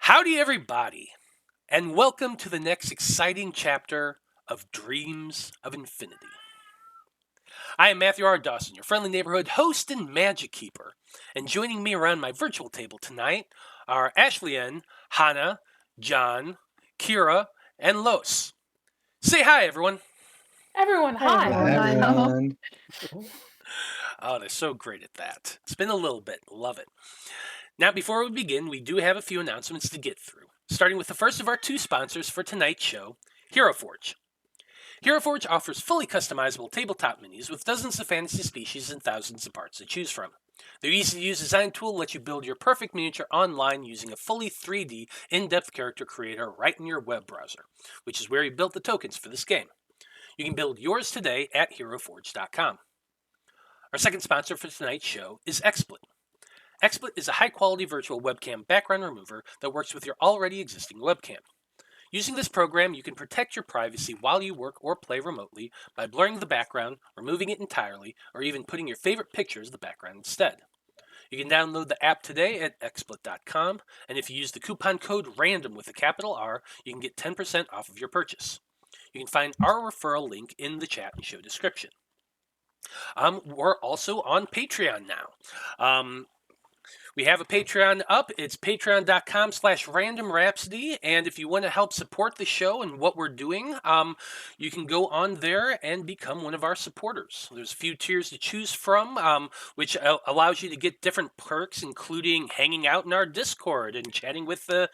Howdy, everybody, and welcome to the next exciting chapter of Dreams of Infinity. I am Matthew R. Dawson, your friendly neighborhood host and magic keeper, and joining me around my virtual table tonight are Ashleyien, Hana, John, Kira, and Los. Say hi, everyone. Everyone, hi. Hi, everyone. Oh, they're so great at that. It's been a little bit. Love it. Now, before we begin, we do have a few announcements to get through, starting with the first of our two sponsors for tonight's show, Hero Forge. Hero Forge offers fully customizable tabletop minis with dozens of fantasy species and thousands of parts to choose from. Their easy-to-use design tool lets you build your perfect miniature online using a fully 3D, in-depth character creator right in your web browser, which is where you built the tokens for this game. You can build yours today at HeroForge.com. Our second sponsor for tonight's show is XSplit. XSplit is a high-quality virtual webcam background remover that works with your already existing webcam. Using this program, you can protect your privacy while you work or play remotely by blurring the background, removing it entirely, or even putting your favorite pictures as the background instead. You can download the app today at xsplit.com, and if you use the coupon code RANDOM with a capital R, you can get 10% off of your purchase. You can find our referral link in the chat and show description. We're also on Patreon now. We have a Patreon up. It's patreon.com/randomrhapsody. And if you want to help support the show and what we're doing, you can go on there and become one of our supporters. There's a few tiers to choose from, which allows you to get different perks, including hanging out in our Discord and chatting with the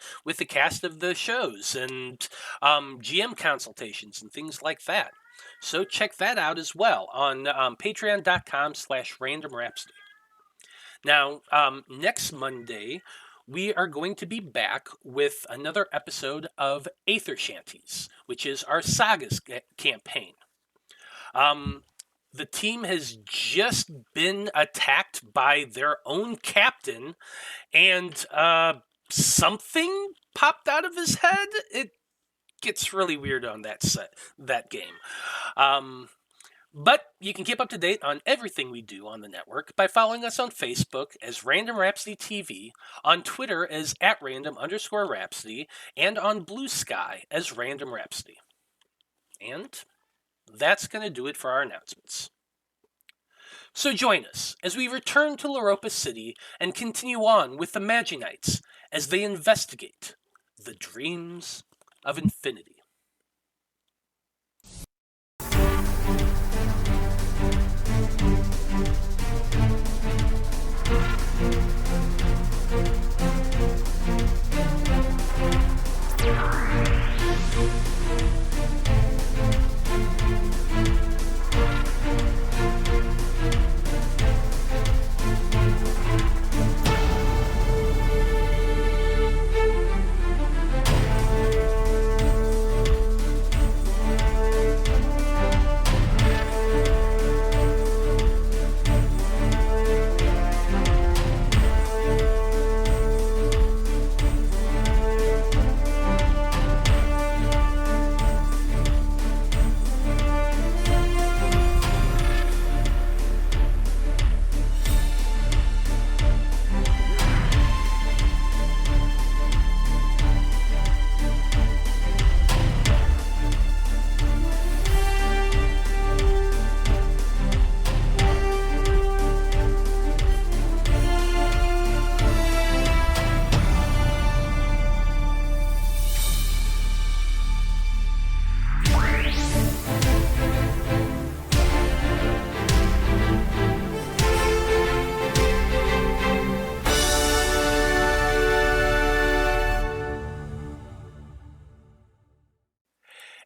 cast of the shows and GM consultations and things like that. So check that out as well on patreon.com/randomrhapsody. Now, next Monday, we are going to be back with another episode of Aether Shanties, which is our Sagas campaign. The team has just been attacked by their own captain, and something popped out of his head. It gets really weird on that game. But you can keep up to date on everything we do on the network by following us on Facebook as Random Rhapsody TV, on Twitter as @random_rhapsody, and on Blue Sky as Random Rhapsody. And that's going to do it for our announcements. So join us as we return to Loropa City and continue on with the Magi-Knights as they investigate the dreams of infinity.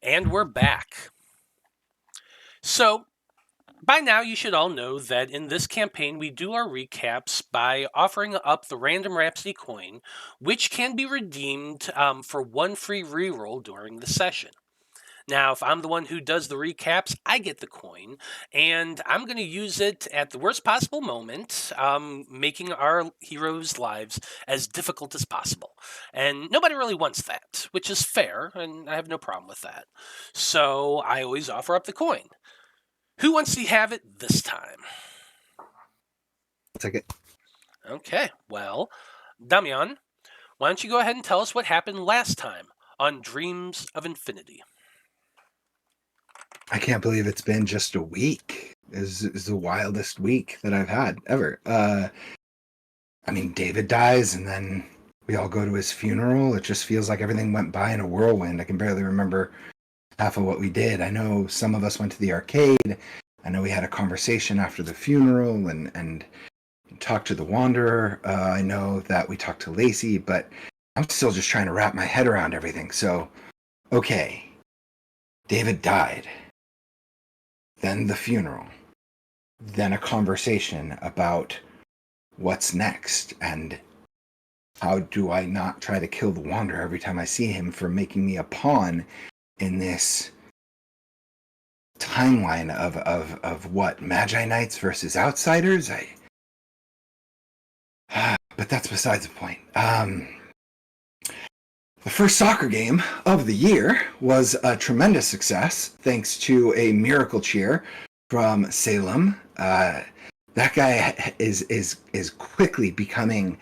And we're back. So, by now you should all know that in this campaign we do our recaps by offering up the Random Rhapsody coin, which can be redeemed for one free reroll during the session. Now, if I'm the one who does the recaps, I get the coin, and I'm going to use it at the worst possible moment, making our heroes' lives as difficult as possible. And nobody really wants that, which is fair, and I have no problem with that. So I always offer up the coin. Who wants to have it this time? I'll take it. Okay, well, Damian, why don't you go ahead and tell us what happened last time on Dreams of Infinity? I can't believe it's been just a week. Is the wildest week that I've had ever. I mean, David dies, and then we all go to his funeral. It just feels like everything went by in a whirlwind. I can barely remember half of what we did. I know some of us went to the arcade. I know we had a conversation after the funeral and talked to the Wanderer. I know that we talked to Lacey, but I'm still just trying to wrap my head around everything. So, okay, David died. Then the funeral. Then a conversation about what's next and how do I not try to kill the Wanderer every time I see him for making me a pawn in this timeline of what, Magi-Knights versus Outsiders? But that's besides the point. The first soccer game of the year was a tremendous success, thanks to a miracle cheer from Salem. That guy is quickly becoming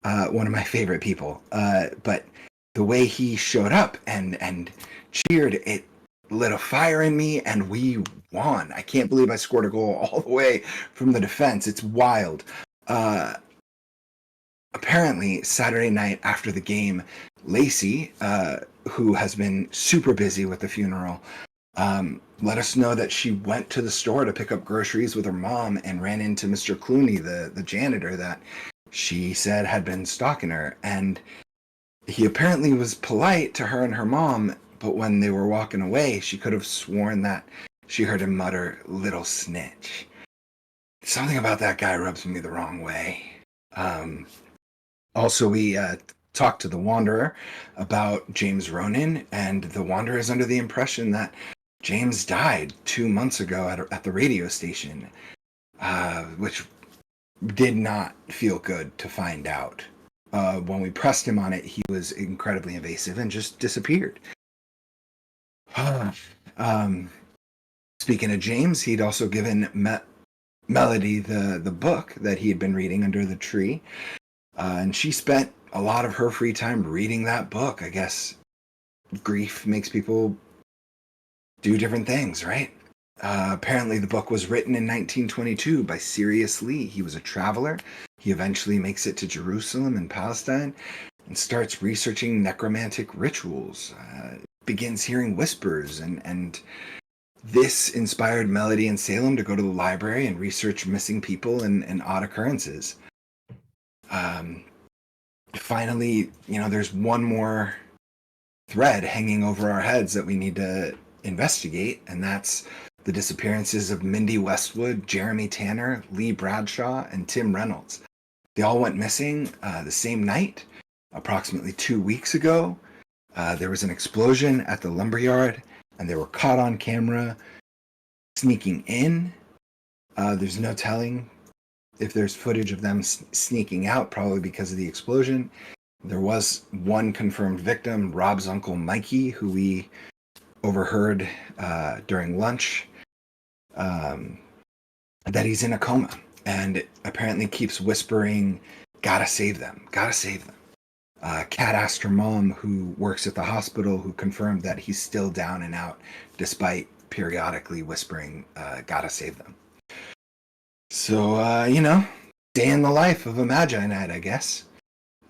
one of my favorite people. But the way he showed up and cheered, it lit a fire in me, and we won. I can't believe I scored a goal all the way from the defense. It's wild. Apparently, Saturday night after the game, Lacey, who has been super busy with the funeral, let us know that she went to the store to pick up groceries with her mom and ran into Mr. Clooney, the janitor that she said had been stalking her. And he apparently was polite to her and her mom, but when they were walking away, she could have sworn that she heard him mutter, "Little snitch." Something about that guy rubs me the wrong way. Also, we talked to the Wanderer about James Ronan, and the Wanderer is under the impression that James died 2 months ago at the radio station, which did not feel good to find out. When we pressed him on it, he was incredibly evasive and just disappeared. Speaking of James, he'd also given Melody the book that he had been reading under the tree. And she spent a lot of her free time reading that book. I guess grief makes people do different things, right? Apparently, the book was written in 1922 by Sirius Lee. He was a traveler. He eventually makes it to Jerusalem and Palestine and starts researching necromantic rituals. Begins hearing whispers, and this inspired Melody and Salem to go to the library and research missing people and odd occurrences. Finally, there's one more thread hanging over our heads that we need to investigate, and that's the disappearances of Mindy Westwood, Jeremy Tanner, Lee Bradshaw, and Tim Reynolds. They all went missing the same night, approximately 2 weeks ago. There was an explosion at the lumberyard, and they were caught on camera sneaking in. There's no telling if there's footage of them sneaking out, probably because of the explosion. There was one confirmed victim, Rob's uncle Mikey, who we overheard during lunch, that he's in a coma and apparently keeps whispering, "Gotta save them, gotta save them." Kat asked her mom, who works at the hospital, who confirmed that he's still down and out despite periodically whispering, "Gotta save them." So, day in the life of a Magi-Knight, I guess.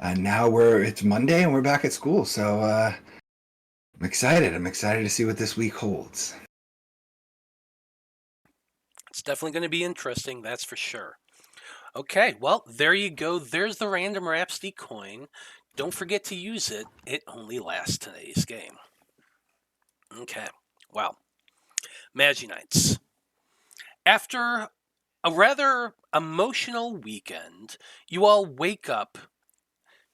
Now it's Monday and we're back at school, so I'm excited. I'm excited to see what this week holds. It's definitely going to be interesting, that's for sure. Okay, well, there you go. There's the random Rhapsody coin. Don't forget to use it. It only lasts today's game. Okay, well, Magi-Knights. After a rather emotional weekend, you all wake up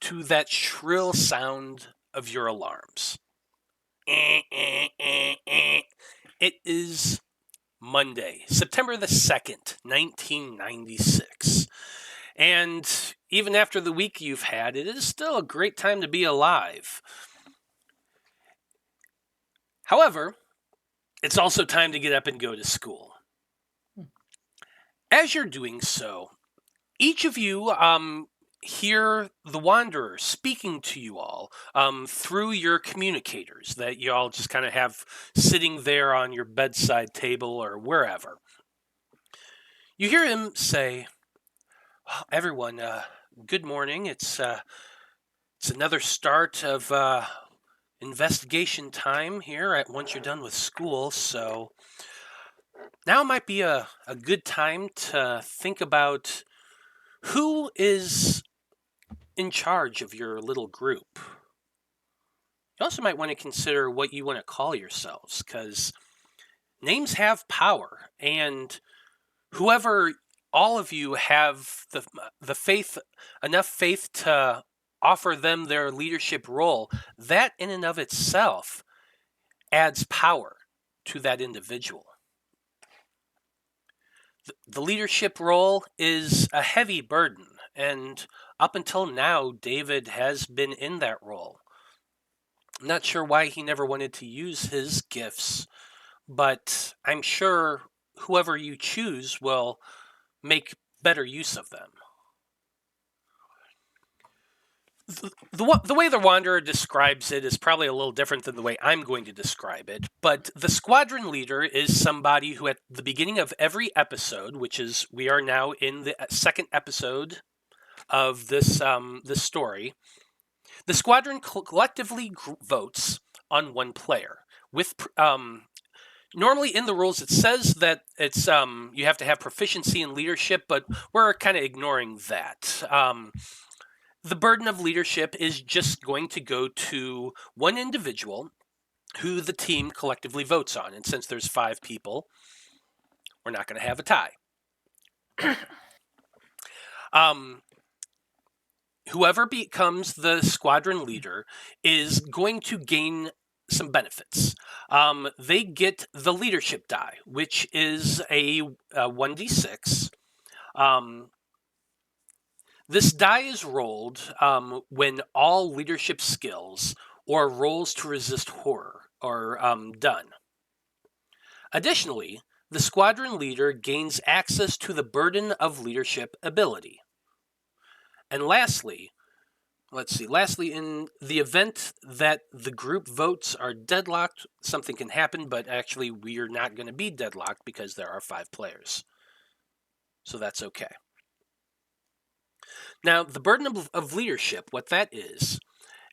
to that shrill sound of your alarms. It is Monday, September the 2nd, 1996. And even after the week you've had, it is still a great time to be alive. However, it's also time to get up and go to school. As you're doing so, each of you hear the Wanderer speaking to you all through your communicators that you all just kind of have sitting there on your bedside table or wherever. You hear him say, "Everyone, good morning. It's another start of investigation time here once you're done with school, so now might be a good time to think about who is in charge of your little group. You also might want to consider what you want to call yourselves, because names have power, and whoever all of you have the faith, enough faith to offer them their leadership role, that in and of itself adds power to that individual. The leadership role is a heavy burden, and up until now, David has been in that role. I'm not sure why he never wanted to use his gifts, but I'm sure whoever you choose will make better use of them. The way the Wanderer describes it is probably a little different than the way I'm going to describe it, but the squadron leader is somebody who at the beginning of every episode, which is, we are now in the second episode of this story, the squadron collectively votes on one player. With normally in the rules it says that it's you have to have proficiency in leadership, but we're kind of ignoring that. The burden of leadership is just going to go to one individual who the team collectively votes on. And since there's 5 people, we're not going to have a tie. Whoever becomes the squadron leader is going to gain some benefits. They get the leadership die, which is a 1d6. This die is rolled when all leadership skills or rolls to resist horror are done. Additionally, the squadron leader gains access to the burden of leadership ability. And lastly, in the event that the group votes are deadlocked, something can happen, but actually we are not going to be deadlocked because there are 5 players. So that's okay. Now, the burden of leadership, what that is,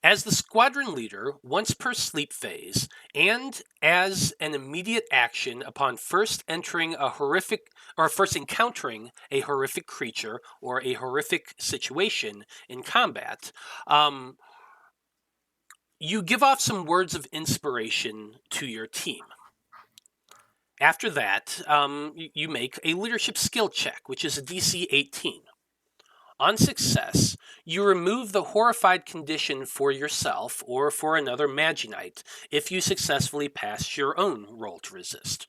as the squadron leader, once per sleep phase, and as an immediate action upon first encountering a horrific creature or a horrific situation in combat, you give off some words of inspiration to your team. After that, you make a leadership skill check, which is a DC 18. On success, you remove the horrified condition for yourself or for another Magi-Knight if you successfully pass your own roll to resist.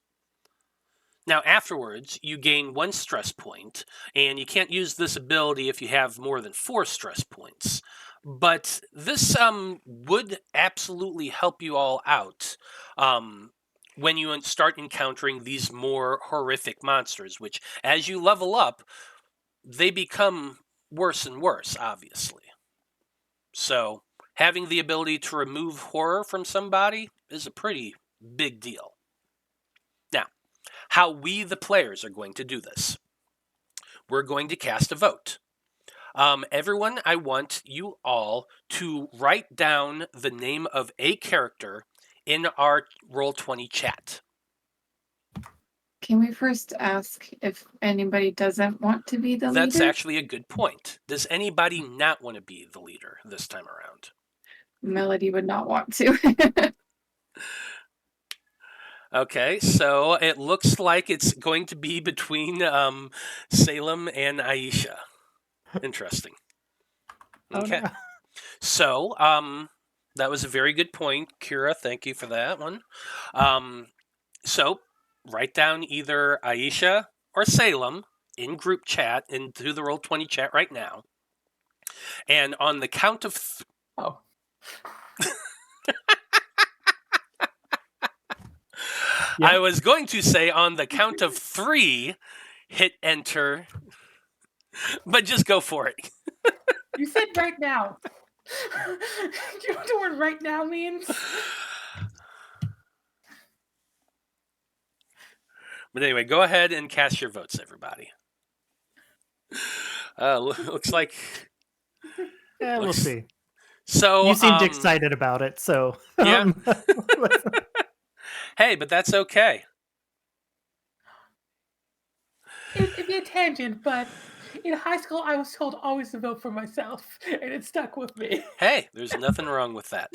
Now, afterwards, you gain 1 stress point, and you can't use this ability if you have more than 4 stress points. But this would absolutely help you all out when you start encountering these more horrific monsters, which, as you level up, they become worse and worse, obviously. So, having the ability to remove horror from somebody is a pretty big deal. Now, how we, the players, are going to do this. We're going to cast a vote. Everyone, I want you all to write down the name of a character in our Roll20 chat. Can we first ask if anybody doesn't want to be the leader? That's actually a good point. Does anybody not want to be the leader this time around? Melody would not want to. Okay, so it looks like it's going to be between Salem and Aisha. Interesting. Okay. Oh, no. So, that was a very good point, Kira. Thank you for that one. So, write down either Aisha or Salem in group chat, into the Roll20 chat right now. And on the count of... Oh. Yeah. I was going to say on the count of 3, hit enter, but just go for it. You said right now. Do you know what the word right now means? But anyway, go ahead and cast your votes, everybody. Looks like... Yeah, we'll see. So, You seemed excited about it, so... Yeah. Hey, but that's okay. It'd be a tangent, but in high school, I was told always to vote for myself, and it stuck with me. Hey, there's nothing wrong with that.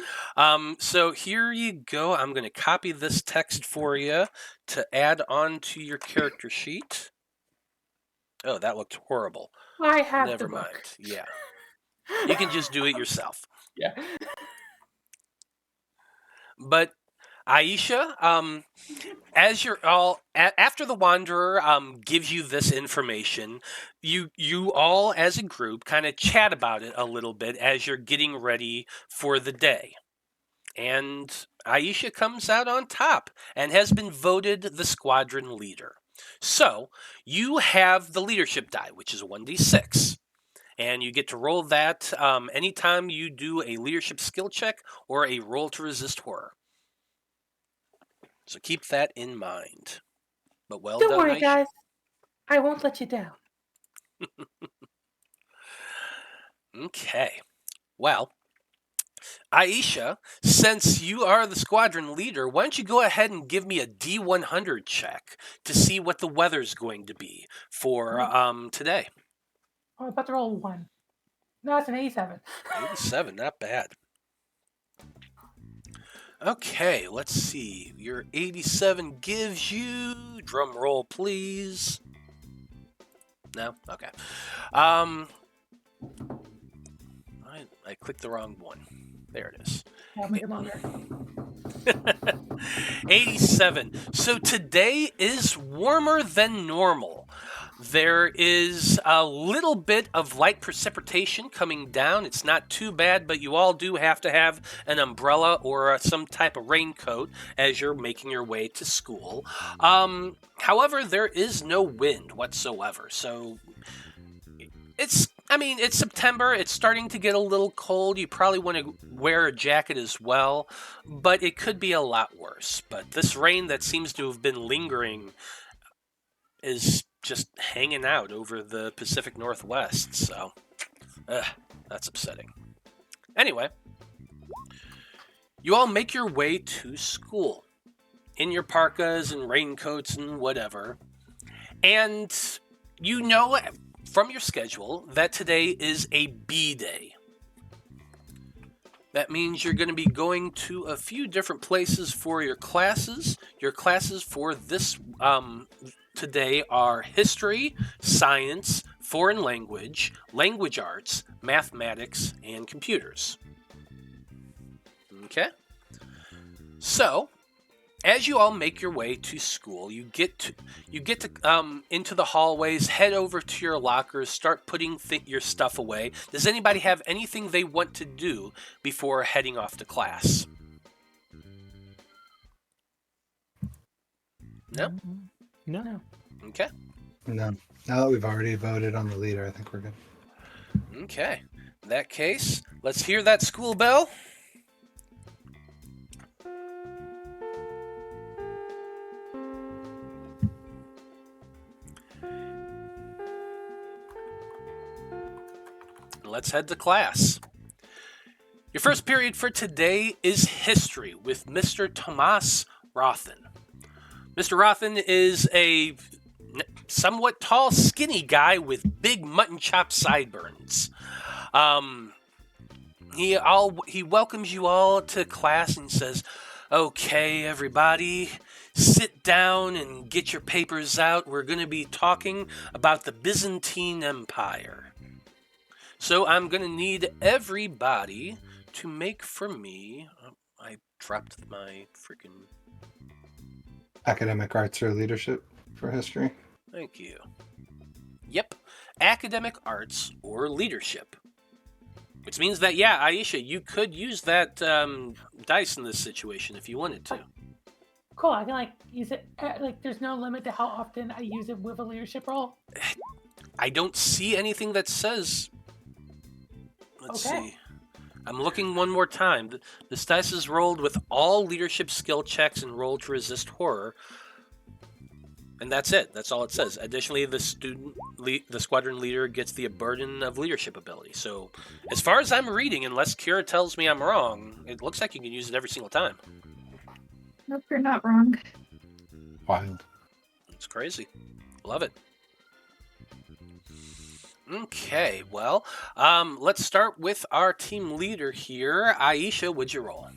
So here you go. I'm going to copy this text for you to add on to your character sheet. Oh, that looked horrible. I have Never the mind. book. Yeah. You can just do it yourself. Yeah. But Aisha, as you're all after the Wanderer gives you this information, you all as a group kind of chat about it a little bit as you're getting ready for the day. And Aisha comes out on top and has been voted the squadron leader. So you have the leadership die, which is a 1d6. And you get to roll that anytime you do a leadership skill check or a roll to resist horror. So keep that in mind. But well Don't done, worry, Aisha. guys. I won't let you down. Okay. Well, Aisha, since you are the squadron leader, why don't you go ahead and give me a D100 check to see what the weather's going to be for today. I'm about to roll 1. No, it's an 87. 87, not bad. Okay, let's see. Your 87 gives you... Drum roll, please. No? Okay. I clicked the wrong one. There it is. I'll make it longer. 87. So today is warmer than normal. There is a little bit of light precipitation coming down. It's not too bad, but you all do have to have an umbrella or some type of raincoat as you're making your way to school. However, there is no wind whatsoever. So it's September. It's starting to get a little cold. You probably want to wear a jacket as well, but it could be a lot worse. But this rain that seems to have been lingering is just hanging out over the Pacific Northwest, so that's upsetting. Anyway, you all make your way to school in your parkas and raincoats and whatever, and you know from your schedule that today is a B day. That means you're going to be going to a few different places for your classes. Your classes for this today are history, science, foreign language, language arts, mathematics, and computers. Okay? So, as you all make your way to school, you get to into the hallways, head over to your lockers, start putting your stuff away. Does anybody have anything they want to do before heading off to class? No? No. Okay. No. Now that we've already voted on the leader, I think we're good. Okay. In that case, let's hear that school bell. Let's head to class. Your first period for today is history with Mr. Tomas Rothen. Mr. Rothen is a somewhat tall, skinny guy with big mutton chop sideburns. He welcomes you all to class and says, "Okay, everybody, sit down and get your papers out. We're going to be talking about the Byzantine Empire. So I'm going to need everybody to make for me..." I dropped my freaking... Academic arts or leadership for history. Thank you. Yep. Academic arts or leadership. Which means that, yeah, Aisha, you could use that dice in this situation if you wanted to. Cool. I can use it. There's no limit to how often I use it with a leadership role. I don't see anything that says Let's Okay. see. I'm looking one more time. This dice is rolled with all leadership skill checks and rolled to resist horror. And that's it. That's all it says. Additionally, the squadron leader gets the burden of leadership ability. So, as far as I'm reading, unless Kira tells me I'm wrong, it looks like you can use it every single time. Nope, you're not wrong. Wild. It's crazy. Love it. Okay, well, let's start with our team leader here. Aisha, what'd you roll?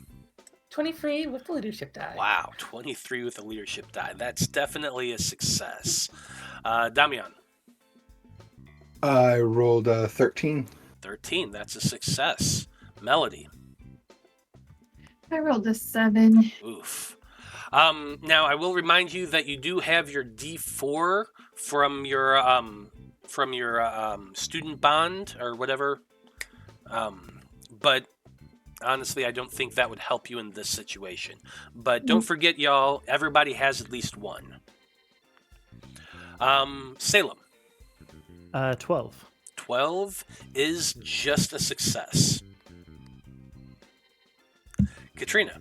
23 with the leadership die. Wow, 23 with a leadership die. That's definitely a success. Damian, I rolled a 13. 13. That's a success. Melody, I rolled a 7. oof. Now, I will remind you that you do have your D4 from your student bond or whatever. But honestly, I don't think that would help you in this situation. But don't forget, y'all, everybody has at least one. Salem, 12. 12 is just a success. Katrina,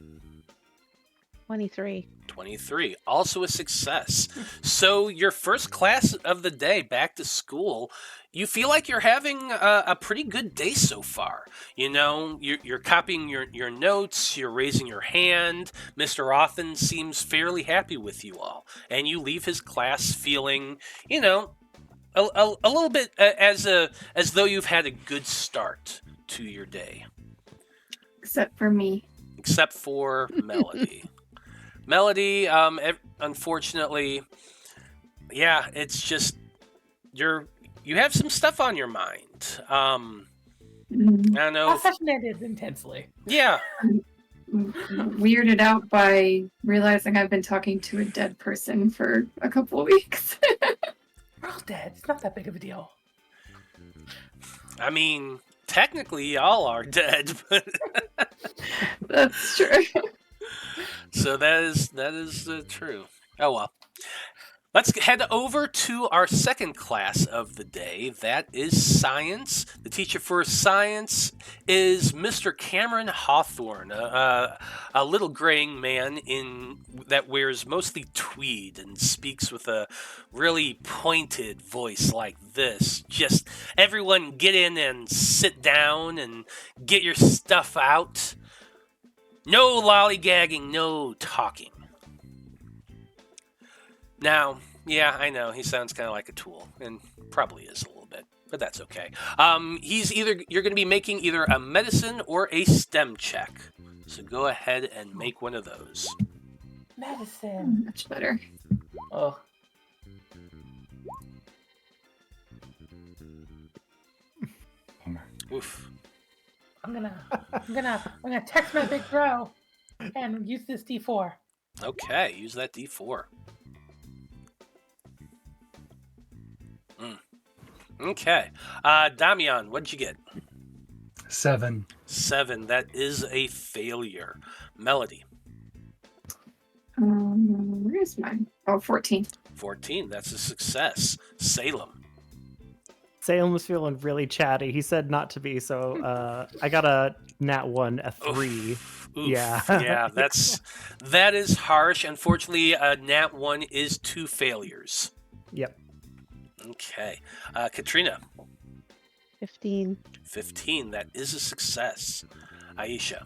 23. 23, also a success. So your first class of the day back to school, you feel like you're having a pretty good day so far. You know, you're copying your notes, you're raising your hand. Mr. Othen seems fairly happy with you all. And you leave his class feeling, you know, a little bit as though you've had a good start to your day. Except for me. Except for Melody. Melody, unfortunately, yeah, it's just you have some stuff on your mind. I don't know. How fascinated intensely. Yeah, Weirded out by realizing I've been talking to a dead person for a couple of weeks. We're all dead. It's not that big of a deal. I mean, technically, y'all are dead, but That's true. so that is true. Oh well. Let's head over to our second class of the day. That is science. The teacher for science is Mr. Cameron Hawthorne, a little graying man that wears mostly tweed and speaks with a really pointed voice like this. Just everyone get in and sit down and get your stuff out. No lollygagging, no talking. Now, yeah, I know, he sounds kind of like a tool, and probably is a little bit, but that's okay. You're going to be making either a medicine or a STEM check. So go ahead and make one of those. Medicine. Much better. Oh. Oof. I'm gonna text my big bro and use this D4. Okay, use that D4. Okay. Damian, what'd you get? 7. 7. That is a failure. Melody. Where's mine? Oh, 14. 14. That's a success. Salem. Salem was feeling really chatty. He said not to be, so I got a nat 1, a 3. Oof. Yeah. Yeah, that is harsh. Unfortunately, a nat 1 is 2 failures. Yep. Okay. Katrina. 15. 15. That is a success. Aisha.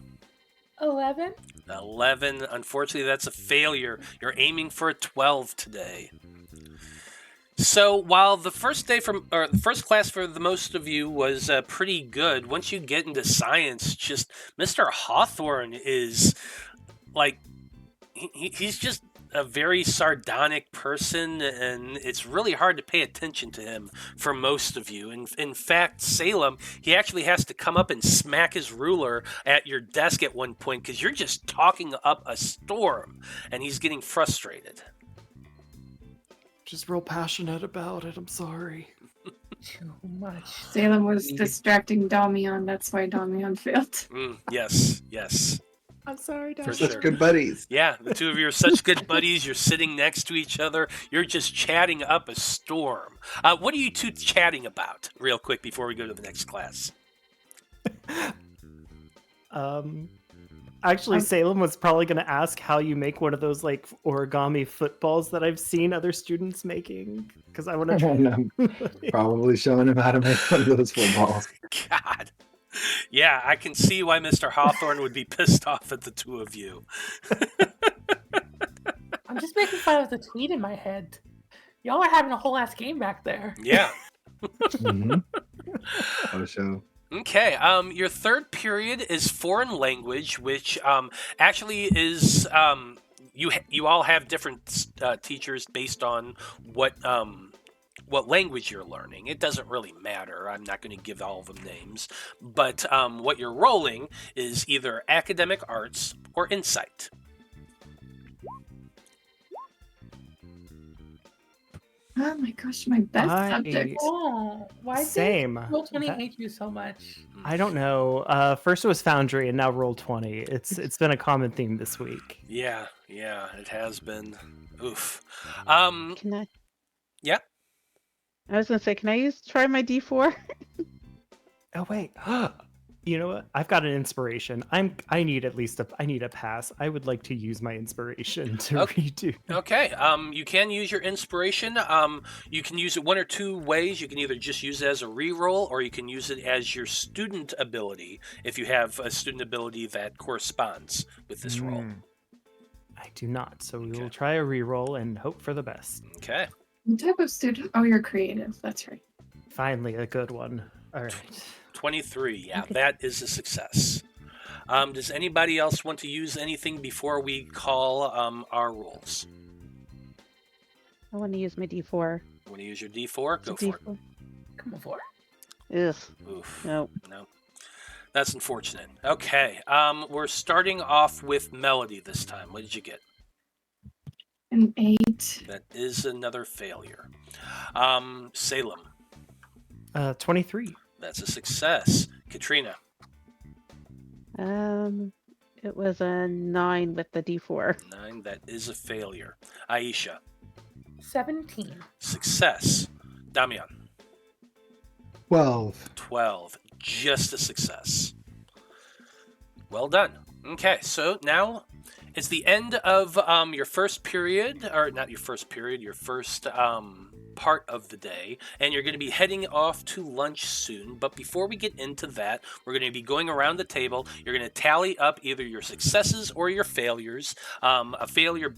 11. 11. Unfortunately, that's a failure. You're aiming for a 12 today. So while the first class for the most of you was pretty good, once you get into science, just Mr. Hawthorne is like he's just a very sardonic person, and it's really hard to pay attention to him for most of you. In fact, Salem, he actually has to come up and smack his ruler at your desk at one point because you're just talking up a storm, and he's getting frustrated. Just real passionate about it. I'm sorry. Too much. Salem was distracting Damian. That's why Damian failed. Yes. I'm sorry, Dad. For Such sure. good buddies. Yeah, the two of you are such good buddies. You're sitting next to each other. You're just chatting up a storm. What are you two chatting about, real quick, before we go to the next class? Actually, Salem was probably going to ask how you make one of those like origami footballs that I've seen other students making, because I want to try. I'm probably showing him how to make one of those footballs. God. Yeah, I can see why Mr. Hawthorne would be pissed off at the two of you. I'm just making fun of the tweet in my head. Y'all are having a whole ass game back there. Yeah. Oh, show. Okay, your third period is foreign language, which actually is you all have different teachers based on what language you're learning. It doesn't really matter. I'm not going to give all of them names, but what you're rolling is either academic arts or insight. Oh my gosh, my best subject. Oh, why Same. did Roll20 hate you so much? I don't know. First it was Foundry, and now Roll20. It's been a common theme this week. Yeah, it has been. Oof. Can I? Yeah. I was gonna say, can I try my D4? Oh wait. You know what? I've got an inspiration. I need a pass. I would like to use my inspiration to redo. Okay. You can use your inspiration. You can use it one or two ways. You can either just use it as a reroll, or you can use it as your student ability if you have a student ability that corresponds with this roll. I do not, so we will try a reroll and hope for the best. Okay. What type of student? Oh, you're creative. That's right. Finally, a good one. All right. 23. Yeah, that is a success. Does anybody else want to use anything before we call our rolls? I want to use my D4. Want to use your D4? Go for it. Come on, for Ugh. Oof. No. No. That's unfortunate. Okay. We're starting off with Melody this time. What did you get? An 8. That is another failure. Salem. 23. That's a success. Katrina. It was a 9 with the D4. 9. That is a failure. Aisha. 17. Success. Damian. 12. 12. Just a success. Well done. Okay, so now it's the end of your first period, or not your first period, your first part of the day, and you're going to be heading off to lunch soon. But before we get into that, we're going to be going around the table. You're going to tally up either your successes or your failures. A failure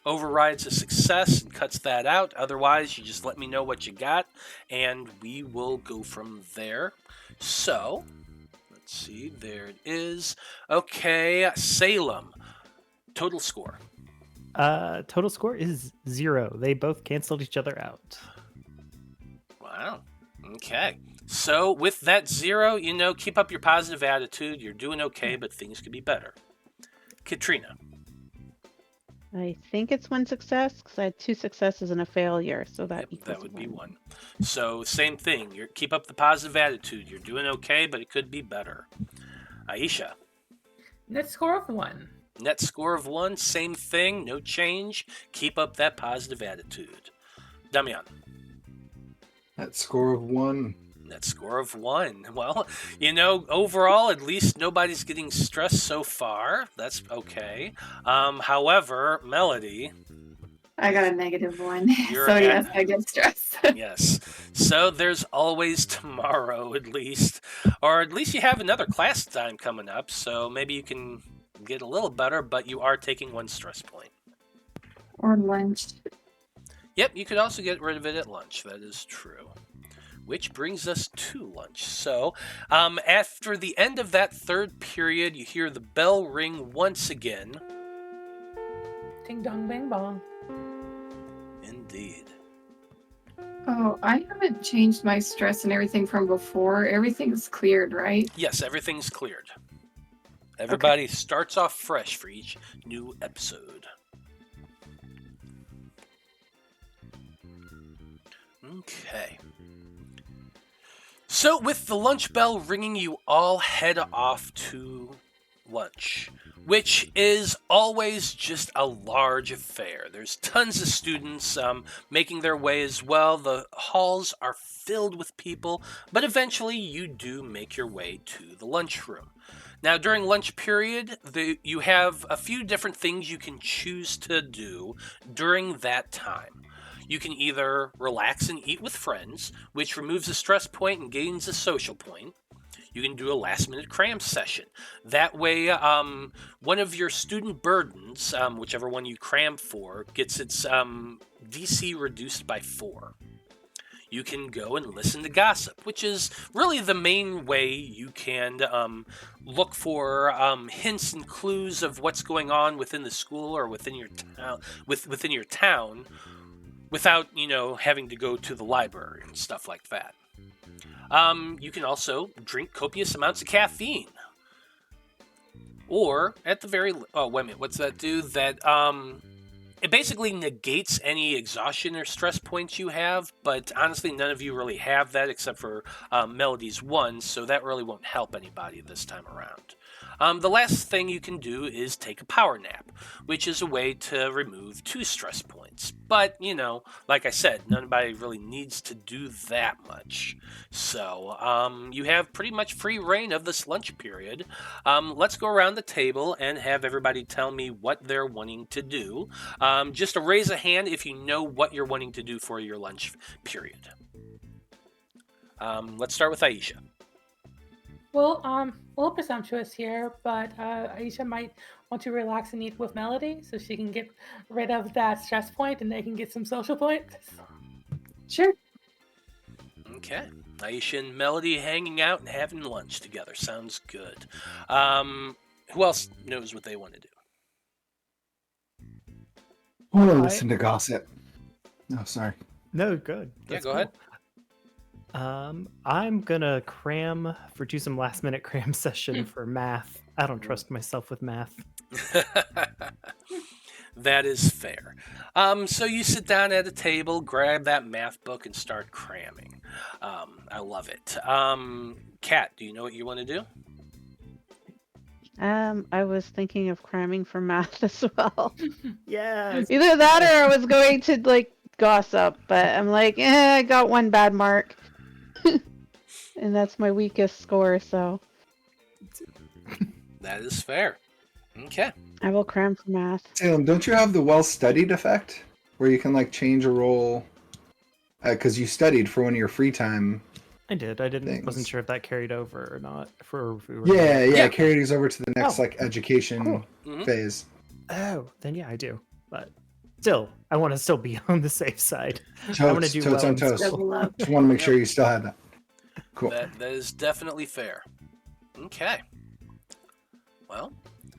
overrides a success and cuts that out. Otherwise, you just let me know what you got, and we will go from there. So, let's see. There it is. Okay, Salem. Total score. Total score is 0. They both canceled each other out. Wow. Okay. So with that 0, keep up your positive attitude. You're doing okay, but things could be better. Katrina. I think it's 1 success because I had 2 successes and a failure, so that equals that would 1. be 1. So same thing. Keep up the positive attitude. You're doing okay, but it could be better. Aisha. Net score of 1. Net score of 1, same thing, no change. Keep up that positive attitude. Damian. That score of 1. Net score of 1. Well, overall, at least nobody's getting stressed so far. That's okay. However, Melody. I got a -1. So yes, I get stressed. Yes. So there's always tomorrow, at least. Or at least you have another class time coming up, so maybe you can get a little better, but you are taking 1 stress point. Or lunch. Yep, you could also get rid of it at lunch. That is true. Which brings us to lunch. So, after the end of that third period, you hear the bell ring once again. Ding dong bang bong. Indeed. Oh, I haven't changed my stress and everything from before. Everything's cleared, right? Yes, everything's cleared. Everybody starts off fresh for each new episode. Okay. So with the lunch bell ringing, you all head off to lunch. which is always just a large affair. There's tons of students making their way as well. The halls are filled with people, but eventually you do make your way to the lunchroom. Now, during lunch period, you have a few different things you can choose to do during that time. You can either relax and eat with friends, which removes a stress point and gains a social point. You can do a last-minute cram session. That way, one of your student burdens, whichever one you cram for, gets its DC reduced by 4. You can go and listen to gossip, which is really the main way you can look for hints and clues of what's going on within the school or within your town, within your town, without having to go to the library and stuff like that. You can also drink copious amounts of caffeine. Or, at the very... Oh, wait a minute. What's that do? That, it basically negates any exhaustion or stress points you have, but honestly, none of you really have that except for Melody's one, so that really won't help anybody this time around. The last thing you can do is take a power nap, which is a way to remove 2 stress points. But, like I said, nobody really needs to do that much. So, you have pretty much free reign of this lunch period. Let's go around the table and have everybody tell me what they're wanting to do. Just a raise a hand if you know what you're wanting to do for your lunch period. Let's start with Aisha. Well, a little presumptuous here, but Aisha might want to relax and eat with Melody so she can get rid of that stress point and they can get some social points. Sure. Okay. Aisha and Melody hanging out and having lunch together. Sounds good. Who else knows what they want to do? I want to listen to gossip. No, sorry. No, good. Yeah, That's go ahead. I'm gonna do some last minute cram session for math. I don't trust myself with math. That is fair. So you sit down at a table, grab that math book, and start cramming. I love it. Kat, do you know what you want to do? I was thinking of cramming for math as well. Yes. Either that or I was going to gossip, but I'm like, I got one bad mark. And that's my weakest score, so That is fair. Okay. I will cram for math. Salem, don't you have the well-studied effect? Where you can change a roll? Because you studied for one of your free time. I did. I things. wasn't sure if that carried over or not. Yeah, Yeah. carried us over to the next education Cool. Mhm. phase. Oh, then yeah, I do. But still, I want to still be on the safe side. I want to Totes, do totes well on in toast. school. Double up. Just want to make sure you still have that. Cool. That is definitely fair. Okay. Well,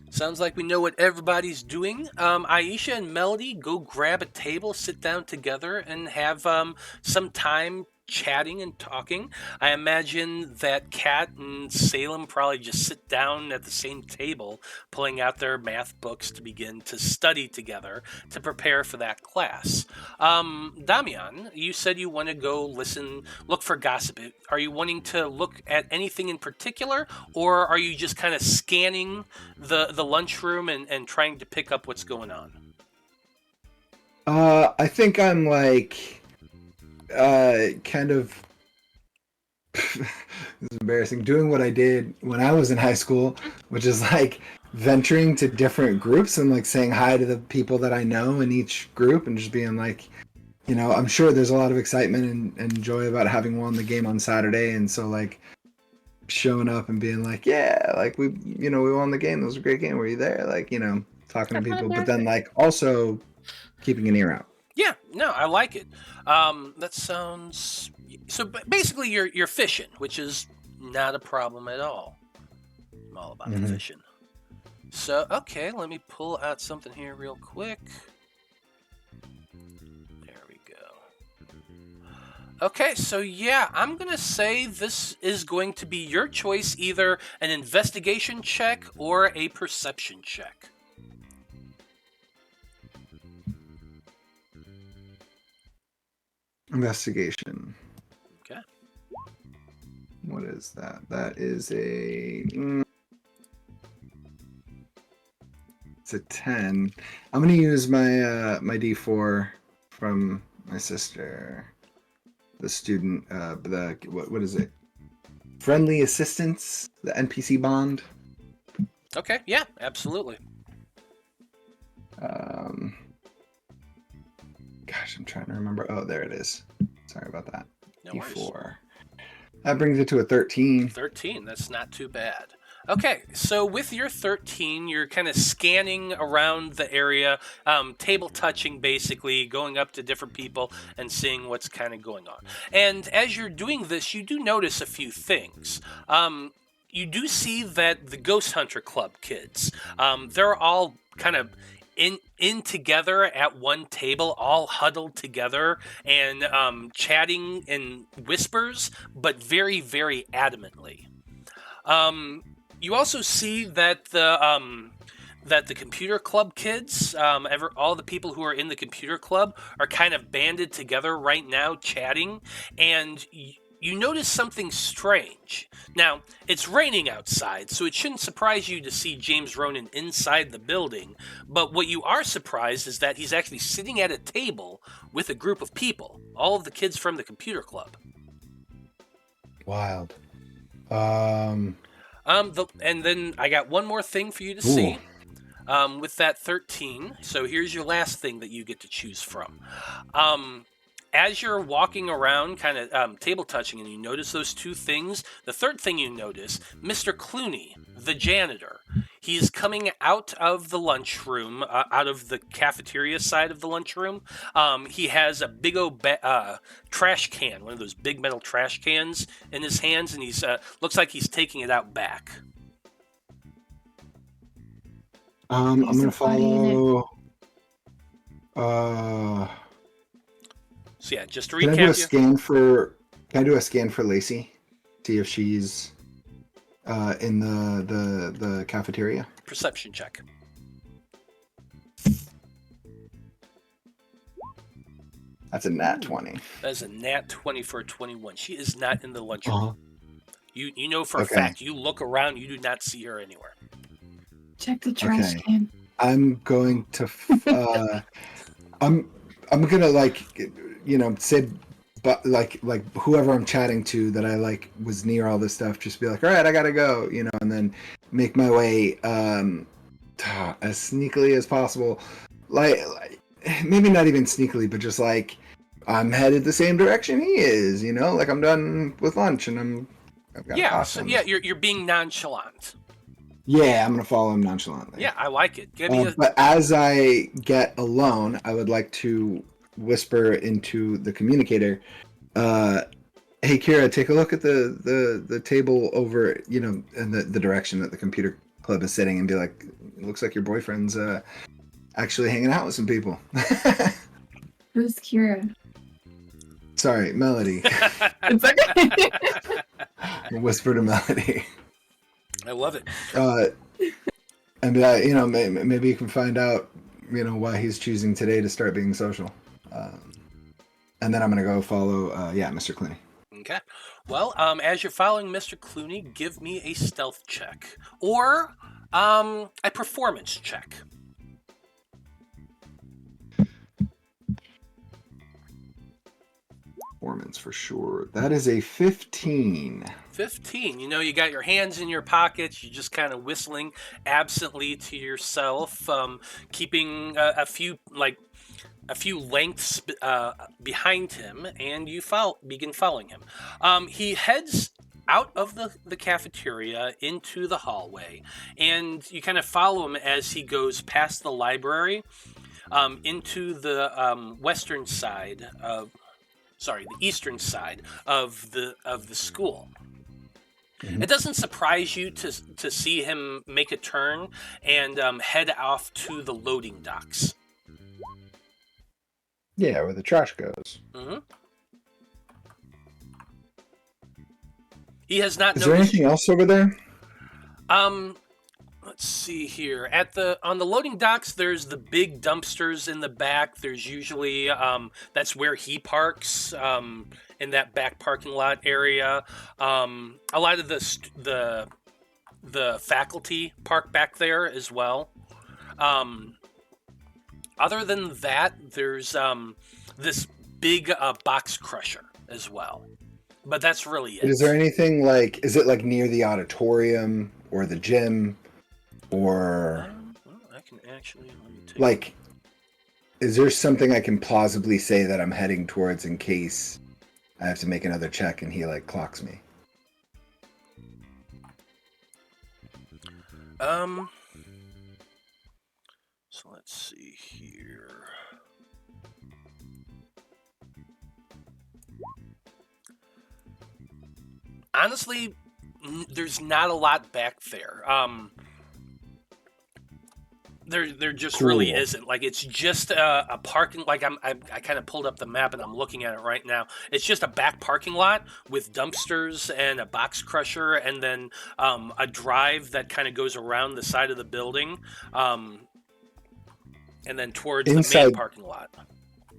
sounds like we know what everybody's doing. Aisha and Melody, go grab a table, sit down together, and have some time chatting and talking. I imagine that Kat and Salem probably just sit down at the same table, pulling out their math books to begin to study together to prepare for that class. Damian, you said you want to go look for gossip. Are you wanting to look at anything in particular, or are you just kind of scanning the lunchroom and trying to pick up what's going on? I think I'm kind of this is embarrassing, doing what I did when I was in high school, which is venturing to different groups and saying hi to the people that I know in each group and just being I'm sure there's a lot of excitement and joy about having won the game on Saturday, and so showing up and being we won the game, that was a great game, were you there, talking to people, but then also keeping an ear out. Yeah, no, I like it. That sounds... So basically you're fishing, which is not a problem at all. I'm all about the fishing. So, okay, let me pull out something here real quick. There we go. Okay, so yeah, I'm going to say this is going to be your choice, either an investigation check or a perception check. Investigation. Okay. What is that? That is a It's a 10. I'm gonna use my my D4 from my sister, the student. What is it? Friendly assistance, the NPC bond. Okay, yeah, absolutely. Gosh, I'm trying to remember. Oh, there it is. Sorry about that. No worries. D4. That brings it to a 13. 13, that's not too bad. Okay, so with your 13, you're kind of scanning around the area, table touching basically, going up to different people and seeing what's kind of going on. And as you're doing this, you do notice a few things. You do see that the Ghost Hunter Club kids, they're all kind of in together at one table, all huddled together and chatting in whispers, but very, very adamantly. You also see that the computer club kids, all the people who are in the computer club, are kind of banded together right now, chatting, and you notice something strange. Now, it's raining outside, so it shouldn't surprise you to see James Ronan inside the building, but what you are surprised is that he's actually sitting at a table with a group of people, all of the kids from the computer club. Wild. And then I got one more thing for you to see. With that 13, so here's your last thing that you get to choose from. As you're walking around, kind of table touching, and you notice those two things, the third thing you notice, Mr. Clooney, the janitor, he's coming out of the lunchroom, out of the cafeteria side of the lunchroom. He has a big old trash can, one of those big metal trash cans in his hands, and he's looks like he's taking it out back. I'm gonna follow. So yeah, just to Can I recap, do a scan for? Can I do a scan for Lacey? See if she's in the cafeteria. Perception check. That's a nat 20. That is a nat 20 for a 21. She is not in the lunchroom. Uh-huh. You know for a Okay. fact. You look around, you do not see her anywhere. Check the trash Okay. can. I'm going to. I'm gonna say, but like whoever I'm chatting to that I was near all this stuff, just be like, all right, I gotta go, and then make my way as sneakily as possible, like maybe not even sneakily, but just like I'm headed the same direction he is, like I'm done with lunch and I've got awesome. So yeah, you're being nonchalant. Yeah, I'm gonna follow him nonchalantly. Yeah, I like it. Give me But as I get alone, I would like to whisper into the communicator, hey Kira, take a look at the table over, in the direction that the computer club is sitting, and be like, it looks like your boyfriend's actually hanging out with some people. Who's Kira? Sorry, Melody. It's okay. Whisper to Melody. I love it. And maybe you can find out, why he's choosing today to start being social. And then I'm gonna go follow, Mr. Clooney. Okay. Well, as you're following Mr. Clooney, give me a stealth check or a performance check. Performance for sure. That is a 15. 15. You got your hands in your pockets. You're just kind of whistling absently to yourself, keeping a few lengths behind him, and you begin following him. He heads out of the cafeteria into the hallway, and you kind of follow him as he goes past the library into the the eastern side of the school. Mm-hmm. It doesn't surprise you to see him make a turn and head off to the loading docks. Yeah, where the trash goes. Mm-hmm. He has not. Is there anything else over there? Let's see here. On the loading docks, there's the big dumpsters in the back. There's usually that's where he parks in that back parking lot area. A lot of the faculty park back there as well. Other than that, there's this big box crusher as well. But that's really it. Is there anything like, is it like near the auditorium or the gym or I can actually let me take like, is there something I can plausibly say that I'm heading towards in case I have to make another check and he like clocks me? So let's see here. Honestly, there's not a lot back there. There just really Cool. isn't. Like, it's just a parking. Like, I kind of pulled up the map and I'm looking at it right now. It's just a back parking lot with dumpsters and a box crusher, and then a drive that kind of goes around the side of the building, and then towards the main Inside- parking lot.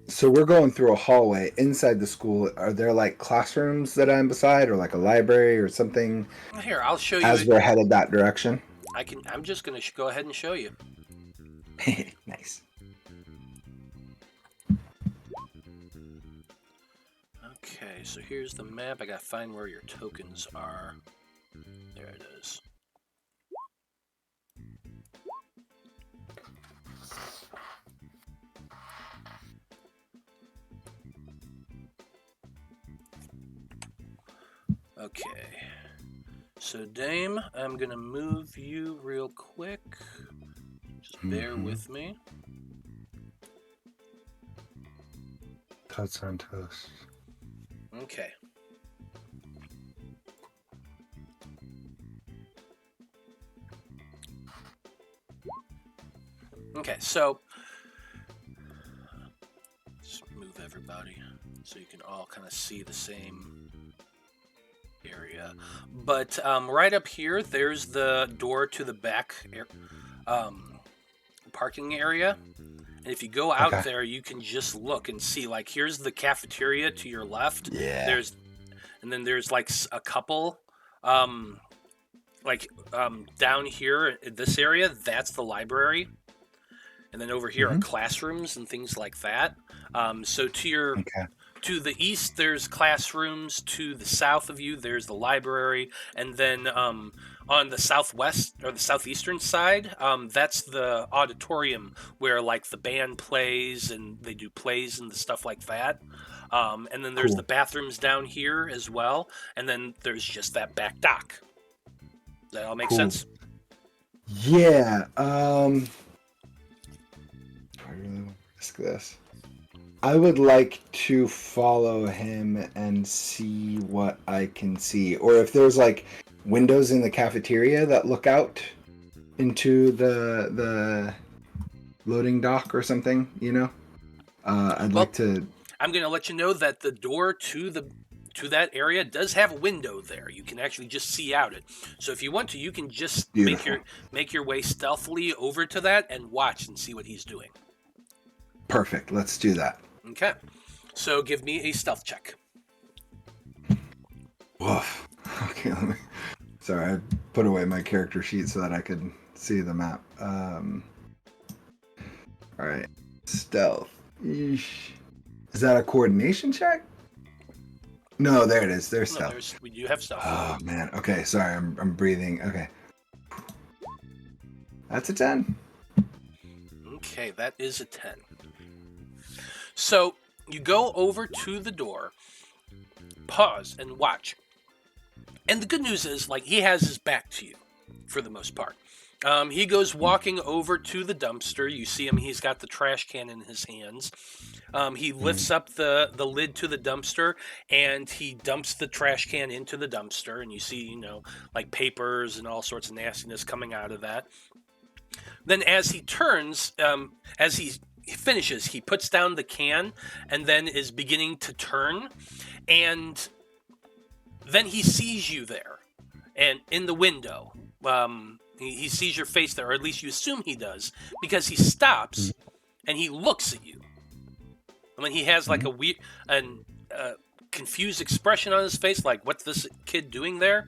So we're going through a hallway inside the school. Are there like classrooms that I'm beside, or like a library or something Here, I'll show you. as we're headed that direction? I'm just gonna go ahead and show you. Nice. Okay, so here's the map. I gotta find where your tokens are. There it is. Okay. So, Dame, I'm gonna move you real quick. Just bear with me. Toast on toast. Okay. Okay, so just move everybody so you can all kind of see the same area. But right up here, there's the door to the back parking area. And if you go out Okay. there, you can just look and see, like, here's the cafeteria to your left. Yeah. And then there's like a couple, down here in this area, that's the library. And then over here are classrooms and things like that. So to the east, there's classrooms. To the south of you, there's the library. And then on the southwest or the southeastern side, that's the auditorium where like the band plays and they do plays and the stuff like that. And then there's Cool. the bathrooms down here as well. And then there's just that back dock. Does that all make Cool. sense? Yeah. Do I really want to risk this? I would like to follow him and see what I can see, or if there's like windows in the cafeteria that look out into the loading dock or something. You know, I'd like to. I'm going to let you know that the door to that area does have a window there. You can actually just see out it. So if you want to, you can just Beautiful. make your way stealthily over to that and watch and see what he's doing. Perfect. Let's do that. Okay. So give me a stealth check. Woof. Okay. Sorry, I put away my character sheet so that I could see the map. All right. Stealth. Eesh. Is that a coordination check? No, there it is. There's No, stealth. we do have stealth. Oh man. Okay. Sorry, I'm breathing. Okay. That's a 10. Okay, that is a 10. So you go over to the door, pause, and watch. And the good news is, like, he has his back to you for the most part. He goes walking over to the dumpster. You see him. He's got the trash can in his hands. He lifts up the lid to the dumpster, and he dumps the trash can into the dumpster. And you see, like papers and all sorts of nastiness coming out of that. Then as he turns, as he finishes, he puts down the can and then is beginning to turn. And then he sees you there and in the window. He sees your face there, or at least you assume he does, because he stops and he looks at you. I mean, he has like a weird and confused expression on his face, like, what's this kid doing there?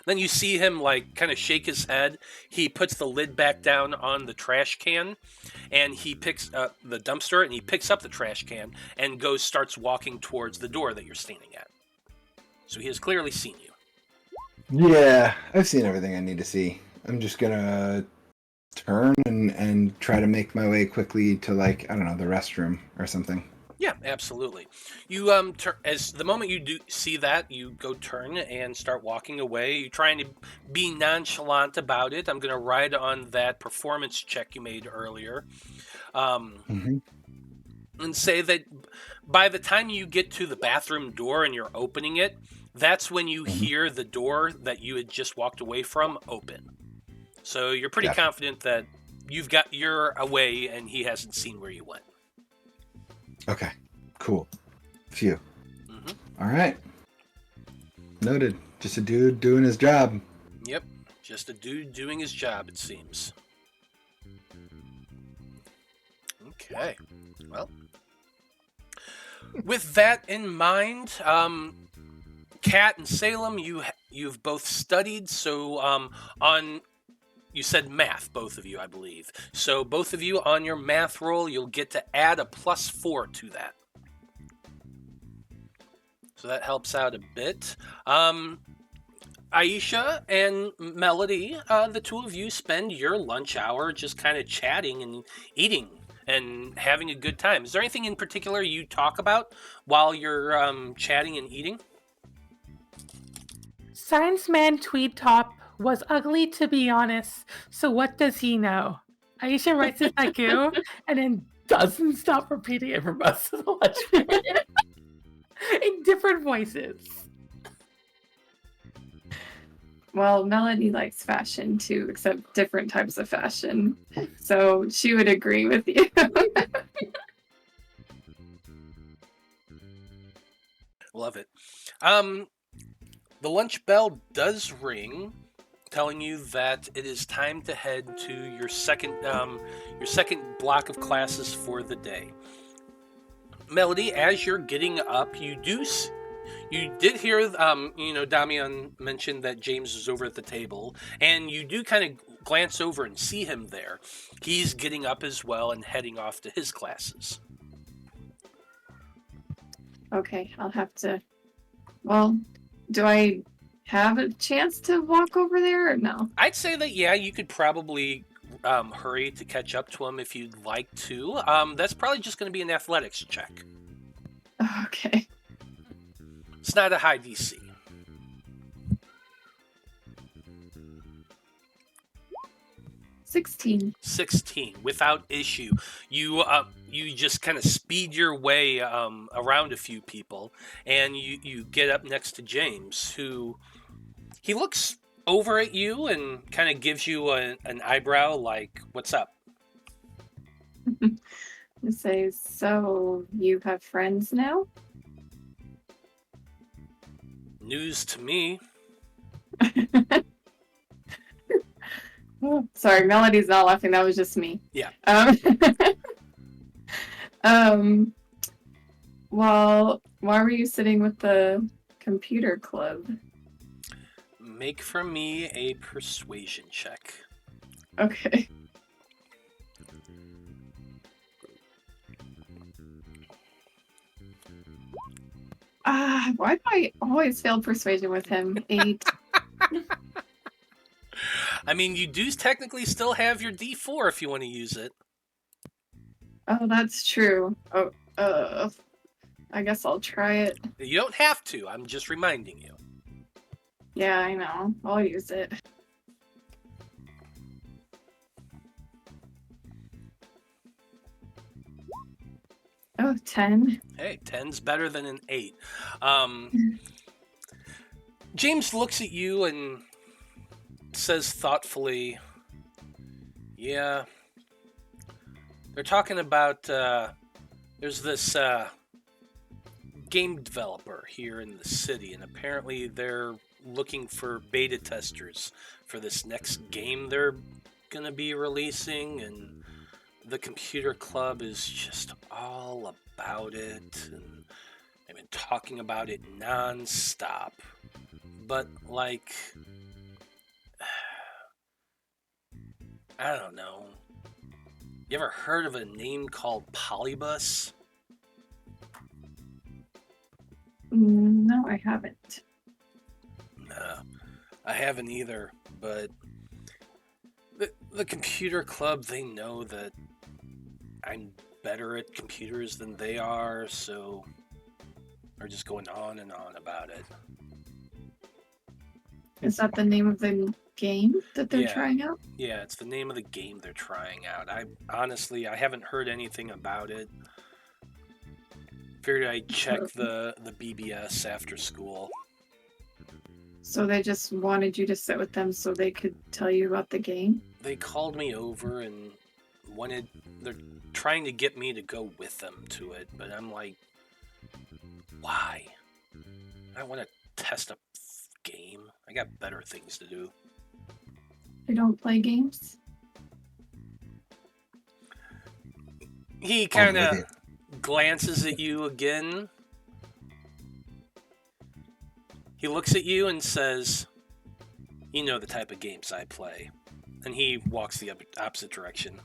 Then you see him like kind of shake his head. He puts the lid back down on the trash can, and he picks up the dumpster, and he picks up the trash can and starts walking towards the door that you're standing at. So he has clearly seen you. Yeah, I've seen everything I need to see. I'm just gonna turn and try to make my way quickly to, like, I don't know, the restroom or something. Yeah, absolutely. You as the moment you do see that, you go turn and start walking away. You're trying to be nonchalant about it. I'm going to ride on that performance check you made earlier, Mm-hmm. and say that by the time you get to the bathroom door and you're opening it, that's when you hear the door that you had just walked away from open. So you're pretty Gotcha. confident that you're away and he hasn't seen where you went. Okay, cool. Phew. Mm-hmm. All right. Noted. Just a dude doing his job. Yep, just a dude doing his job, it seems. Okay, well, with that in mind, Kat and Salem, you've both studied. So you said math, both of you, I believe. So both of you on your math roll, you'll get to add a +4 to that. So that helps out a bit. Aisha and Melody, the two of you spend your lunch hour just kind of chatting and eating and having a good time. Is there anything in particular you talk about while you're chatting and eating? Science Man Tweed Top was ugly, to be honest, so what does he know? Aisha writes his haiku and then doesn't stop repeating it for most of the lunch period. In different voices. Well, Melody likes fashion too, except different types of fashion. So she would agree with you. Love it. The lunch bell does ring, telling you that it is time to head to your second block of classes for the day. Melody, as you're getting up, you did hear, Damian mentioned that James was over at the table, and you do kind of glance over and see him there. He's getting up as well and heading off to his classes. Okay, I'll have to. Well, do I have a chance to walk over there or no? I'd say that, yeah, you could probably hurry to catch up to him if you'd like to. That's probably just going to be an athletics check. Okay. It's not a high DC. 16 without issue. You just kind of speed your way around a few people, and you get up next to James, who he looks over at you and kind of gives you an eyebrow like, "What's up?" I say, so you have friends now? News to me. Oh, sorry, Melody's not laughing. That was just me. Yeah. Well, why were you sitting with the computer club? Make for me a persuasion check. Okay. Why do I always fail persuasion with him? 8. I mean, you do technically still have your D4 if you want to use it. Oh, that's true. Oh, I guess I'll try it. You don't have to. I'm just reminding you. Yeah, I know. I'll use it. Oh, 10. Hey, 10's better than an 8. James looks at you and says thoughtfully, "Yeah, they're talking about, there's this game developer here in the city, and apparently they're looking for beta testers for this next game they're going to be releasing, and the computer club is just all about it, and they've been talking about it non-stop. But, like, I don't know. You ever heard of a name called Polybus? No, I haven't. No, I haven't either, but the computer club, they know that I'm better at computers than they are, so they're just going on and on about it. Is that the name of the game that they're Yeah. trying out? Yeah, it's the name of the game they're trying out. I haven't heard anything about it. Figured I'd check the BBS after school. So they just wanted you to sit with them so they could tell you about the game? They called me over and they're trying to get me to go with them to it, but I'm like, why? I want to test a game. I got better things to do. They don't play games? He kind of glances at you again. He looks at you and says, "You know the type of games I play." And he walks the opposite direction.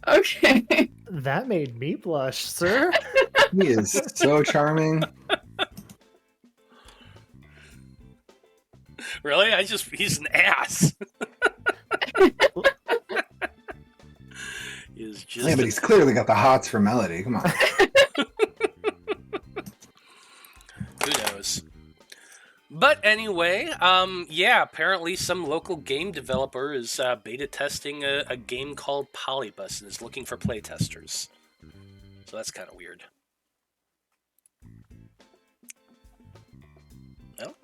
Okay. That made me blush, sir. He is so charming. Really? He's an ass. He's just Yeah, but he's clearly got the hots for Melody. Come on. Who knows? But anyway, yeah, apparently some local game developer is beta testing a game called Polybus and is looking for playtesters. So that's kind of weird. Well,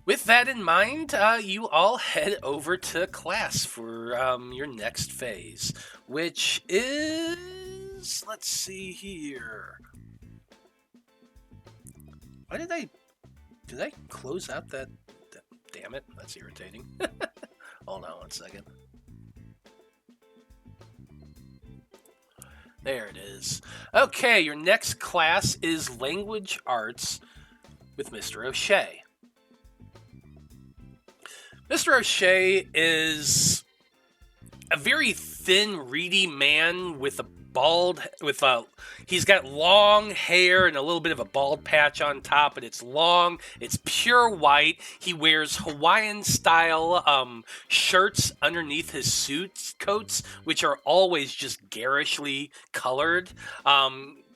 with that in mind, you all head over to class for your next phase, which is... Let's see here. Why did I close out that... Damn it, that's irritating. Hold on 1 second. There it is. Okay, your next class is Language Arts with Mr. O'Shea. Mr. O'Shea is a very thin, reedy man with he's got long hair and a little bit of a bald patch on top, and it's long, it's pure white. He wears Hawaiian-style shirts underneath his coats, which are always just garishly colored.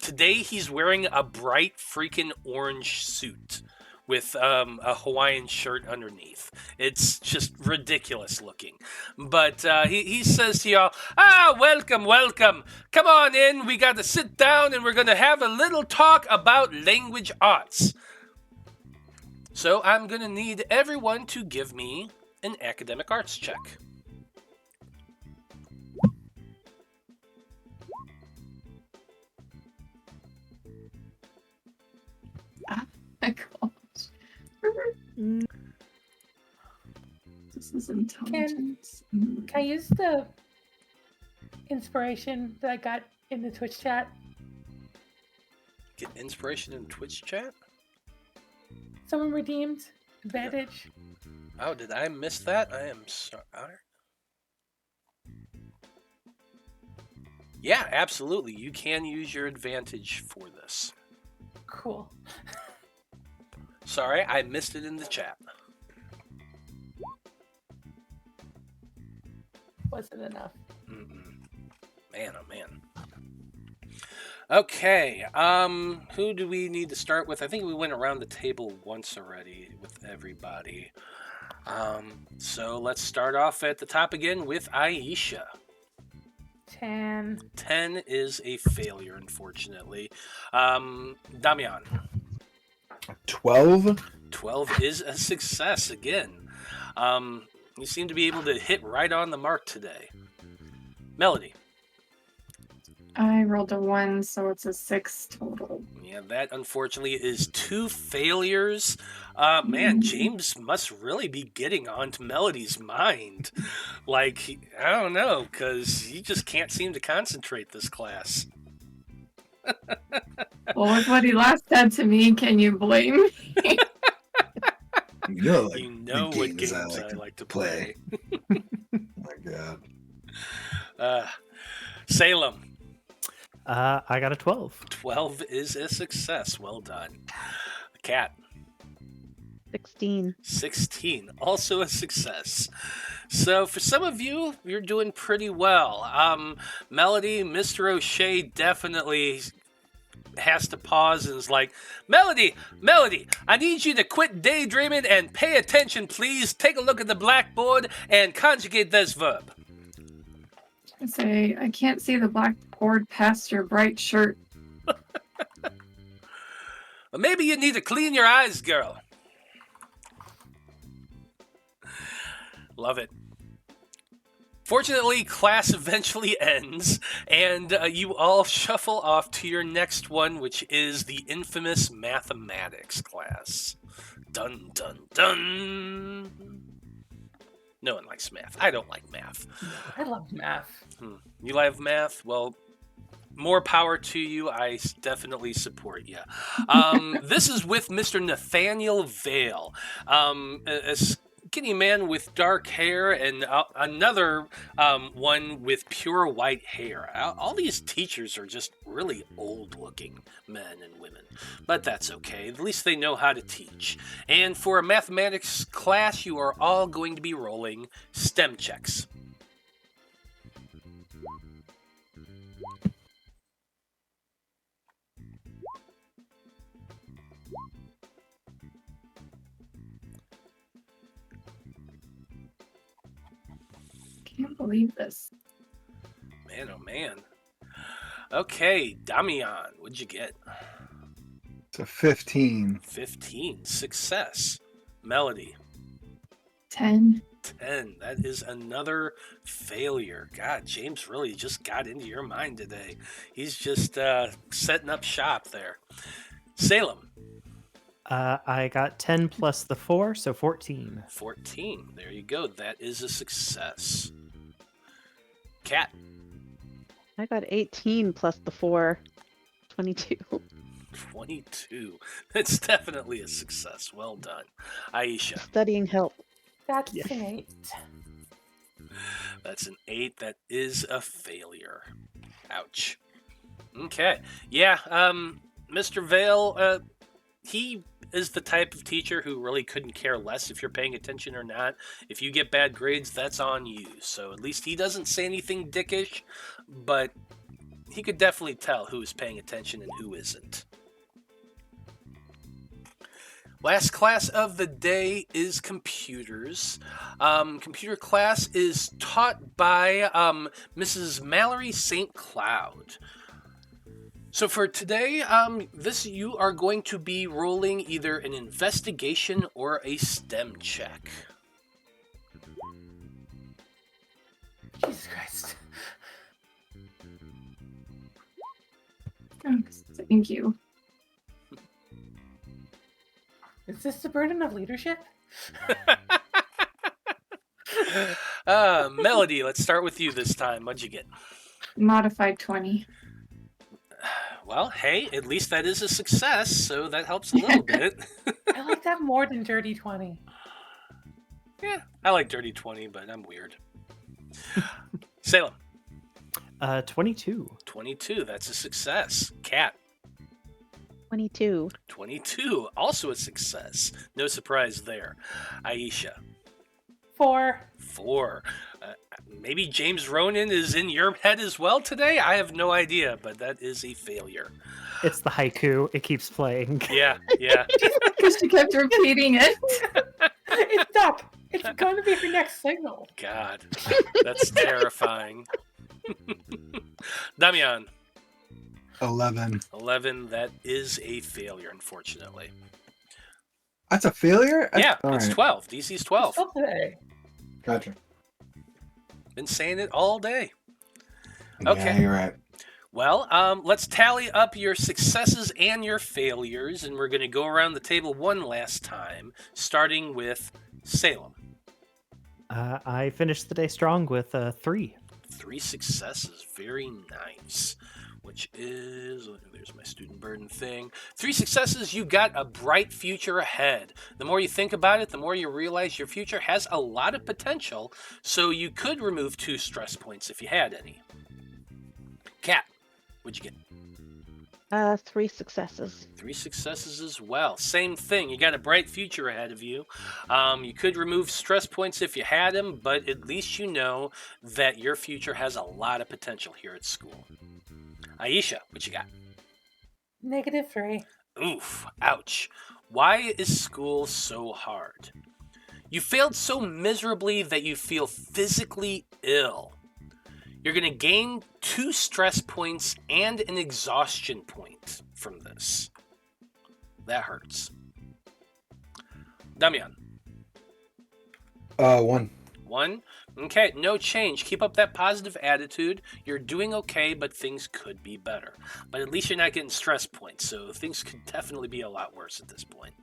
Today he's wearing a bright freaking orange suit with a Hawaiian shirt underneath. It's just ridiculous looking. But he says to y'all, welcome. Come on in. We got to sit down and we're going to have a little talk about language arts. So I'm going to need everyone to give me an academic arts check. Cool. This is intelligence. Can I use the inspiration that I got in the Twitch chat? Get inspiration in Twitch chat? Someone redeemed advantage. Oh, did I miss that? I am sorry. Yeah, absolutely. You can use your advantage for this. Cool. Sorry, I missed it in the chat. Wasn't enough. Man, oh man. Okay, who do we need to start with? I think we went around the table once already with everybody. So let's start off at the top again with Aisha. 10. 10 is a failure, unfortunately. Damian. 12. 12 is a success again. You seem to be able to hit right on the mark today. Melody. I rolled a 1, so it's a 6 total. Yeah, that unfortunately is 2 failures. Man, James must really be getting onto Melody's mind. Like, I don't know, because he just can't seem to concentrate this class. Well, with what he last said to me, can you blame me? You know You know what games I like to play. God. Salem. I got a 12. 12 is a success. Well done. Cat. 16. 16, also a success. So for some of you, you're doing pretty well. Melody, Mr. O'Shea definitely has to pause and is like, Melody, I need you to quit daydreaming and pay attention, please. Take a look at the blackboard and conjugate this verb. I say, I can't see the blackboard past your bright shirt. Well, maybe you need to clean your eyes, girl. Love it. Fortunately, class eventually ends, and you all shuffle off to your next one, which is the infamous mathematics class. Dun, dun, dun. No one likes math. I don't like math. I love math. You like math? Well, more power to you. I definitely support you. This is with Mr. Nathaniel Vale. A skinny man with dark hair and another one with pure white hair. All these teachers are just really old-looking men and women. But that's okay. At least they know how to teach. And for a mathematics class, you are all going to be rolling STEM checks. Can't believe this. Man, oh man. Okay, Damian, what'd you get? It's a 15. 15. Success. Melody. 10. 10. That is another failure. God, James really just got into your mind today. He's just setting up shop there. Salem. I got 10 plus the 4, so 14. 14. There you go. That is a success. Cat. I got 18 plus the 4. 22. 22. That's definitely a success. Well done. Aisha. Studying help. That's Yeah. an 8. That's an 8. That is a failure. Ouch. Okay. Yeah, Mr. Vale, he is the type of teacher who really couldn't care less if you're paying attention or not. If you get bad grades, that's on you. So at least he doesn't say anything dickish, but he could definitely tell who is paying attention and who isn't. Last class of the day is computers. Computer class is taught by Mrs. Mallory St. Cloud. So for today, you are going to be rolling either an investigation or a STEM check. Jesus Christ. Oh, thank you. Is this the burden of leadership? Melody, let's start with you this time. What'd you get? Modified 20. Well, hey, at least that is a success, so that helps a little bit. I like that more than Dirty 20. Yeah, I like Dirty 20, but I'm weird. Salem. 22. 22, that's a success. Cat. 22. 22, also a success. No surprise there. Aisha. 4. 4. Maybe James Ronan is in your head as well today? I have no idea, but that is a failure. It's the haiku. It keeps playing. Yeah, yeah. Because she kept repeating it. It's stuck. It's going to be her next signal. God, that's terrifying. Damian. 11. 11, that is a failure, unfortunately. That's a failure? Yeah, All it's right. 12. DC's 12. Still today. Gotcha. Been saying it all day. Okay. Yeah, you're right. Well, let's tally up your successes and your failures, and we're going to go around the table one last time, starting with Salem. I finished the day strong with 3. 3 successes. Very nice. which is, there's my student burden thing. 3 successes, you got a bright future ahead. The more you think about it, the more you realize your future has a lot of potential, so you could remove 2 stress points if you had any. Kat, what'd you get? 3 successes. 3 successes as well. Same thing. You got a bright future ahead of you. You could remove stress points if you had them, but at least you know that your future has a lot of potential here at school. Aisha, what you got? -3. Oof, ouch. Why is school so hard? You failed so miserably that you feel physically ill. You're going to gain 2 stress points and an exhaustion point from this. That hurts. Damian. 1. 1? Okay, no change. Keep up that positive attitude. You're doing okay, but things could be better. But at least you're not getting stress points, so things could definitely be a lot worse at this point.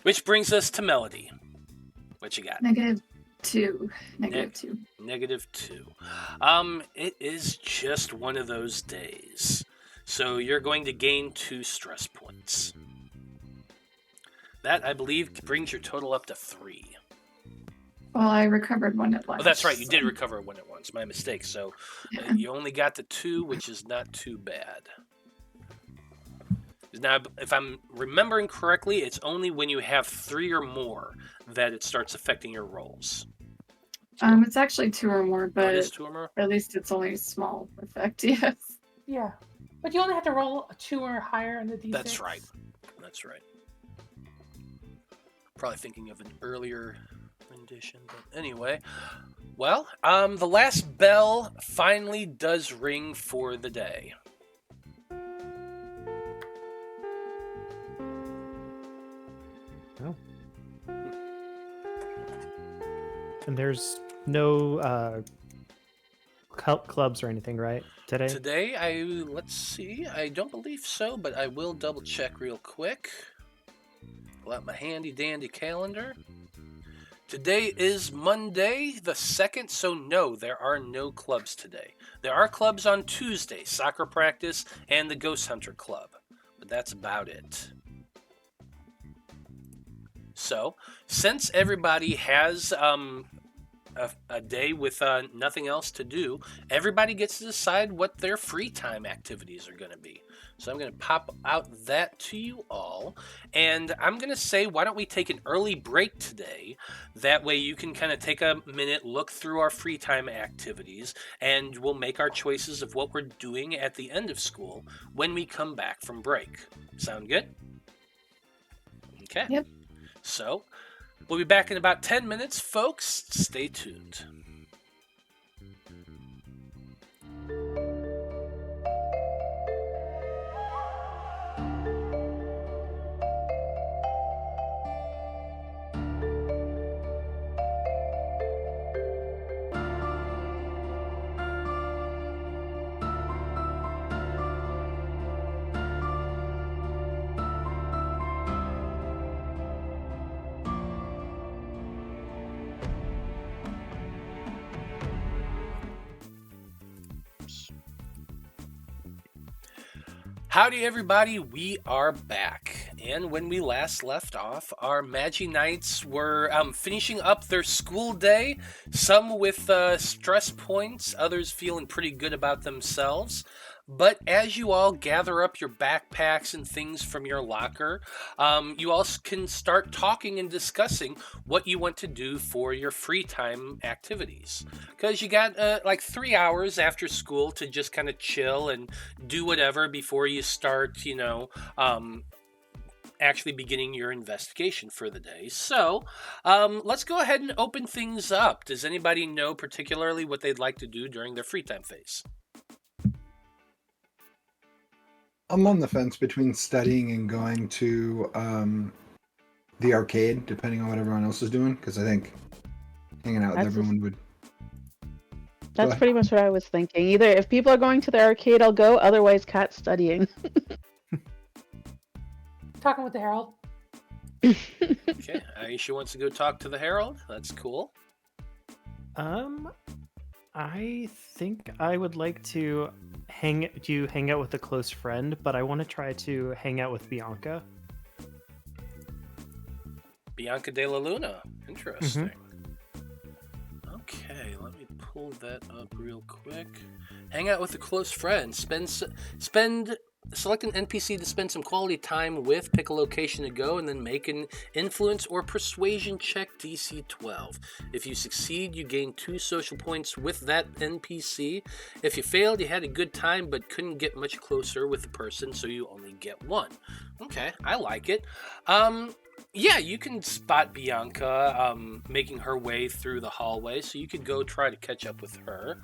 Which brings us to Melody. What you got? -2. -2. -2. It is just one of those days. So you're going to gain 2 stress points. That, I believe, brings your total up to 3. Well, I recovered one at lunch. Oh, that's right. You so- did recover one at once. My mistake. So Yeah. you only got the 2, which is not too bad. Now, if I'm remembering correctly, it's only when you have 3 or more that it starts affecting your rolls. It's actually 2 or more, Oh, but it is 2 or more? at least it's only a small effect, yes. Yeah. But you only have to roll a 2 or higher in the D6. That's right. That's right. Probably thinking of an earlier rendition, but anyway. Well, the last bell finally does ring for the day. Oh. And there's no clubs or anything, right? Today? Today, let's see. I don't believe so, but I will double check real quick. Pull out my handy dandy calendar. Today is Monday the 2nd, so no, there are no clubs today. There are clubs on Tuesday, soccer practice and the Ghost Hunter Club, but that's about it. So, since everybody has a day with nothing else to do, everybody gets to decide what their free time activities are going to be. So I'm going to pop out that to you all, and I'm going to say, why don't we take an early break today? That way you can kind of take a minute, look through our free time activities, and we'll make our choices of what we're doing at the end of school when we come back from break. Sound good? Okay. Yep. So, we'll be back in about 10 minutes, folks. Stay tuned. Howdy everybody, we are back. And when we last left off, our Magi-Knights were finishing up their school day, some with stress points, others feeling pretty good about themselves. But as you all gather up your backpacks and things from your locker, you all can start talking and discussing what you want to do for your free time activities. Because you got like 3 hours after school to just kind of chill and do whatever before you start, actually beginning your investigation for the day. So let's go ahead and open things up. Does anybody know particularly what they'd like to do during their free time phase? I'm on the fence between studying and going to the arcade, depending on what everyone else is doing, because I think hanging out with That's everyone would... That's ahead. pretty much what I was thinking. Either if people are going to the arcade, I'll go. Otherwise, Kat's studying. Talking with the Herald. Okay, Aisha wants to go talk to the Herald. That's cool. I think I would like to hang out with a close friend, but I want to try to hang out with Bianca. Bianca de la Luna. Interesting. Okay, let me pull that up real quick. Hang out with a close friend. Select an NPC to spend some quality time with, pick a location to go, and then make an influence or persuasion check DC 12. If you succeed, you gain 2 social points with that NPC. If you failed, you had a good time but couldn't get much closer with the person, so you only get 1. Okay, I like it. Yeah, you can spot Bianca making her way through the hallway, so you could go try to catch up with her.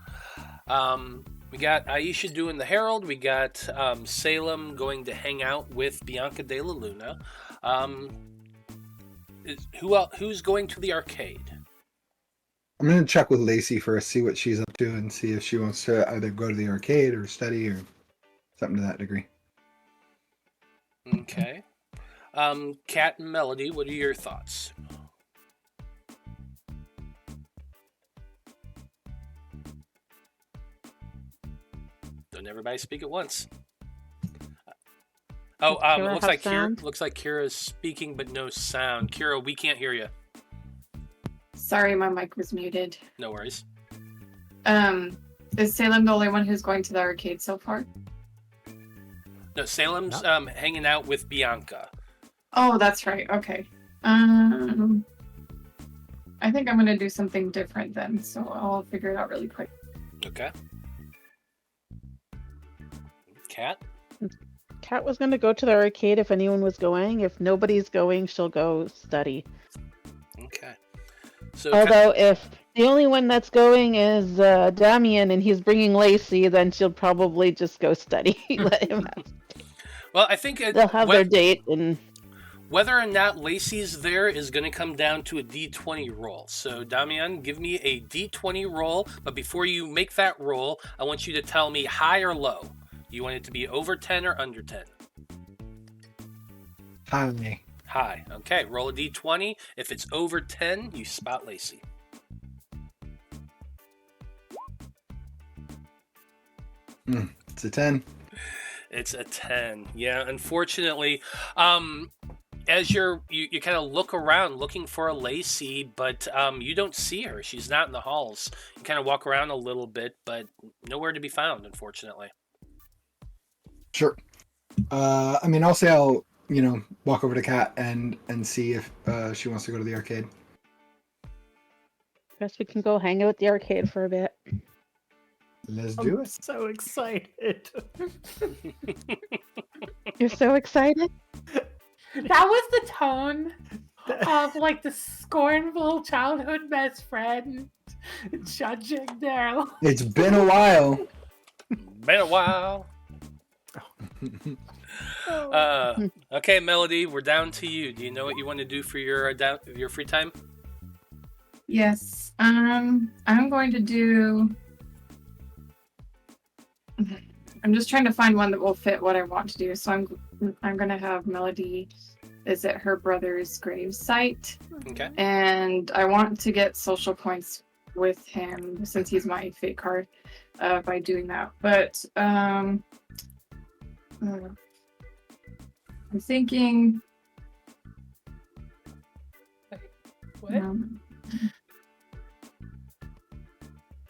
We got Aisha doing the Herald. We got Salem going to hang out with Bianca de la Luna. Who's going to the arcade? I'm going to check with Lacey first, see what she's up to, and see if she wants to either go to the arcade or study or something to that degree. Okay. Kat and Melody, what are your thoughts? Don't everybody speak at once. Kira looks have like sound? Kira's speaking but no sound. Kira, we can't hear you. Sorry, my mic was muted. No worries. Is Salem the only one who's going to the arcade so far? No, Salem's hanging out with Bianca. Oh, that's right. Okay. I think I'm gonna do something different then, so I'll figure it out really quick. Okay. Kat? Kat was going to go to the arcade if anyone was going. If nobody's going, she'll go study. Okay. So Although if the only one that's going is Damian and he's bringing Lacey, then she'll probably just go study. Let him have. well, I think They'll have their date and. whether or not Lacey's there is going to come down to a D20 roll. So, Damian, give me a D20 roll, but before you make that roll, I want you to tell me high or low. You want it to be over 10 or under 10? Hi. High. Okay, roll a D20. If it's over 10, you spot Lacey. It's a 10. It's a 10. Yeah, unfortunately, as you kind of look around looking for a Lacey, but you don't see her. She's not in the halls. You kind of walk around a little bit, but nowhere to be found, unfortunately. Sure. I'll say I'll, walk over to Kat and see if she wants to go to the arcade. Guess we can go hang out at the arcade for a bit. Let's do I'm it. so excited. You're so excited? That was the tone of like the scornful childhood best friend judging their. It's been a while. Been a while. Okay, Melody, we're down to you. Do you know what you want to do for your free time? Yes. I'm going to do. I'm just trying to find one that will fit what I want to do. So I'm going to have Melody visit her brother's grave site. Okay. And I want to get social points with him since he's my fate card by doing that. But I'm thinking. What?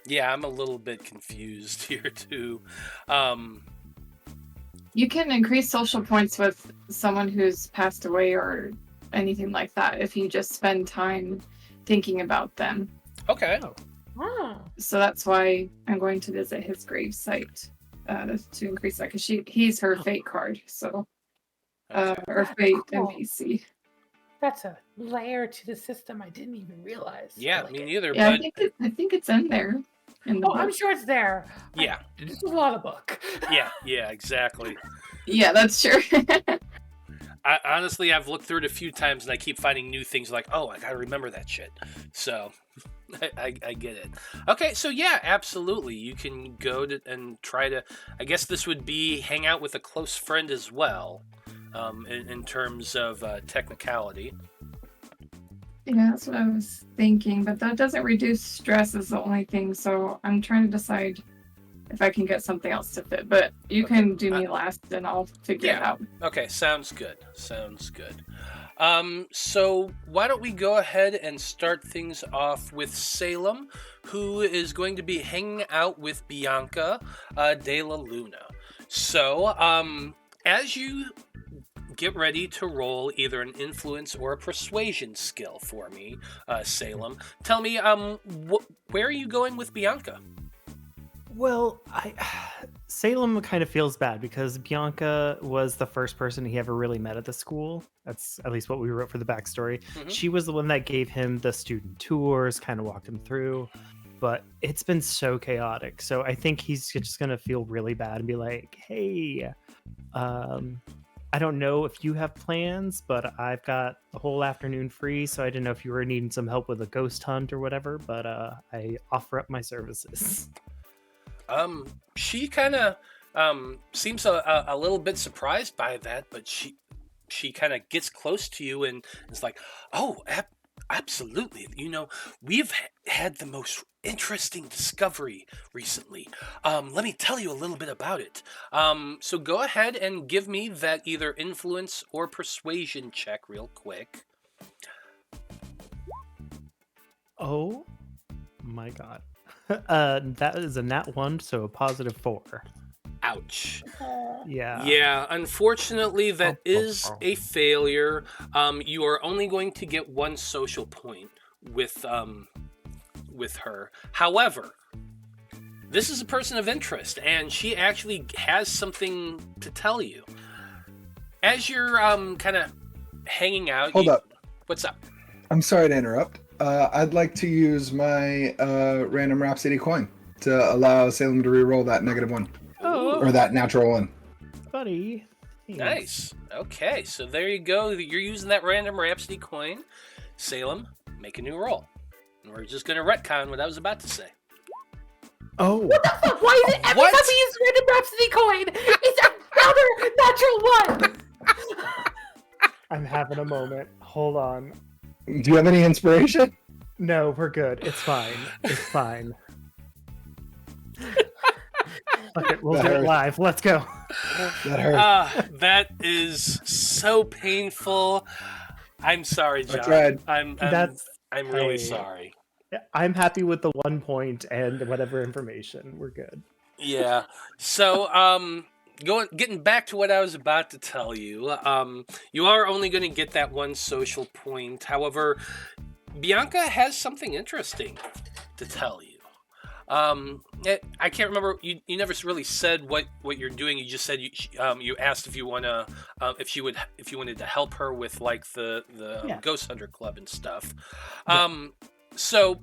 Yeah, I'm a little bit confused here too. You can increase social points with someone who's passed away or anything like that if you just spend time thinking about them. Okay. Oh. So that's why I'm going to visit his grave site to increase that because he's her fate card. So Okay. or fate Cool. NPC. That's a layer to the system I didn't even realize. Yeah, I like me it. neither. Yeah, But I think it's in there. In the Oh, I'm book. sure it's there. yeah, This is a lot of book. yeah, exactly. Yeah, that's true. Honestly, I've looked through it a few times and I keep finding new things like, oh, I gotta remember that shit. So I get it. Okay, so yeah, absolutely. You can go and try to. I guess this would be hang out with a close friend as well, in terms of technicality. Yeah, that's what I was thinking, but that doesn't reduce stress is the only thing, so I'm trying to decide if I can get something else to fit. But you can do me last and I'll figure it out. Okay, sounds good. Sounds good. So why don't we go ahead and start things off with Salem, who is going to be hanging out with Bianca de la Luna. So, as you get ready to roll either an influence or a persuasion skill for me, Salem, tell me, where are you going with Bianca? Well, Salem kind of feels bad because Bianca was the first person he ever really met at the school. That's at least what we wrote for the backstory. Mhm. She was the one that gave him the student tours, kind of walked him through. But it's been so chaotic. So I think he's just going to feel really bad and be like, hey, I don't know if you have plans, but I've got the whole afternoon free. So I didn't know if you were needing some help with a ghost hunt or whatever, but I offer up my services. She kind of seems a little bit surprised by that, but she kind of gets close to you and is like, "Oh, absolutely. You know, we've had the most interesting discovery recently. Let me tell you a little bit about it. So go ahead and give me that either influence or persuasion check real quick." Oh my god. That is a nat 1, so a positive 4. Ouch. Yeah. Yeah, unfortunately, that is a failure. You are only going to get 1 social point with her. However, this is a person of interest, and she actually has something to tell you. As you're kind of hanging out. Hold up. What's up? I'm sorry to interrupt. I'd like to use my random Rhapsody coin to allow Salem to re-roll that -1. Oh. Or that natural 1. Buddy. Nice. Okay, so there you go. You're using that random Rhapsody coin. Salem, make a new roll. And we're just going to retcon what I was about to say. Oh. What the fuck? Why is it every What? time we use random Rhapsody coin, it's another natural 1? I'm having a moment. Hold on. Do you have any inspiration? No, we're good. It's fine. It's fine. Fuck it, we'll That do it hurt. live. Let's go. That hurt. That is so painful. I'm sorry, John. I tried. I'm really Hey. sorry. I'm happy with the 1 point and whatever information. We're good. Yeah. So, getting back to what I was about to tell you, you are only going to get that 1 social point. However, Bianca has something interesting to tell you. I can't remember. You never really said what you're doing. You just said you asked if you wanna if you wanted to help her with like the Ghost Hunter Club and stuff. So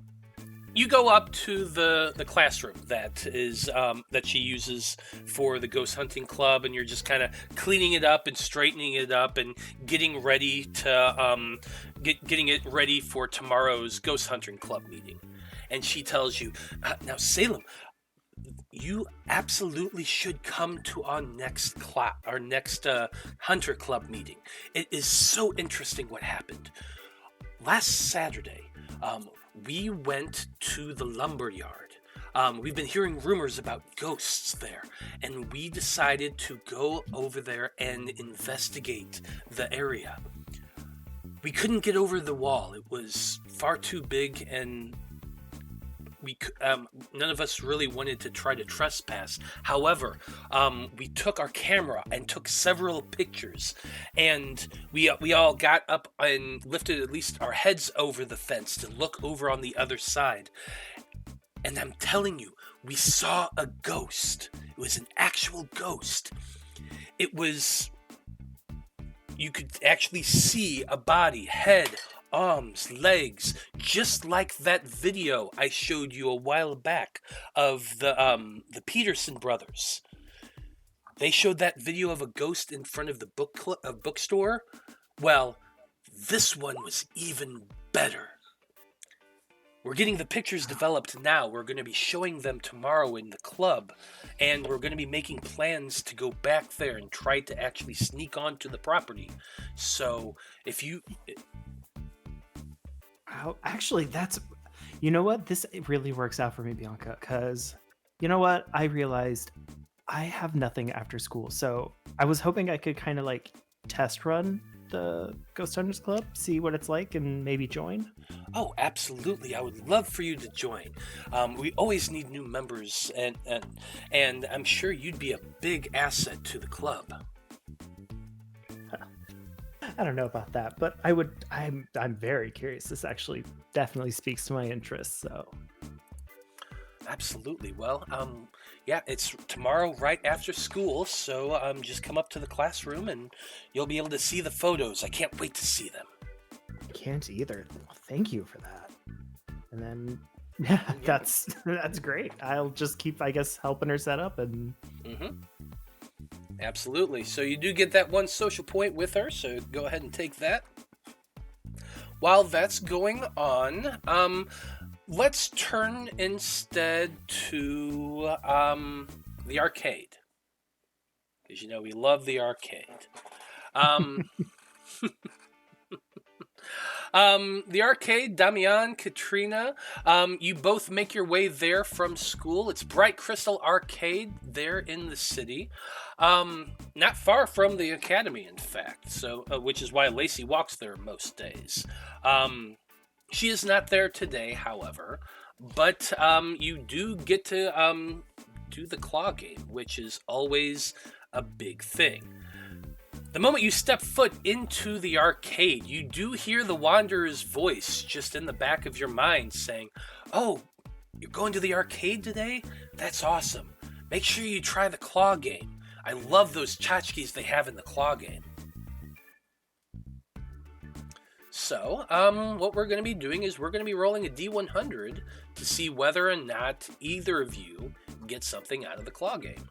you go up to the classroom that is that she uses for the ghost hunting club, and you're just kind of cleaning it up and straightening it up and getting ready to getting it ready for tomorrow's ghost hunting club meeting. And she tells you, now Salem, you absolutely should come to our next Hunter Club meeting. It is so interesting what happened. Last Saturday, we went to the lumber yard. We've been hearing rumors about ghosts there, and we decided to go over there and investigate the area. We couldn't get over the wall. It was far too big, and none of us really wanted to try to trespass. However, we took our camera and took several pictures, and we all got up and lifted at least our heads over the fence to look over on the other side. And I'm telling you, we saw a ghost. It was an actual ghost. It was... You could actually see a body, head, arms, legs, just like that video I showed you a while back of the Peterson brothers. They showed that video of a ghost in front of the bookstore. Well, this one was even better. We're getting the pictures developed now. We're going to be showing them tomorrow in the club, and we're going to be making plans to go back there and try to actually sneak onto the property. So, if you... Actually, that's, you know what? This really works out for me, Bianca, because you know what? I realized I have nothing after school. So I was hoping I could kind of like test run the Ghost Hunters Club, see what it's like, and maybe join. Oh, absolutely! I would love for you to join. We always need new members, and I'm sure you'd be a big asset to the club. I don't know about that, but I would. I'm very curious. This actually definitely speaks to my interests. So Absolutely. Well, yeah, it's tomorrow right after school, so just come up to the classroom and you'll be able to see the photos. I can't wait to see them. I can't either. Well, thank you for that. And then yeah, that's great. I'll just keep, I guess, helping her set up and. Mm-hmm. Absolutely. So you do get that one social point with her, so go ahead and take that. While that's going on, let's turn instead to the arcade. Because, you know, we love the arcade. The arcade, Damian, Katrina, you both make your way there from school. It's Bright Crystal Arcade there in the city. Not far from the academy, in fact, so which is why Lacey walks there most days. She is not there today, however, but you do get to do the claw game, which is always a big thing. The moment you step foot into the arcade, you do hear the Wanderer's voice just in the back of your mind saying, "Oh, you're going to the arcade today? That's awesome. Make sure you try the claw game. I love those tchotchkes they have in the claw game." So, what we're going to be doing is we're going to be rolling a D100 to see whether or not either of you get something out of the claw game.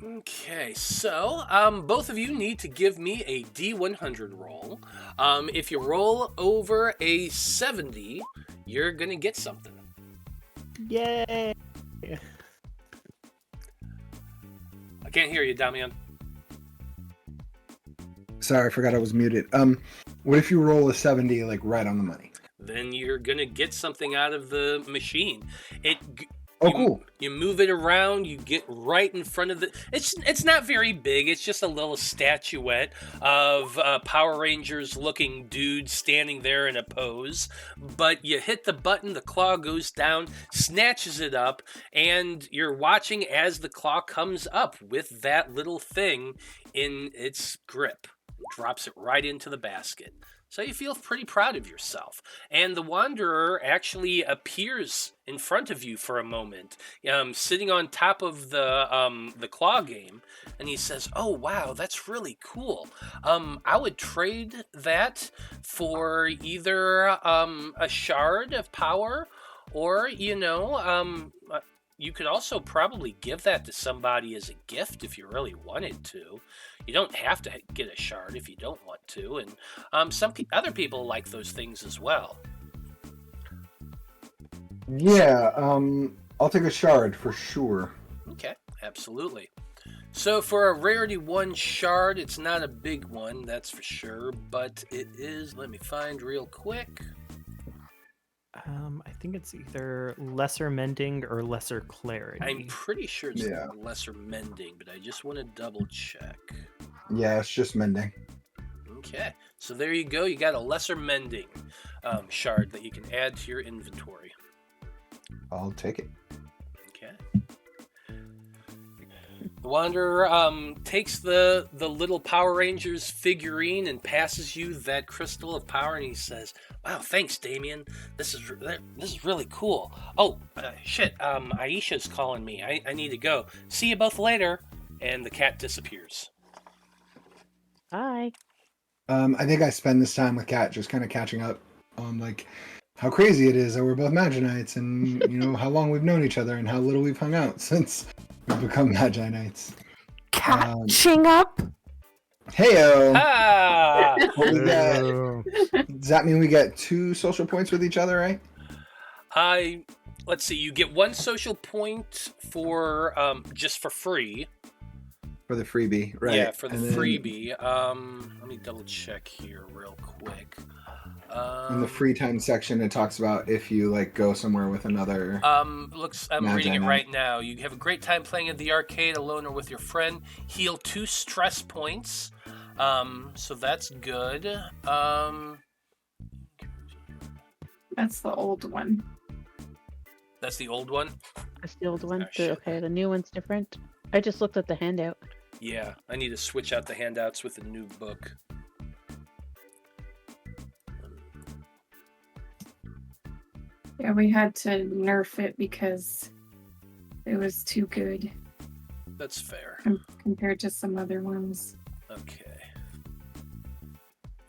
Okay, so both of you need to give me a D100 roll. If you roll over a 70, you're going to get something. Yay! I can't hear you, Damian. Sorry, I forgot I was muted. What if you roll a 70, like right on the money? Then you're going to get something out of the machine. Cool. You move it around, you get right in front of the... It's not very big, it's just a little statuette of Power Rangers looking dude standing there in a pose. But you hit the button, the claw goes down, snatches it up, and you're watching as the claw comes up with that little thing in its grip. Drops it right into the basket. So you feel pretty proud of yourself. And the Wanderer actually appears in front of you for a moment, sitting on top of the claw game, and he says, "Oh, wow, that's really cool. I would trade that for either a shard of power, or, you could also probably give that to somebody as a gift if you really wanted to. You don't have to get a shard if you don't want to, and some other people like those things as well." Yeah, I'll take a shard for sure. Okay, absolutely. So for a rarity 1 shard, it's not a big one, that's for sure, but it is, let me find real quick. I think it's either lesser mending or lesser clarity. I'm pretty sure it's Yeah. lesser mending, but I just want to double check. Yeah, it's just mending. Okay, so there you go. You got a lesser mending shard that you can add to your inventory. I'll take it. Okay. The Wanderer takes the little Power Rangers figurine and passes you that crystal of power, and he says, "Wow, thanks, Damian. This is really cool. Oh, shit. Aisha's calling me. I need to go. See you both later." And the cat disappears. Bye. I think I spend this time with Kat just kind of catching up on like how crazy it is that we're both Magi-Knights, and how long we've known each other and how little we've hung out since we've become Magi-Knights. Catching up? Heyo! Ah! What we got? Oh. Does that mean we get 2 social points with each other, right? Let's see. You get 1 social point for just for free. For the freebie, right? Yeah, for the And then freebie. Let me double check here real quick. in the free time section, it talks about if you like go somewhere with another. I'm reading it Magi-Knight. right now. You have a great time playing at the arcade alone or with your friend. Heal 2 stress points. So that's good. That's the old one. That's the old one? That's the old one. Oh, shit. Okay, the new one's different. I just looked at the handout. Yeah, I need to switch out the handouts with the new book. Yeah, we had to nerf it because it was too good That's fair. compared to some other ones. Okay.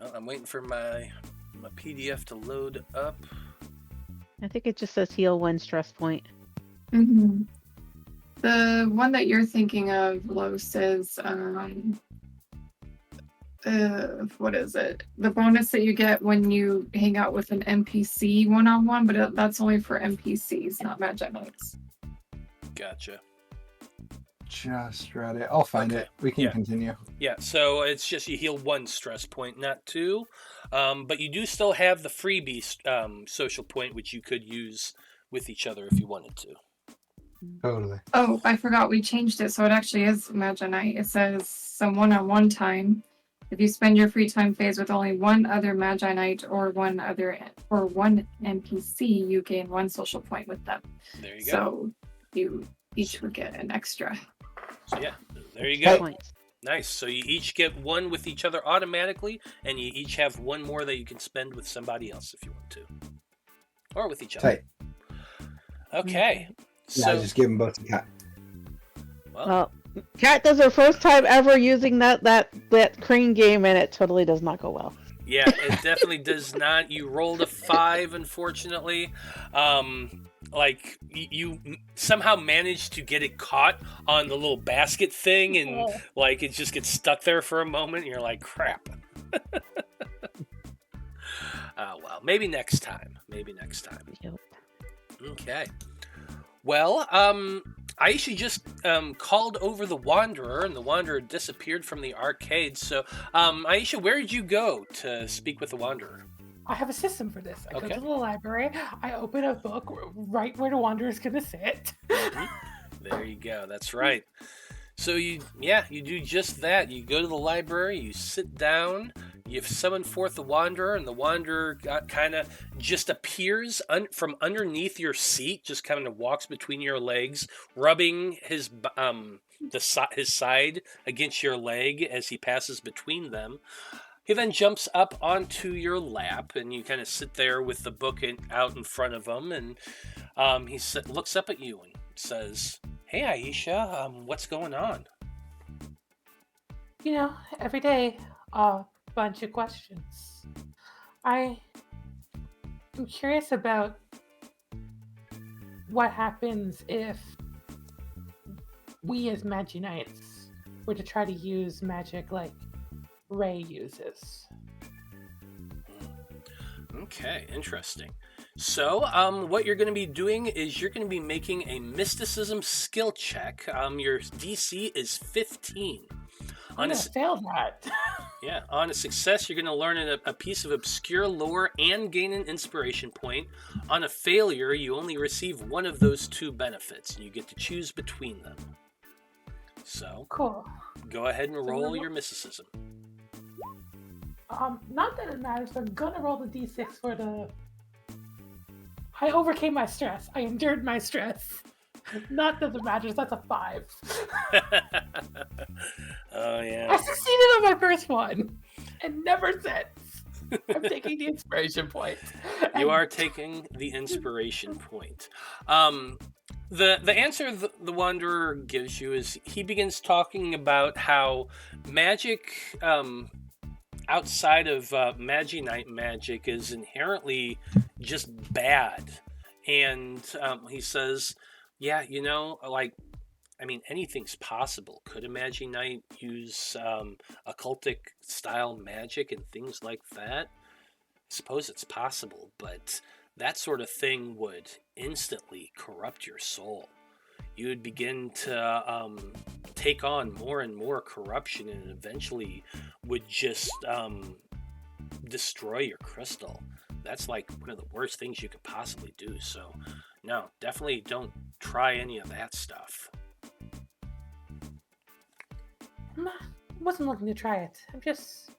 Well, I'm waiting for my PDF to load up. I think it just says heal 1 stress point. Mm-hmm. The one that you're thinking of, Lo, says, what is it? The bonus that you get when you hang out with an NPC one-on-one, but that's only for NPCs, not Magi-Knights. Gotcha. Just read it. I'll find Okay. it. We can Yeah. continue. Yeah, so it's just you heal 1 stress point, not 2. But you do still have the freebie social point, which you could use with each other if you wanted to. Totally. Oh, I forgot we changed it, so it actually is Magi-Knight. It says some one-on-one time. If you spend your free time phase with only one other Magi-Knight or one NPC, you gain 1 social point with them. There you go. So you each would get an extra. So yeah, there you go. Points. Nice. So you each get 1 with each other automatically, and you each have 1 more that you can spend with somebody else if you want to, or with each other. Tight. Okay. Yeah, So just give them both a cat. Well, Kat does her first time ever using that crane game, and it totally does not go well. yeah, it definitely does not. You rolled a 5, unfortunately. Like you somehow managed to get it caught on the little basket thing, and like it just gets stuck there for a moment. And you're like, crap. Well, maybe next time. Yep. Okay. Well, Aisha just called over the Wanderer, and the Wanderer disappeared from the arcade. So, Aisha, where did you go to speak with the Wanderer? I have a system for this. I Okay. go to the library, I open a book right where the Wanderer's gonna sit. There you go. That's right. So you do just that. You go to the library, you sit down, you summon forth the Wanderer, and the Wanderer kind of just appears from underneath your seat, just kind of walks between your legs, rubbing his side against your leg as he passes between them. He then jumps up onto your lap, and you kind of sit there with the book out in front of him, and he looks up at you and says, "Hey, Aisha, what's going on?" You know, every day, a bunch of questions. I'm curious about what happens if we as Magi-Knights were to try to use magic like Ray uses. Okay, interesting. So, what you're going to be doing is you're going to be making a mysticism skill check. Your DC is 15. I'm gonna fail that. On a success, you're going to learn a piece of obscure lore and gain an inspiration point. On a failure, you only receive one of those 2 benefits, and you get to choose between them. So, Cool. go ahead and roll your mysticism. Not that it matters, but I'm gonna roll the d6 for the... I overcame my stress. I endured my stress. Not that it matters, that's a 5. Oh, yeah. I succeeded on my first one, and never since. I'm taking the inspiration point. You are taking the inspiration point. The answer the Wanderer gives you is he begins talking about how magic outside of Magi-Knight magic is inherently just bad. And he says, yeah, anything's possible. Could a Magi-Knight use occultic style magic and things like that? I suppose it's possible, but that sort of thing would instantly corrupt your soul. you would begin to take on more and more corruption, and eventually would just destroy your crystal. That's like one of the worst things you could possibly do. So, no, definitely don't try any of that stuff. I wasn't looking to try it. I'm just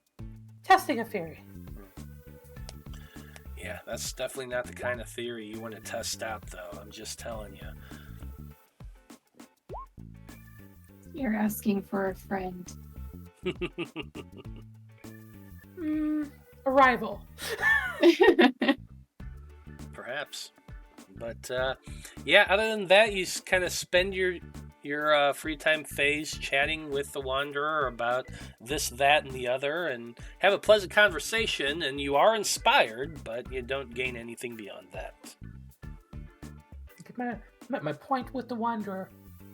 testing a theory. Yeah, that's definitely not the kind of theory you want to test out, though. I'm just telling you. You're asking for a friend. A rival. Perhaps. But, yeah, other than that, you kind of spend your free time phase chatting with the Wanderer about this, that, and the other, and have a pleasant conversation, and you are inspired, but you don't gain anything beyond that. My point with the Wanderer.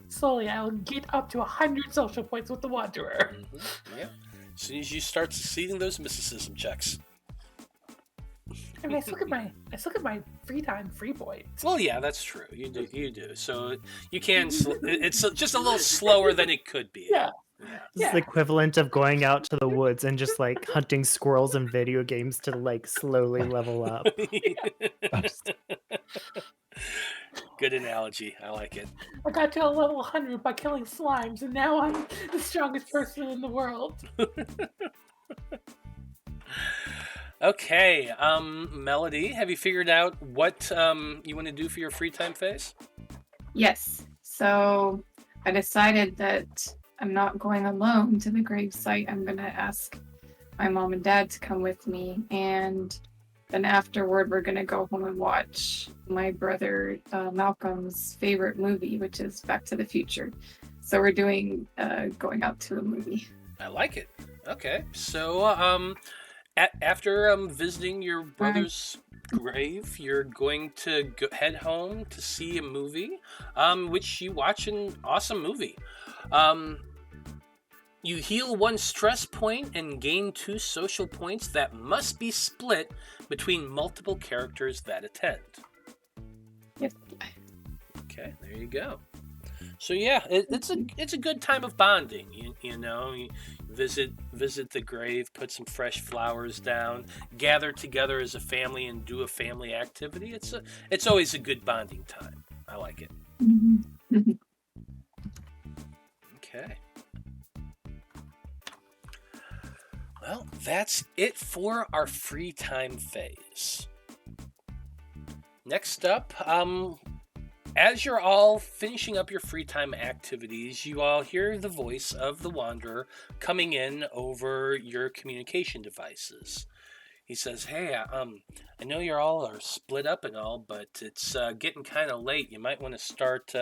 Slowly, I'll get up to 100 social points with the Wanderer. Mm-hmm. Yeah. As soon as you start succeeding those mysticism checks. I mean, I still get my free time free points. Well, yeah, that's true. You do. So you can. It's just a little slower than it could be. Yeah. It's the equivalent of going out to the woods and just like hunting squirrels in video games to like slowly level up. Good analogy. I like it. I got to a level 100 by killing slimes, and now I'm the strongest person in the world. Okay, Melody, have you figured out what you want to do for your free time phase? Yes. So I decided that I'm not going alone to the gravesite. I'm going to ask my mom and dad to come with me. And then afterward, we're going to go home and watch my brother Malcolm's favorite movie, which is Back to the Future. So we're doing going out to a movie. I like it. Okay. So after visiting your brother's grave, you're going to head home to see a movie, which you watch an awesome movie. You heal 1 stress point and gain 2 social points that must be split between multiple characters that attend. Yep. Okay, there you go. So yeah, it's a good time of bonding. You know, you visit the grave, put some fresh flowers down, gather together as a family, and do a family activity. It's always a good bonding time. I like it. Mm-hmm. Okay. Well, that's it for our free time phase. Next up, as you're all finishing up your free time activities, you all hear the voice of the Wanderer coming in over your communication devices. He says, "Hey, I know you all are split up and all, but it's getting kind of late. You might want to start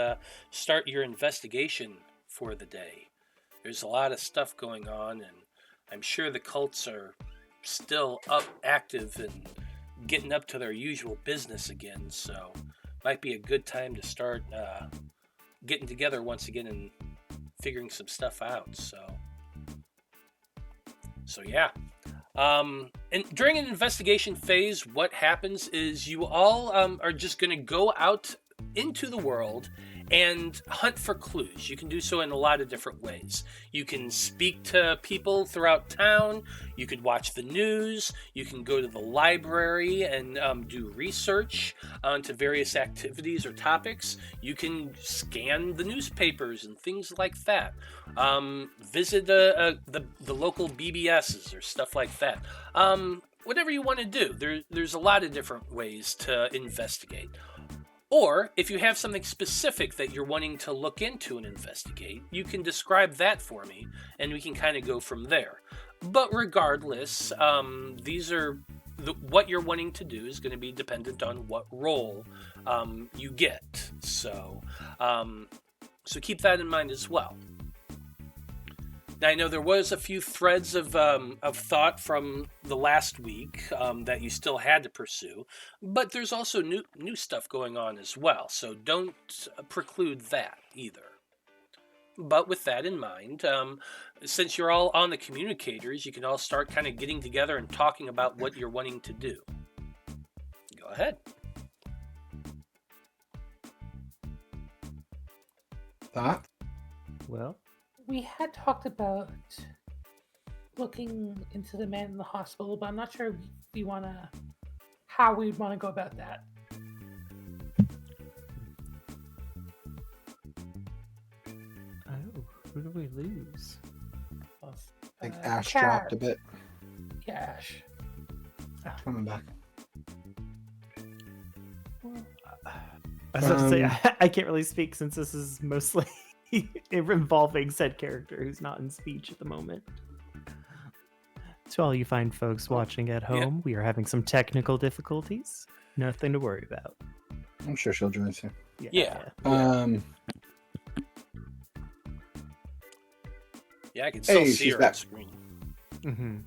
your investigation for the day. There's a lot of stuff going on, and I'm sure the cults are still active and getting up to their usual business again, so might be a good time to start getting together once again and figuring some stuff out." So yeah. And during an investigation phase, what happens is you all are just going to go out into the world and hunt for clues. You can do so in a lot of different ways. You can speak to people throughout town. You could watch the news. You can go to the library and do research onto various activities or topics. You can scan the newspapers and things like that. Visit the local BBSs or stuff like that. Whatever you want to do. There's a lot of different ways to investigate. Or, if you have something specific that you're wanting to look into and investigate, you can describe that for me, and we can kind of go from there. But regardless, these are what you're wanting to do is going to be dependent on what role you get. So keep that in mind as well. Now, I know there was a few threads of thought from the last week that you still had to pursue, but there's also new stuff going on as well, so don't preclude that either. But with that in mind, since you're all on the communicators, you can all start kind of getting together and talking about what you're wanting to do. Go ahead. Thought? Well, We had talked about looking into the man in the hospital, but I'm not sure how we'd want to go about that. oh, who do we lose? I think Ash dropped a bit. Yeah, Ash. Coming back. I was about to say, I can't really speak since this is mostly involving said character who's not in speech at the moment. To all you fine folks watching at home, we are having some technical difficulties. Nothing to worry about. I'm sure she'll join soon. Yeah. Yeah, I can still Hey, see she's her back. on screen. Mm-hmm.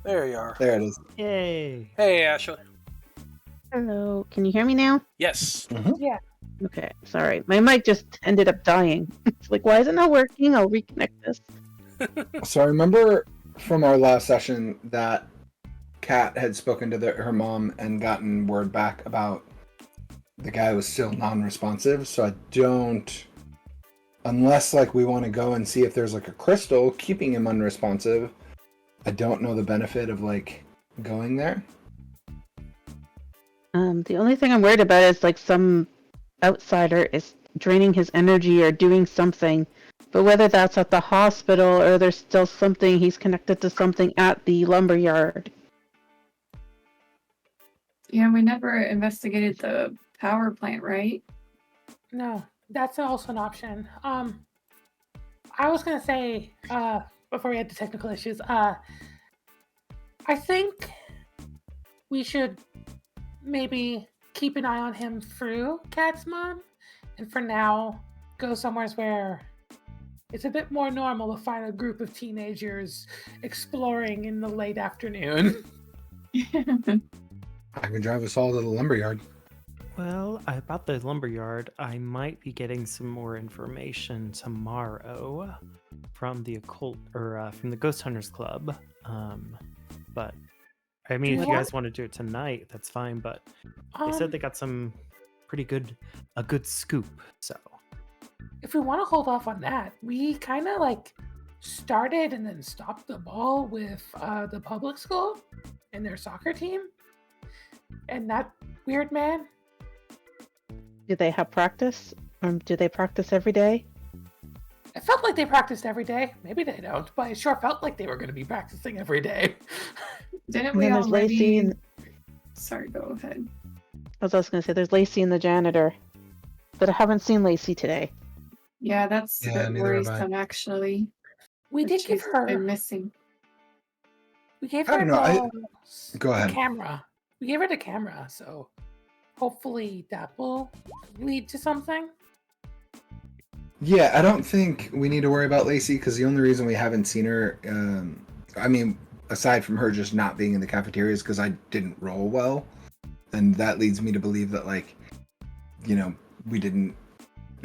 There you are. There it is. Yay! Hey, Ashley. Hello. Can you hear me now? Yes. Okay. Sorry. My mic just ended up dying. It's like, why is it not working? I'll reconnect this. So I remember from our last session that Kat had spoken to her mom and gotten word back about the guy was still non-responsive. So I don't, unless like we want to go and see if there's like a crystal keeping him unresponsive, I don't know the benefit of like going there. The only thing I'm worried about is like some outsider is draining his energy or doing something. But whether that's at the hospital or there's still something, he's connected to something at the lumberyard. Yeah, we never investigated the power plant, right? No, that's also an option. I was gonna say, before we had the technical issues, I think we should maybe keep an eye on him through Kat's mom, and for now, go somewhere where it's a bit more normal to find a group of teenagers exploring in the late afternoon. I can drive us all to the lumberyard. Well, about the lumberyard, I might be getting some more information tomorrow from the occult or from the Ghost Hunters Club. But I mean, if you guys want to do it tonight, that's fine. But they said they got some a good scoop. So If we want to hold off on that, we kind of like started and then stopped the ball with the public school and their soccer team, and that weird man. Do they have practice? Do they practice every day? It felt like they practiced every day. Maybe they don't, but it sure felt like they were going to be practicing every day. Didn't And we then there's Lacey already? and Sorry, go ahead. I was also going to say there's Lacey and the janitor, but I haven't seen Lacey today. Yeah, that's Yeah, a bit neither have I. worrisome, actually. We that did give she's her. been missing. We gave I her don't know, Go the ahead. camera. We gave her the camera, so hopefully that will lead to something. Yeah, I don't think we need to worry about Lacey because the only reason we haven't seen her, I mean, aside from her just not being in the cafeteria is because I didn't roll well. And that leads me to believe that, like, you know,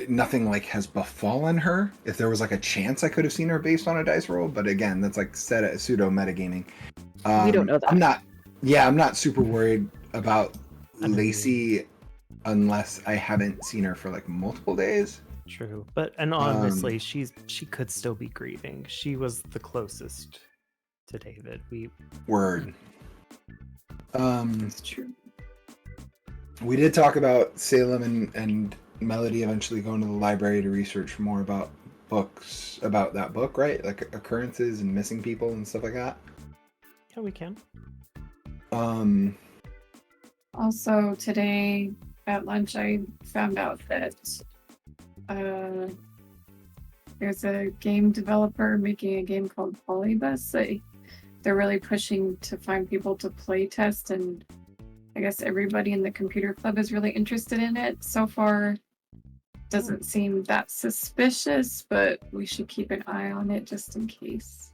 nothing like has befallen her. If there was like a chance I could have seen her based on a dice roll, but again, that's like pseudo metagaming. We don't know that. I'm not super worried about Agreed. Lacey unless I haven't seen her for like multiple days. true, and honestly, she could still be grieving. She was the closest to David. Word. It's true. We did talk about Salem and Melody eventually going to the library to research more about books, about that book, right? Like occurrences and missing people and stuff like that. Yeah, we can. Also, today at lunch, I found out that there's a game developer making a game called Polybus. They're really pushing to find people to play test, and I guess everybody in the computer club is really interested in it. So far, doesn't seem that suspicious, but we should keep an eye on it just in case.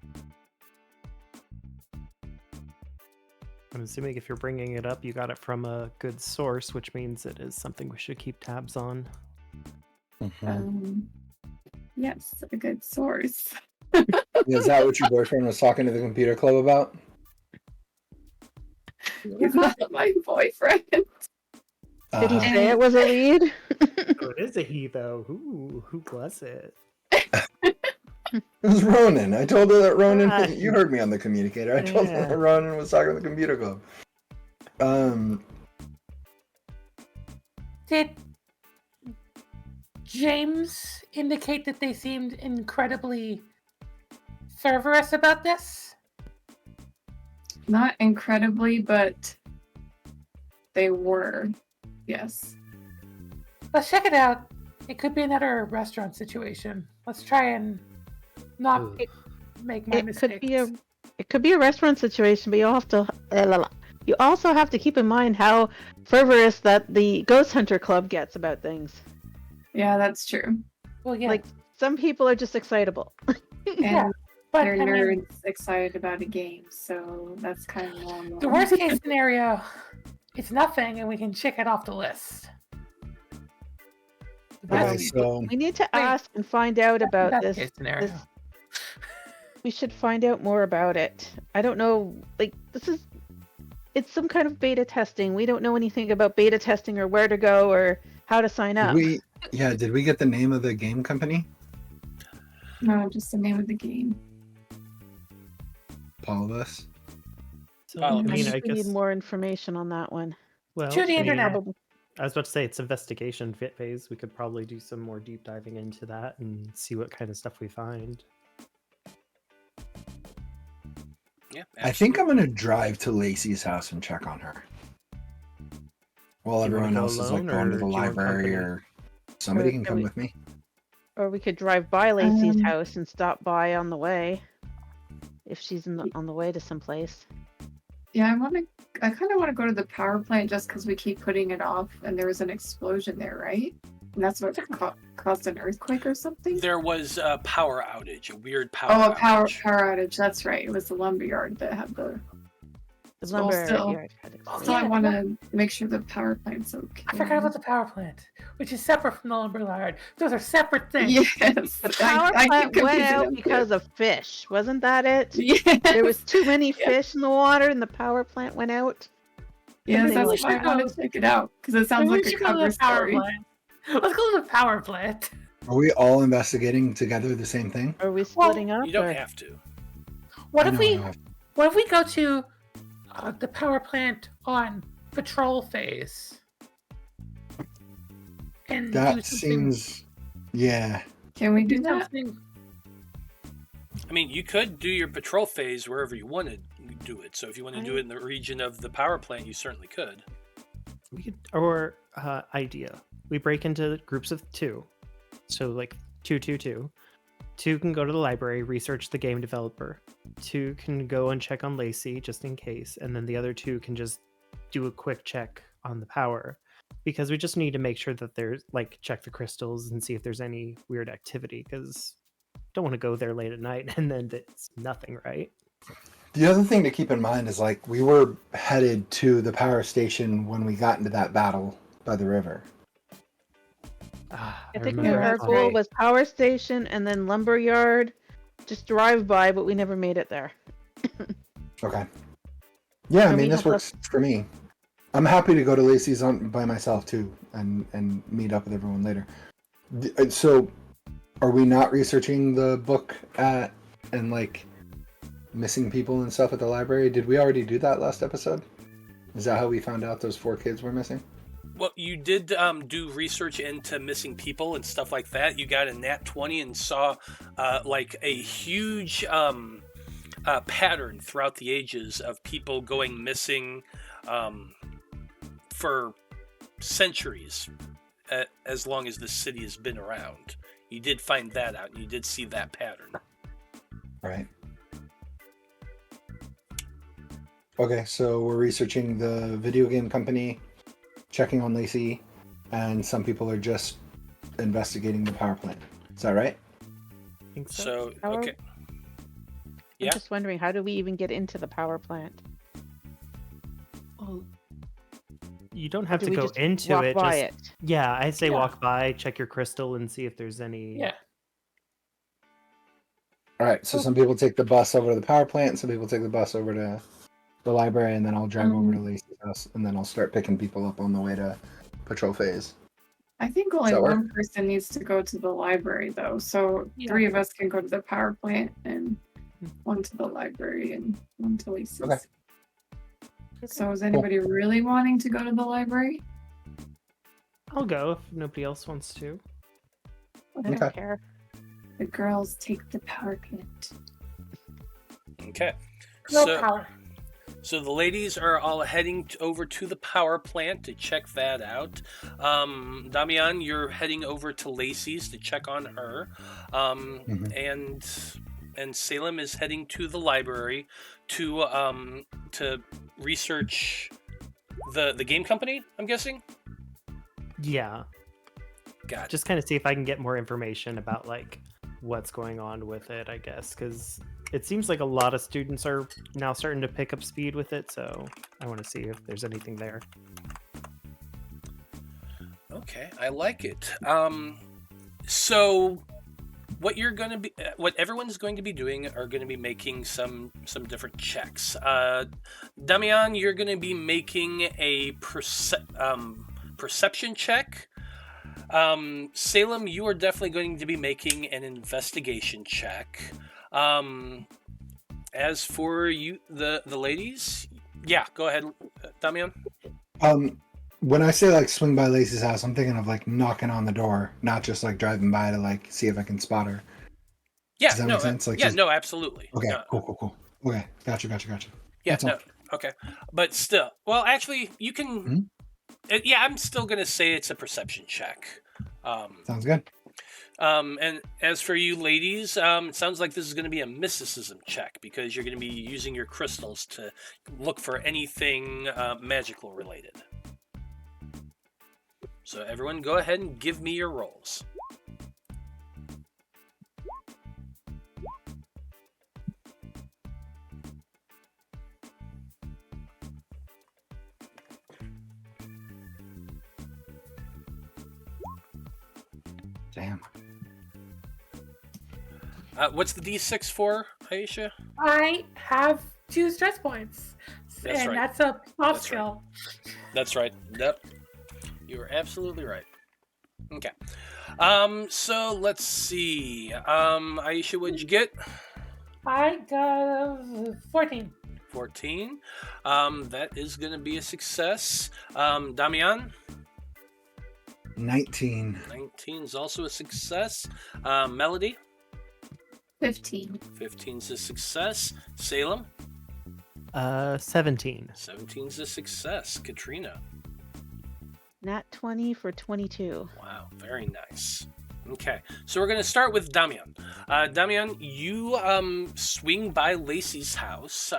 I'm assuming if you're bringing it up, you got it from a good source, which means it is something we should keep tabs on. Yes, a good source. Is that what your boyfriend was talking to the computer club about? He's not my boyfriend. Did he say it was a lead? Oh, it is a he though. Who was it? It was Ronan. I told her that Ronan. Ah. You heard me on the communicator. I told her Yeah. that Ronan was talking to the computer club. Did James indicate that they seemed incredibly fervorous about this? Not incredibly, but they were. Yes. Let's check it out. It could be another restaurant situation. Let's try and not Ooh. make my mistakes. It could be a restaurant situation, but you also have to keep in mind how fervorous that the Ghost Hunter Club gets about things. Yeah, that's true. Well, yeah, Like some people are just excitable. And Yeah, but they're I mean, nerds excited about a game, so that's kind of normal. the worst case scenario, it's nothing, and we can check it off the list. The Okay, best- so We need to Wait. ask and find out about best this. case scenario. this- We should find out more about it. I don't know. Like it's some kind of beta testing. We don't know anything about beta testing or where to go or how to sign up. did we get the name of the game company? No, just the name of the game. All of us. So, Oh, I mean, I we guess. need more information on that one. Well, To the I mean, internet. I was about to say it's investigation phase. We could probably do some more deep diving into that and see what kind of stuff we find. Yeah, I think I'm gonna drive to Lacey's house and check on her. While Do you wanna everyone go else is like alone, going to or the do you want library, company? or somebody Or can can come we- with me. Or we could drive by Lacey's Um, house and stop by on the way. If she's on the way to someplace. Yeah, I kind of want to go to the power plant just because we keep putting it off, and there was an explosion there, right? And that's what caused an earthquake or something. There was a power outage, a weird power Oh, a power outage. outage. That's right. It was the lumberyard that had the. The So lumber still- yard had it. So I Yeah. want to make sure the power plant's okay. I forgot about the power plant, which is separate from the lumberyard. Those are separate things. Yes. The power I plant keep went confusing out them. because of fish. Wasn't that it? Yes. There was too many Yeah. fish in the water and the power plant went out. Yes, Maybe we that's why I should want go- to check it out because it sounds Maybe like we a should go to cover the power story. plant. Let's go to the power plant. Are we all investigating together the same thing? Are we splitting up? You don't or- have to. What I if know we? I have- What if we go to the power plant on patrol phase? And do That something- seems. Yeah. Can we do do that? something. I mean, you could do your patrol phase wherever you want to do it. So if you want to do it in the region of the power plant, you certainly could. We could, or idea. We break into groups of two, so like two. Two can go to the library, research the game developer. Two can go and check on Lacey just in case, and then the other two can just do a quick check on the power, because we just need to make sure that there's like check the crystals and see if there's any weird activity, because don't want to go there late at night and then it's nothing, right? The other thing to keep in mind is like we were headed to the power station when we got into that battle by the river. Ah, I think remember our that goal one. was power station and then lumberyard. Just drive by, but we never made it there. Okay. Yeah, I And we mean this have works for me. I'm happy to go to Lacey's by myself too, and meet up with everyone later. So, are we not researching the book and like missing people and stuff at the library? Did we already do that last episode? Is that how we found out those 4 kids were missing? Well, you did do research into missing people and stuff like that. You got a nat 20 and saw like a huge pattern throughout the ages of people going missing for centuries, as long as the city has been around. You did find that out, and you did see that pattern. Right. Okay, so we're researching the video game company, checking on Lacey, and some people are just investigating the power plant. Is that right? I think so. So, How are- okay. I'm Yeah. just wondering, how do we even get into the power plant? Well, you don't have Do to we go just into walk it. by Just, it? yeah, I say Yeah. walk by, check your crystal, and see if there's any. Yeah. All right, so some people take the bus over to the power plant, some people take the bus over to the library, and then I'll drive over to Lacey's house, and then I'll start picking people up on the way to patrol phase. I think only Does that work? one person needs to go to the library, though. So Yeah. 3 of us can go to the power plant, and 1 to the library, and 1 to Lisa's. Okay. So is anybody really wanting to go to the library? I'll go if nobody else wants to. I don't Okay. care. The girls take the power plant. Okay. Girl So, power. so the ladies are all heading over to the power plant to check that out. Damian, you're heading over to Lacey's to check on her. And Salem is heading to the library to research the game company, I'm guessing? Yeah, Got it. just kind of see if I can get more information about like what's going on with it, I guess, because it seems like a lot of students are now starting to pick up speed with it, so I want to see if there's anything there. Okay, I like it. So what everyone's going to be doing are going to be making some different checks. Damian, you're going to be making a perception check. Salem, you are definitely going to be making an investigation check. As for you, the ladies, yeah, go ahead, Damian. When I say like swing by Lacey's house, I'm thinking of like knocking on the door, not just like driving by to like see if I can spot her. Yeah, Does that no, make sense? Like, yeah, just- no, absolutely. Okay, No, cool. Okay, gotcha. yeah, That's all. no, okay, but still, well, actually, you can. Yeah, I'm still gonna say it's a perception check. Sounds good. And as for you ladies, it sounds like this is going to be a mysticism check because you're going to be using your crystals to look for anything magical related. So everyone, go ahead and give me your rolls. Damn. What's the D6 for, Aisha? I have 2 stress points. That's and right. that's a soft That's skill. That's right. Yep. You are absolutely right. Okay. So let's see. Aisha, what'd you get? I got 14. 14. That is going to be a success. Damian? 19. 19 is also a success. Melody? 15. 15 is a success. Salem? 17. 17 is a success. Katrina? Nat 20 for 22. Wow, very nice. Okay, so we're going to start with Damian. Damian, you swing by Lacey's house.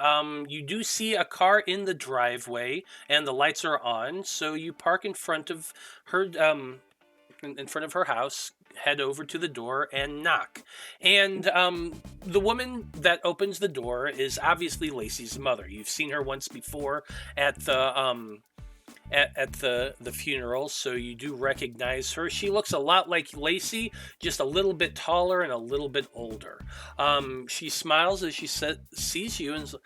You do see a car in the driveway, and the lights are on. So you park in front of her, in front of her house, head over to the door, and knock. And the woman that opens the door is obviously Lacey's mother. You've seen her once before at the at the funeral, so you do recognize her. She looks a lot like Lacey, just a little bit taller and a little bit older. She smiles as she sees you and says,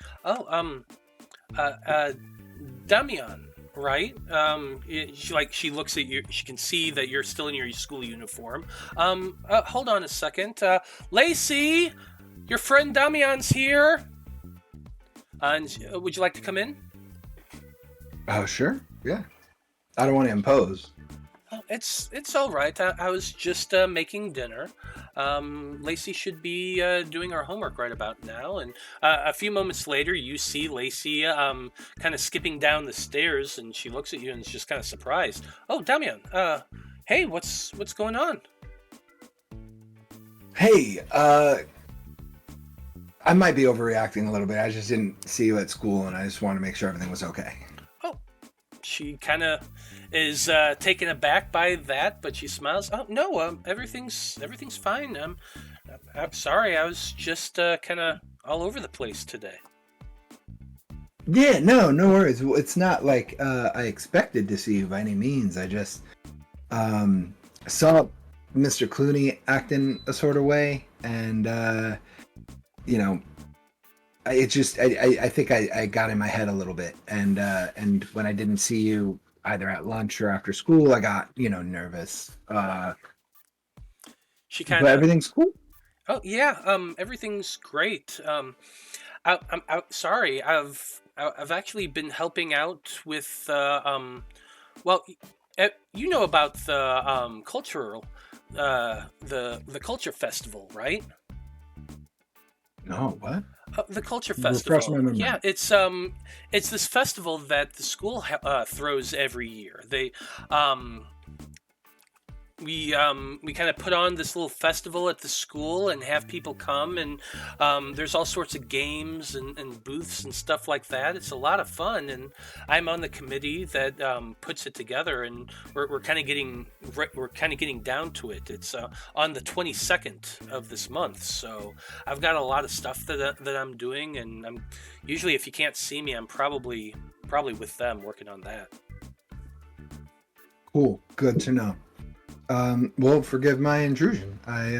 Damian, right? She looks at you. She can see that you're still in your school uniform. Hold on a second. Lacey, your friend Damian's here. And would you like to come in? Oh, sure. Yeah. I don't want to impose. Oh, it's all right. I was just making dinner. Lacey should be doing her homework right about now. And a few moments later, you see Lacey kind of skipping down the stairs, and she looks at you and is just kind of surprised. Oh, Damian. Hey, what's going on? Hey, I might be overreacting a little bit. I just didn't see you at school, and I just wanted to make sure everything was okay. She kind of is taken aback by that, but she smiles. Oh no, everything's fine. I'm sorry, I was just kind of all over the place today. Yeah, no worries. Well, it's not like I expected to see you by any means. I just saw Mr. Clooney acting a sort of way, and I think I got in my head a little bit, and when I didn't see you either at lunch or after school, I got, nervous. She But kind of. everything's cool. Oh yeah. Everything's great. I'm sorry. I've actually been helping out with well, you know about the cultural the culture festival, right? No, what? The culture Refresh my festival. memory. Yeah, it's this festival that the school throws every year. We kind of put on this little festival at the school and have people come, and there's all sorts of games and booths and stuff like that. It's a lot of fun, and I'm on the committee that puts it together, and we're kind of getting down to it. It's on the 22nd of this month, so I've got a lot of stuff that I'm doing, and I'm usually, if you can't see me, I'm probably with them working on that. Cool. Good to know. Well, forgive my intrusion. I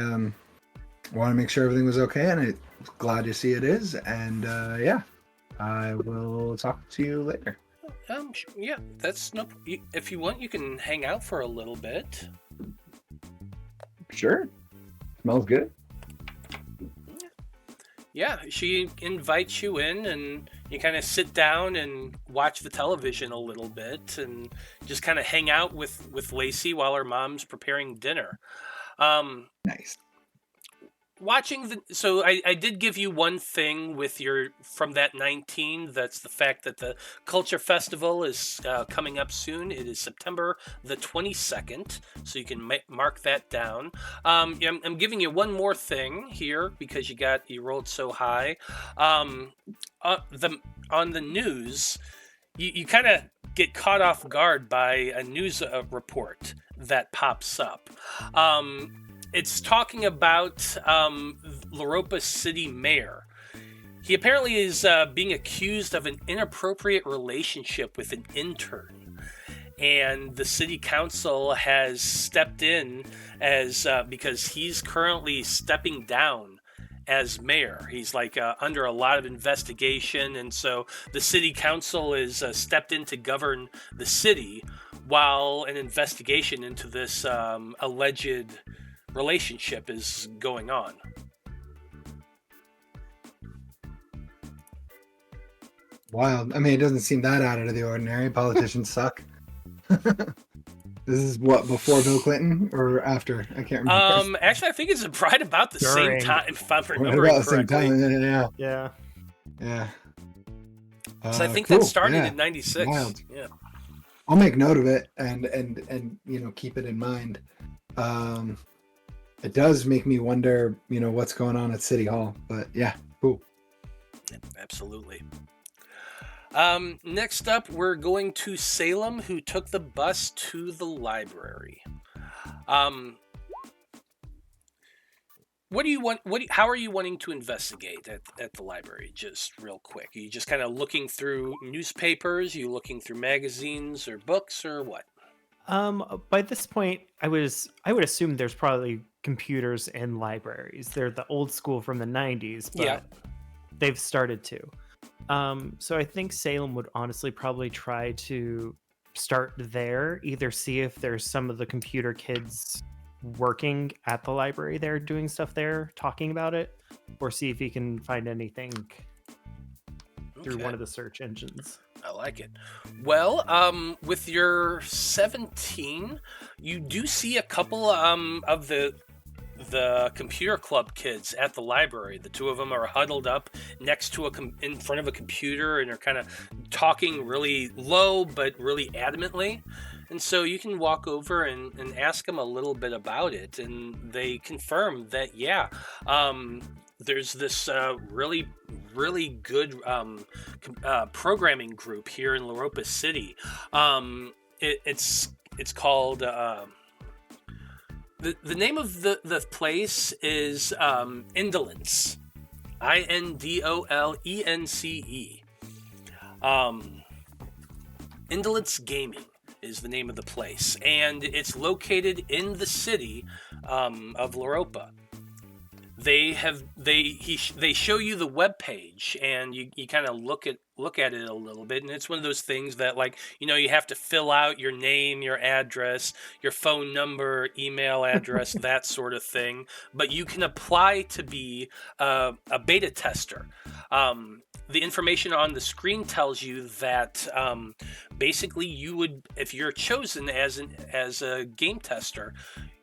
want to make sure everything was okay, and I'm glad to see it is. And yeah, I will talk to you later. Yeah, that's no. If you want, you can hang out for a little bit. Sure. Smells good. Yeah, she invites you in, and you kind of sit down and watch the television a little bit, and just kind of hang out with Lacey while her mom's preparing dinner. Nice. So I did give you one thing with from that 19. That's the fact that the Culture Festival is coming up soon. It is September the 22nd, so you can mark that down. I'm giving you one more thing here because you rolled so high. On the news, you kind of get caught off guard by a news report that pops up. It's talking about Loropa City Mayor. He apparently is being accused of an inappropriate relationship with an intern. And the city council has stepped in because he's currently stepping down as mayor. He's under a lot of investigation, and so the city council is stepped in to govern the city while an investigation into this alleged relationship is going on. Wild. I mean, it doesn't seem that out of the ordinary. Politicians suck. This is what, before Bill Clinton or after? I can't remember. Actually, I think it's right about the same time, if I'm Right remembering about the same correctly. time. Yeah. Yeah. So I think Cool. that started Yeah. in '96. Wild. Yeah. I'll make note of it and keep it in mind. It does make me wonder, what's going on at City Hall. But yeah, cool. Absolutely. Next up, we're going to Salem, who took the bus to the library. What do you want? How are you wanting to investigate at the library? Just real quick. Are you just kind of looking through newspapers? Are you looking through magazines or books or what? By this point, I would assume there's probably computers in libraries. They're the old school from the 90s, but Yeah. they've started to. So I think Salem would honestly probably try to start there, either see if there's some of the computer kids working at the library there, doing stuff there, talking about it, or see if he can find anything through one of the search engines. I like it. Well, with your 17, you do see a couple of the computer club kids at the library. The two of them are huddled up next to in front of a computer, and are kind of talking really low but really adamantly. And so you can walk over and ask them a little bit about it, and they confirm that there's this really good programming group here in Loropa City. It's called the name of the place is Indolence, INDOLENCE. Indolence Gaming is the name of the place, and it's located in the city of Loropa. They show you the web page, and you kind of look look at it a little bit, and it's one of those things that, like, you have to fill out your name, your address, your phone number, email address, that sort of thing. But you can apply to be a beta tester. The information on the screen tells you that basically you would, if you're chosen as a game tester,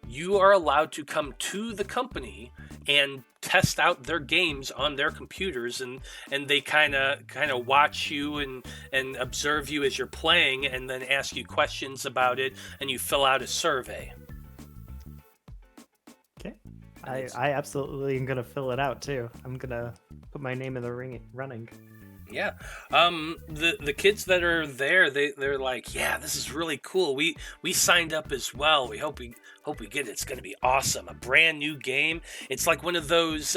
you are allowed to come to the company and test out their games on their computers, and they kind of watch you and observe you as you're playing, and then ask you questions about it, and you fill out a survey. Okay. I absolutely am gonna fill it out too. I'm gonna put my name in the running. Yeah. The kids that are there, they're like, yeah, this is really cool. We signed up as well. We hope we get it. It's going to be awesome. A brand new game. It's like one of those.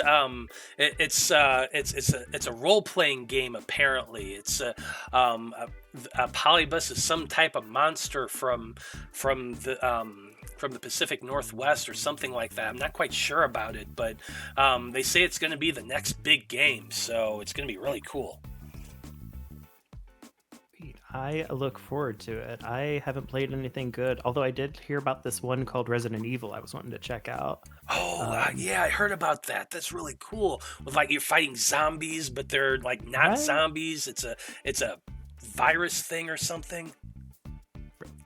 It's a role playing game. Apparently, it's a Polybus is some type of monster from the Pacific Northwest or something like that. I'm not quite sure about it, but they say it's going to be the next big game, so it's going to be really cool. I look forward to it. I haven't played anything good, although I did hear about this one called Resident Evil I was wanting to check out. Oh, yeah, I heard about that. That's really cool. With, like, you're fighting zombies, but they're like not Right? zombies. It's a virus thing or something.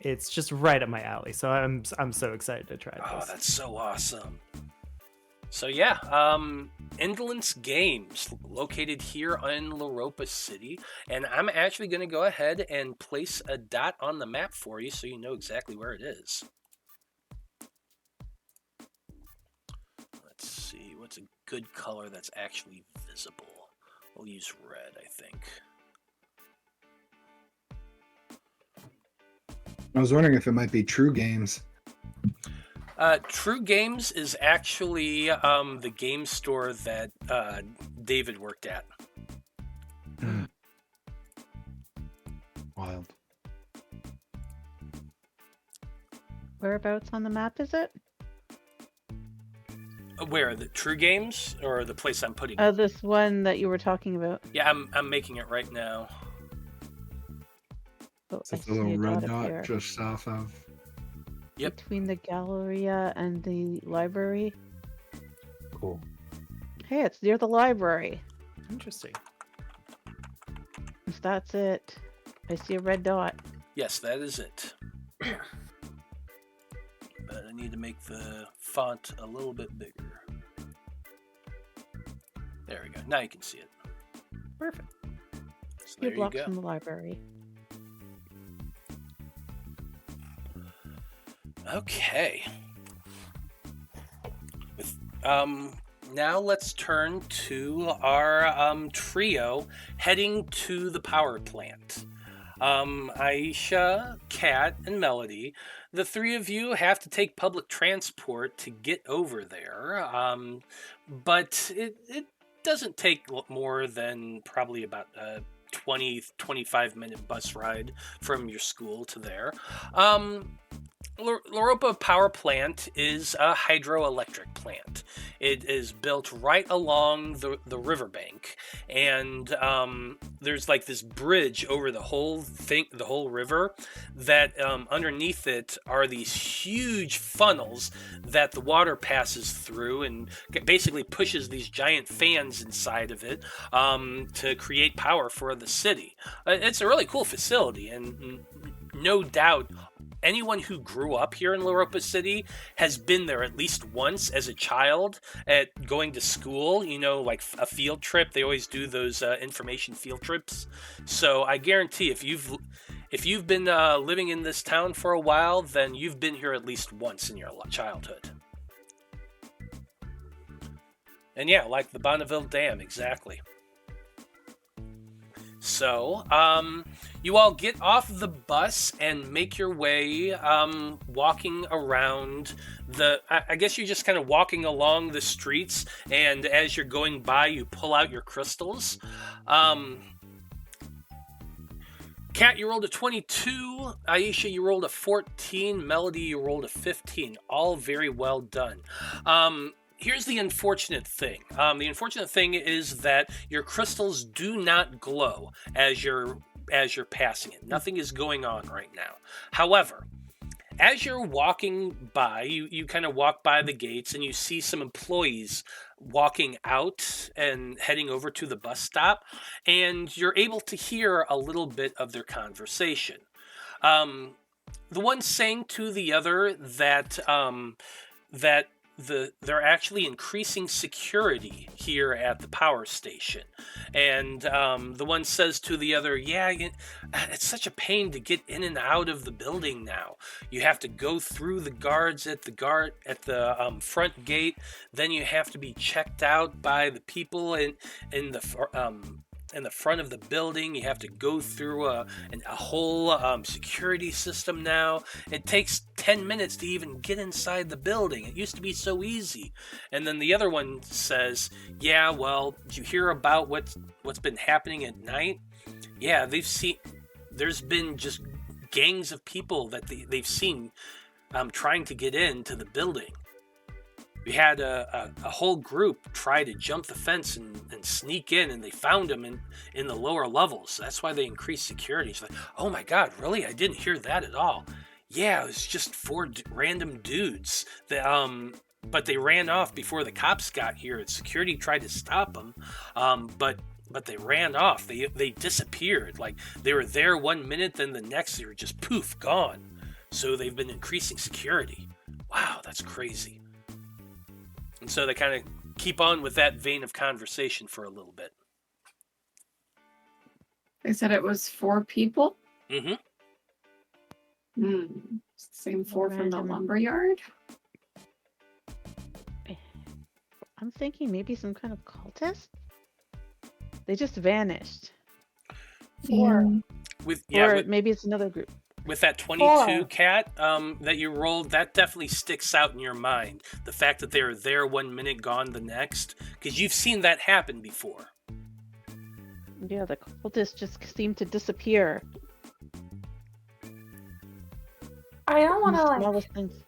It's just right up my alley, so I'm so excited to try Oh, this. that's so awesome. So yeah, Indolence Games, located here in Loropa City, and I'm actually going to go ahead and place a dot on the map for you so you know exactly where it is. Let's see, what's a good color that's actually visible? We'll use red, I think. I was wondering if it might be True Games. True Games is actually the game store that David worked at. Wild. Whereabouts on the map is it? Where, the True Games or the place I'm putting? This one that you were talking about. Yeah, I'm making it right now. Oh, It's I a see little a red up dot here. just south of. Yep. Between the Galleria and the library. Cool. Hey, it's near the library. Interesting. If that's it, I see a red dot. Yes, that is it. But I need to make the font a little bit bigger. There we go. Now you can see it. Perfect. So Few there you blocks go. from the library. Okay. Now let's turn to our trio heading to the power plant. Aisha, Kat, and Melody, the three of you have to take public transport to get over there, but it doesn't take more than probably about a 20-25 minute bus ride from your school to there. Loropa Power Plant is a hydroelectric plant. It is built right along the riverbank, and there's like this bridge over the whole river that underneath it are these huge funnels that the water passes through and basically pushes these giant fans inside of it to create power for the city. It's a really cool facility, and no doubt anyone who grew up here in Loropa City has been there at least once as a child at going to school, like a field trip. They always do those information field trips. So I guarantee if you've been living in this town for a while, then you've been here at least once in your childhood. And yeah, like the Bonneville Dam, exactly. So, you all get off the bus and make your way walking around I guess you're just kind of walking along the streets, and as you're going by, you pull out your crystals. Kat, you rolled a 22. Aisha, you rolled a 14. Melody, you rolled a 15. All very well done. here's the unfortunate thing. The unfortunate thing is that your crystals do not glow as you're passing it. Nothing is going on right now. However, as you're walking by, you kind of walk by the gates and you see some employees walking out and heading over to the bus stop, and you're able to hear a little bit of their conversation. The one saying to the other that they're actually increasing security here at the power station, and the one says to the other, "Yeah, it's such a pain to get in and out of the building now. You have to go through the guards at the front gate, then you have to be checked out by the people in the front of the building. You have to go through a whole security system now. It takes 10 minutes to even get inside the building. It used to be so easy." And then the other one says, "Yeah, well, did you hear about what's been happening at night? Yeah, there's been just gangs of people that they've seen trying to get into the building. We had a whole group try to jump the fence and sneak in, and they found them in the lower levels. That's why they increased security." She's like, "Oh my God, really? I didn't hear that at all." "Yeah, it was just four random dudes that, but they ran off before the cops got here, and security tried to stop them, but they ran off. They disappeared. Like, they were there 1 minute, then the next they were just poof, gone. So they've been increasing security." Wow, that's crazy. And so they kind of keep on with that vein of conversation for a little bit. They said it was 4 people. Mm-hmm. Same 4 from the Random. lumberyard. I'm thinking maybe some kind of cultist. They just vanished. 4. Or maybe it's another group. With that 22 cat that you rolled, that definitely sticks out in your mind. The fact that they were there 1 minute, gone the next, because you've seen that happen before. Yeah, the cultists just seem to disappear. I don't want to Smallest things.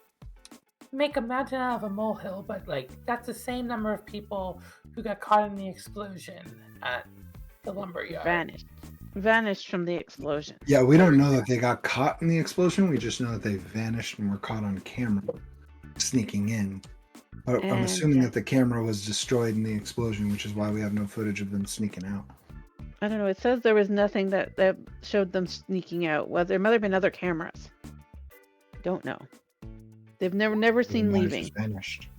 make a mountain out of a molehill, but that's the same number of people who got caught in the explosion at the lumberyard. Vanished from the explosion. Yeah, we don't know that they got caught in the explosion. We just know that they vanished and were caught on camera sneaking in. But I'm assuming that the camera was destroyed in the explosion, which is why we have no footage of them sneaking out. I don't know. It says there was nothing that showed them sneaking out. Well, there might have been other cameras. Don't know. They've never seen They leaving. just vanished.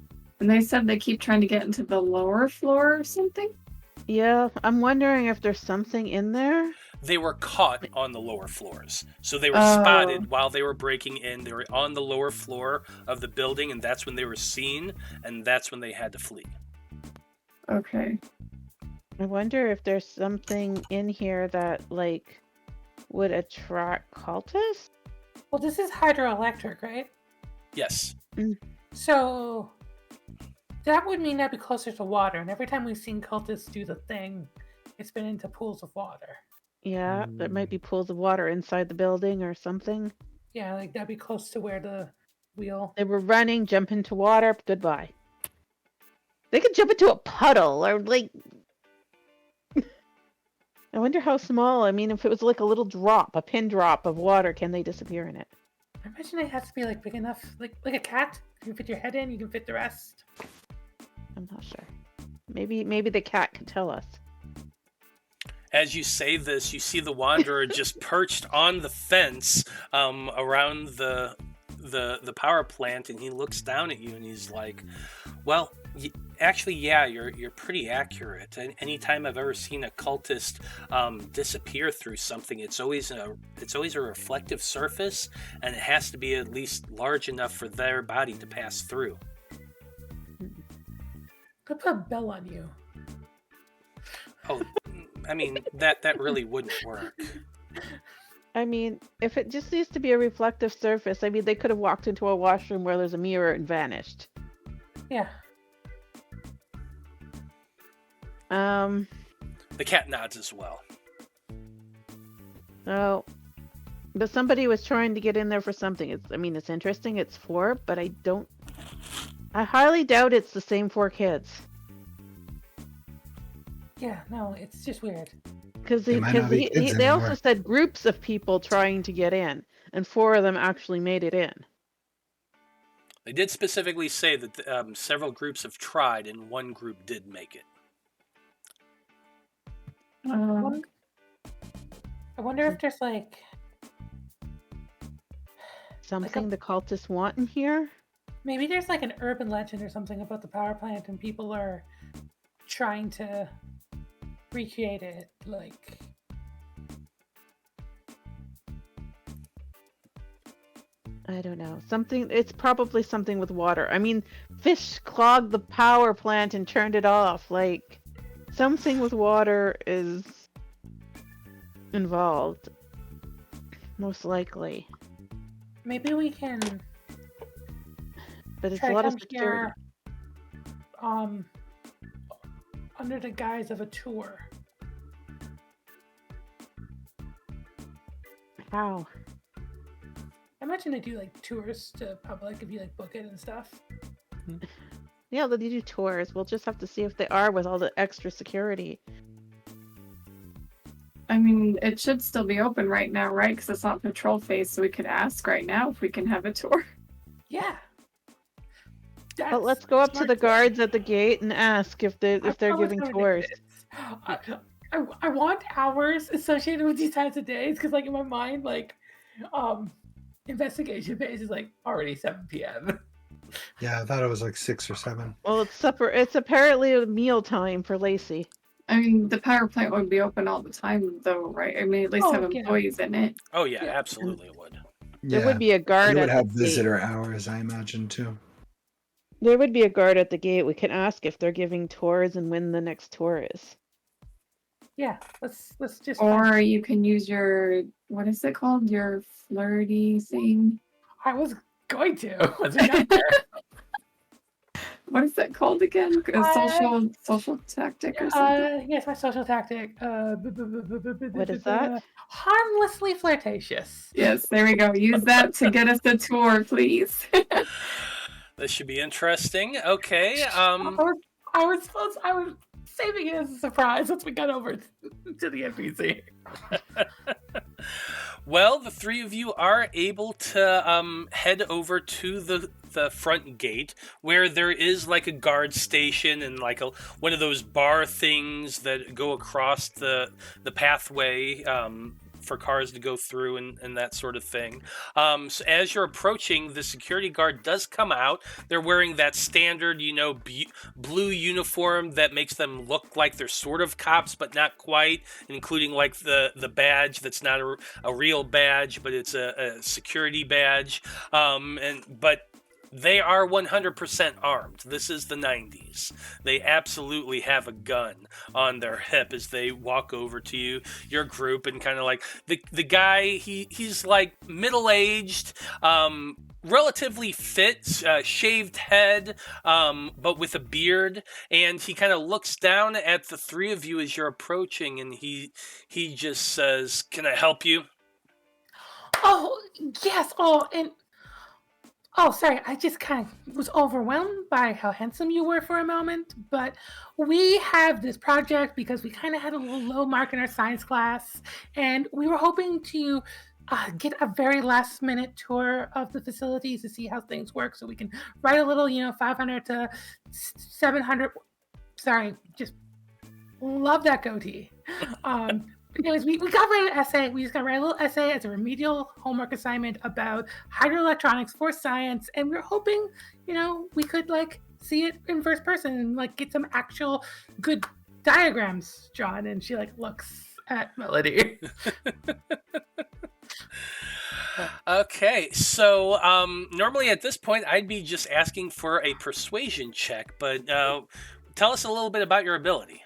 And they said they keep trying to get into the lower floor or something. Yeah, I'm wondering if there's something in there. They were caught on the lower floors. So they were spotted while they were breaking in. They were on the lower floor of the building, and that's when they were seen, and that's when they had to flee. Okay. I wonder if there's something in here that would attract cultists. Well, this is hydroelectric, right? Yes. So that would mean that'd be closer to water. And every time we've seen cultists do the thing, it's been into pools of water. Yeah, there might be pools of water inside the building or something. Yeah, that'd be close to where the wheel. They were running, jump into water, goodbye. They could jump into a puddle or I wonder how small. I mean, if it was like a little drop, a pin drop of water, can they disappear in it? I imagine it has to be big enough, like a cat. You can fit your head in, you can fit the rest. I'm not sure. Maybe the cat can tell us. As you say this, you see the Wanderer just perched on the fence around the power plant, and he looks down at you and he's like, "Well, actually, yeah, you're pretty accurate. Anytime I've ever seen a cultist disappear through something, it's always a reflective surface, and it has to be at least large enough for their body to pass through." Could put a bell on you. Oh, I mean, that really wouldn't work. I mean, if it just needs to be a reflective surface, I mean, they could have walked into a washroom where there's a mirror and vanished. Yeah. The cat nods as well. Oh, but somebody was trying to get in there for something. It's interesting. It's 4, but I don't I highly doubt it's the same 4 kids. Yeah, no, it's just weird. Because They might not be kids they also anymore. said groups of people trying to get in, and 4 of them actually made it in. They did specifically say that several groups have tried and one group did make it. I wonder if there's like Something the cultists want in here? maybe there's like an urban legend or something about the power plant and people are trying to recreate it. Like, I don't know. It's probably something with water. I mean, fish clogged the power plant and turned it off. Like, something with water is involved. Most likely. maybe we can But it's try a to lot of come security. here under the guise of a tour. How? I imagine they do like tours to public if you like book it and stuff. Yeah, they do tours. We'll just have to see if they are with all the extra security. I mean, it should still be open right now, right? Because it's not patrol phase, so we could ask right now if we can have a tour. Yeah. But let's go up to the guards at the gate and ask if they're giving tours. I want hours associated with these types of days because, like, in my mind, like, investigation phase is like already 7 p.m. Yeah, I thought it was like 6 or 7. Well, it's supper. It's apparently a meal time for Lacey. I mean, the power plant would be open all the time, though, right? I mean, at least have yeah. employees in it. Oh yeah, absolutely it would. There would be a guard It at would have the gate. visitor hours, I imagine, too. There would be a guard at the gate. We can ask if they're giving tours and when the next tour is. Yeah, let's just. Or you can use your, what is it called? Your flirty thing? I was going to. Was it not there? What is that called again? A social tactic or something? Yes, my social tactic. What is that? Harmlessly flirtatious. Yes, there we go. Use that to get us a tour, please. This should be interesting. Okay. I was saving it as a surprise once we got over to the NPC. Well, the 3 of you are able to head over to the front gate where there is like a guard station and like one of those bar things that go across the pathway for cars to go through and that sort of thing. So as you're approaching, the security guard does come out. They're wearing that standard, blue uniform that makes them look like they're sort of cops, but not quite, including like the badge that's not a real badge, but it's a security badge. But they are 100% armed. This is the 90s. They absolutely have a gun on their hip as they walk over to your group, and kind of like the guy, he's like middle-aged, relatively fit, shaved head, but with a beard, and he kind of looks down at the 3 of you as you're approaching, and he just says, "Can I help you?" Oh, yes. Sorry, I just kind of was overwhelmed by how handsome you were for a moment, but we have this project because we kind of had a little low mark in our science class, and we were hoping to get a very last-minute tour of the facilities to see how things work so we can write a little, 500 to 700... Sorry, just love that goatee. Anyways, we got to write an essay. We just got to write a little essay as a remedial homework assignment about hydroelectronics for science, and we're hoping, we could like see it in first person and like get some actual good diagrams drawn. And she like looks at Melody. Okay, so normally at this point I'd be just asking for a persuasion check, but tell us a little bit about your ability.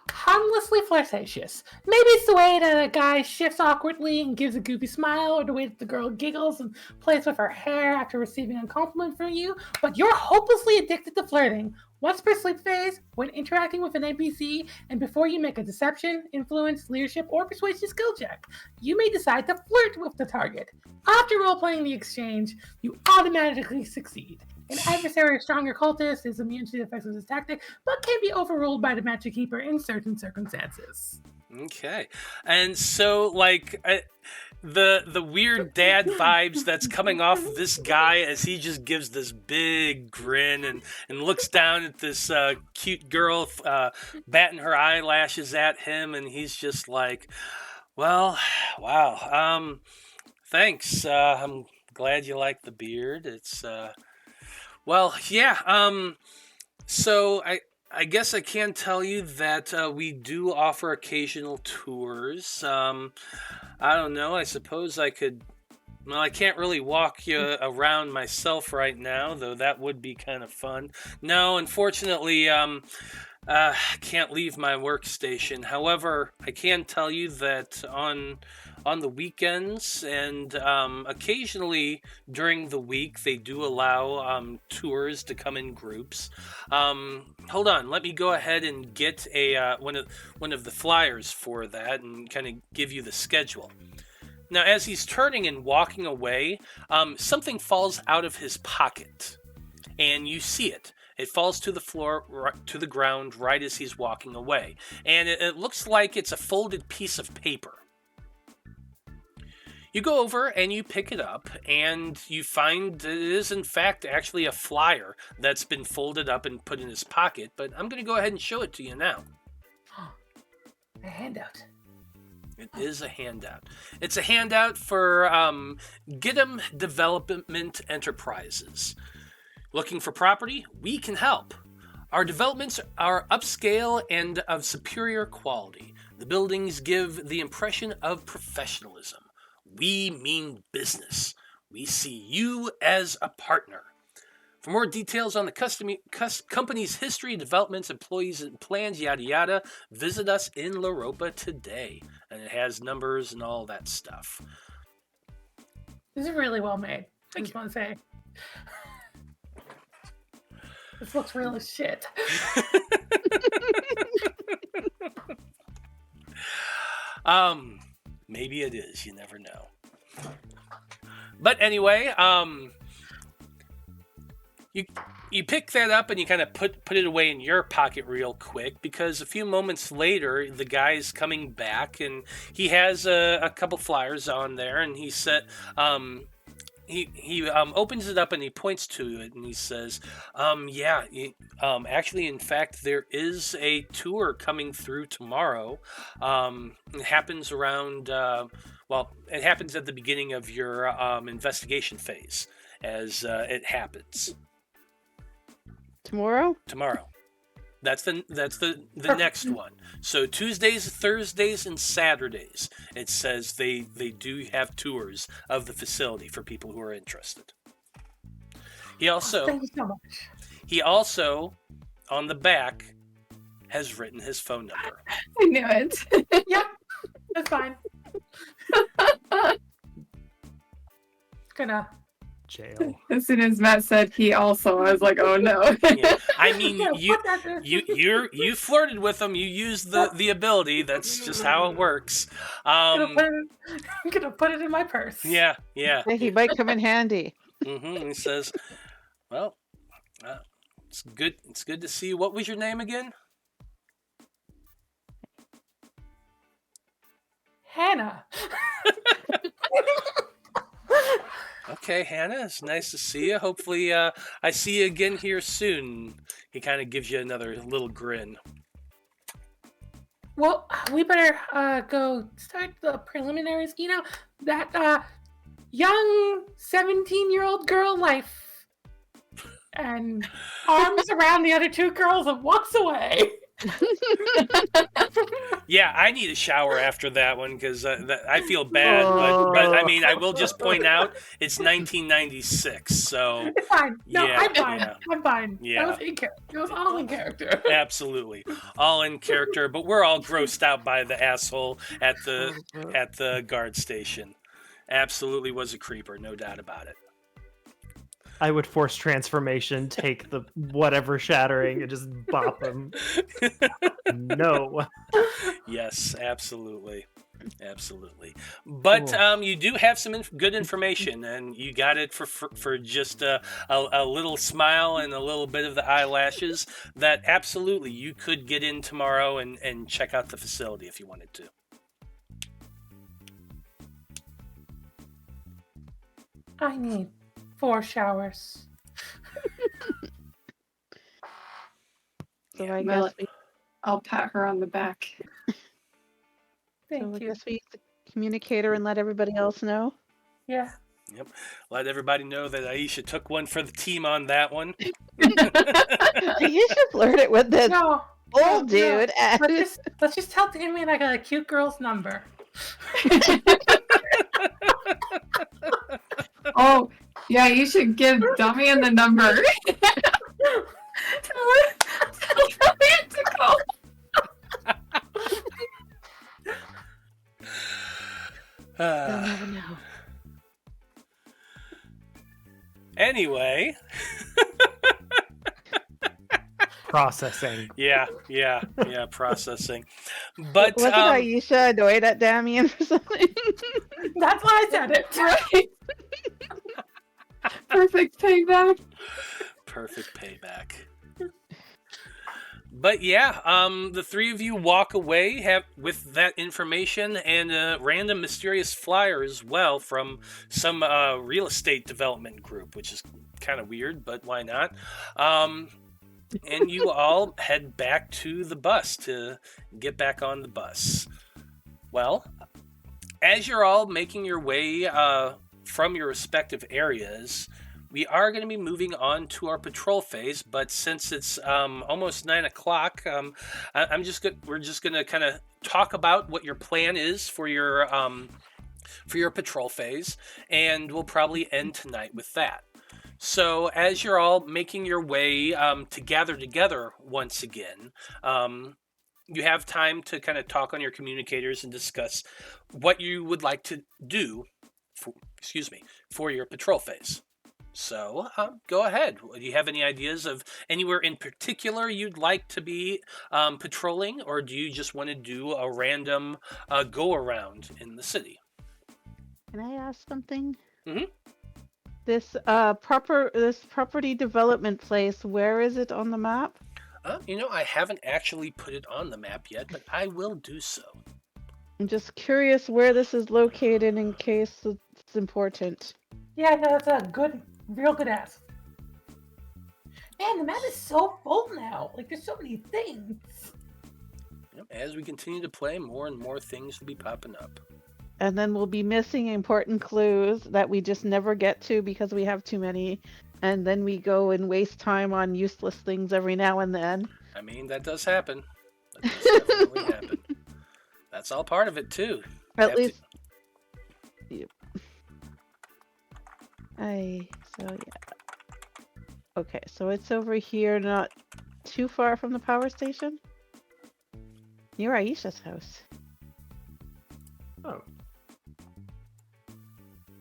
Harmlessly flirtatious. Maybe it's the way that a guy shifts awkwardly and gives a goofy smile, or the way that the girl giggles and plays with her hair after receiving a compliment from you, but you're hopelessly addicted to flirting. Once per sleep phase, when interacting with an NPC, and before you make a deception, influence, leadership, or persuasion skill check, you may decide to flirt with the target. After role-playing the exchange, you automatically succeed. An adversary or stronger cultist is immune to the effects of this tactic, but can be overruled by the Magic Keeper in certain circumstances. Okay. And so, like, the weird dad vibes that's coming off this guy as he just gives this big grin and looks down at this cute girl batting her eyelashes at him, and he's just like, well, wow, thanks. I'm glad you like the beard. It's, well, yeah, so I guess I can tell you that we do offer occasional tours. I don't know. I suppose I could. Well, I can't really walk you around myself right now, though that would be kind of fun. No, unfortunately, can't leave my workstation. However, I can tell you that on the weekends and occasionally during the week, they do allow tours to come in groups. Hold on, let me go ahead and get a one of the flyers for that and kind of give you the schedule. Now, as he's turning and walking away, something falls out of his pocket, and you see it. It falls to the floor, to the ground, right as he's walking away. And it looks like it's a folded piece of paper. You go over and you pick it up, and you find it is, in fact, actually a flyer that's been folded up and put in his pocket. But I'm going to go ahead and show it to you now. A handout. It is a handout. It's a handout for Gidim Development Enterprises. Looking for property? We can help. Our developments are upscale and of superior quality. The buildings give the impression of professionalism. We mean business. We see you as a partner. For more details on the company's history, developments, employees, and plans, yada yada, visit us in Laropa today. And it has numbers and all that stuff. This is really well made. I just want to say. This looks real as shit. Maybe it is. You never know. But anyway, you pick that up and you kind of put it away in your pocket real quick, because a few moments later the guy's coming back and he has a couple flyers on there, and he said he opens it up and he points to it and he says, actually, in fact, there is a tour coming through tomorrow. It happens around, it happens at the beginning of your investigation phase as it happens. Tomorrow? Tomorrow. That's the next one. So Tuesdays, Thursdays, and Saturdays, it says they do have tours of the facility for people who are interested. He also, thank you so much. He also, on the back, has written his phone number. I knew it. Yep, that's fine. Gonna Jail. As soon as Matt said he also, I was like, oh no. Yeah. I mean, Yeah, you flirted with him. You used the ability. That's just how it works. I'm gonna put it in my purse. Yeah. Hey, he might come in handy. He says, "Well, it's good. It's good to see you. What was your name again?" Hana. Okay, Hannah, it's nice to see you. Hopefully, I see you again here soon. He kind of gives you another little grin. Well, we better go start the preliminaries. You know, that young 17-year-old girl life. And arms around the other two girls and walks away. Yeah, I need a shower after that one because I feel bad. But I mean, I will just point out it's 1996, so It's fine. No, yeah, I'm fine. yeah. I'm fine. Yeah. That was in character. It was all in character. Absolutely, all in character. But we're all grossed out by the asshole at the guard station. Absolutely was a creeper, no doubt about it. I would force transformation, take the whatever shattering, and just bop him. No. Yes, absolutely. Absolutely. But Cool. you do have some good information, and you got it for just a little smile and a little bit of the eyelashes. That absolutely you could get in tomorrow and check out the facility if you wanted to. I need 4 showers. So Yeah. I Well, guess we I'll pat her on the back. Thank you. use the communicator and let everybody else know. Yeah. Yep. Let everybody know that Aisha took one for the team on that one. You should flirt it with this No. old dude. Let's just tell Damian I got a cute girl's number. Oh, yeah, you should give Damian the number. Tell Damian to call. They'll never know. Anyway, Processing. yeah, processing. But Wasn't Aisha annoyed at Damian for something? That's why I said it. Right. Perfect payback. perfect payback. But yeah, the three of you walk away with that information and a random mysterious flyer as well from some real estate development group, which is kind of weird, but why not? And you all head back to the bus to get back on the bus. Well, as you're all making your way from your respective areas, we are going to be moving on to our patrol phase, but since it's almost 9 o'clock, we're just going to kind of talk about what your plan is for your patrol phase, and we'll probably end tonight with that. So as you're all making your way to gather together once again, you have time to kind of talk on your communicators and discuss what you would like to do for your patrol phase. So go ahead. Do you have any ideas of anywhere in particular you'd like to be patrolling, or do you just want to do a random go-around in the city? Can I ask something? Mhm. This property development place, where is it on the map? I haven't actually put it on the map yet, but I will do so. I'm just curious where this is located in case it's important. Yeah, no, that's a real good ask. Man, the map is so full now. Like, there's so many things. As we continue to play, more and more things will be popping up. And then we'll be missing important clues that we just never get to because we have too many. And then we go and waste time on useless things every now and then. I mean, that does happen. That does definitely happen. That's all part of it, too. At least... Yep. Yeah. Okay, so it's over here, not too far from the power station? Near Aisha's house. Oh.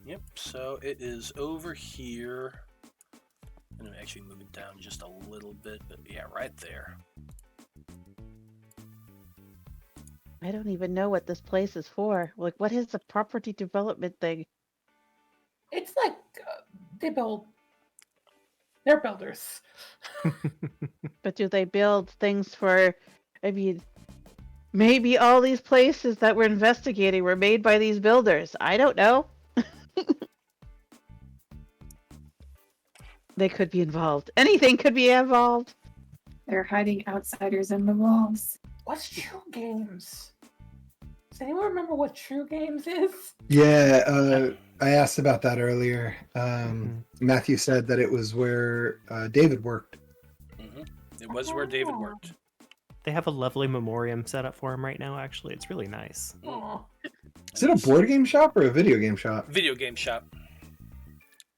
Yep, so it is over here. I'm going to actually move it down just a little bit, but yeah, right there. I don't even know what this place is for. Like, what is the property development thing? It's like they're builders. But do they build things for, I mean, maybe all these places that we're investigating were made by these builders. I don't know. They could be involved. Anything could be involved. They're hiding outsiders in the walls. What's True Games? Does anyone remember what True Games is? Yeah, I asked about that earlier. Matthew said that it was where David worked. Mm-hmm. It was where David worked. They have a lovely memoriam set up for him right now, actually. It's really nice. Oh. Is it a board game shop or a video game shop? Video game shop.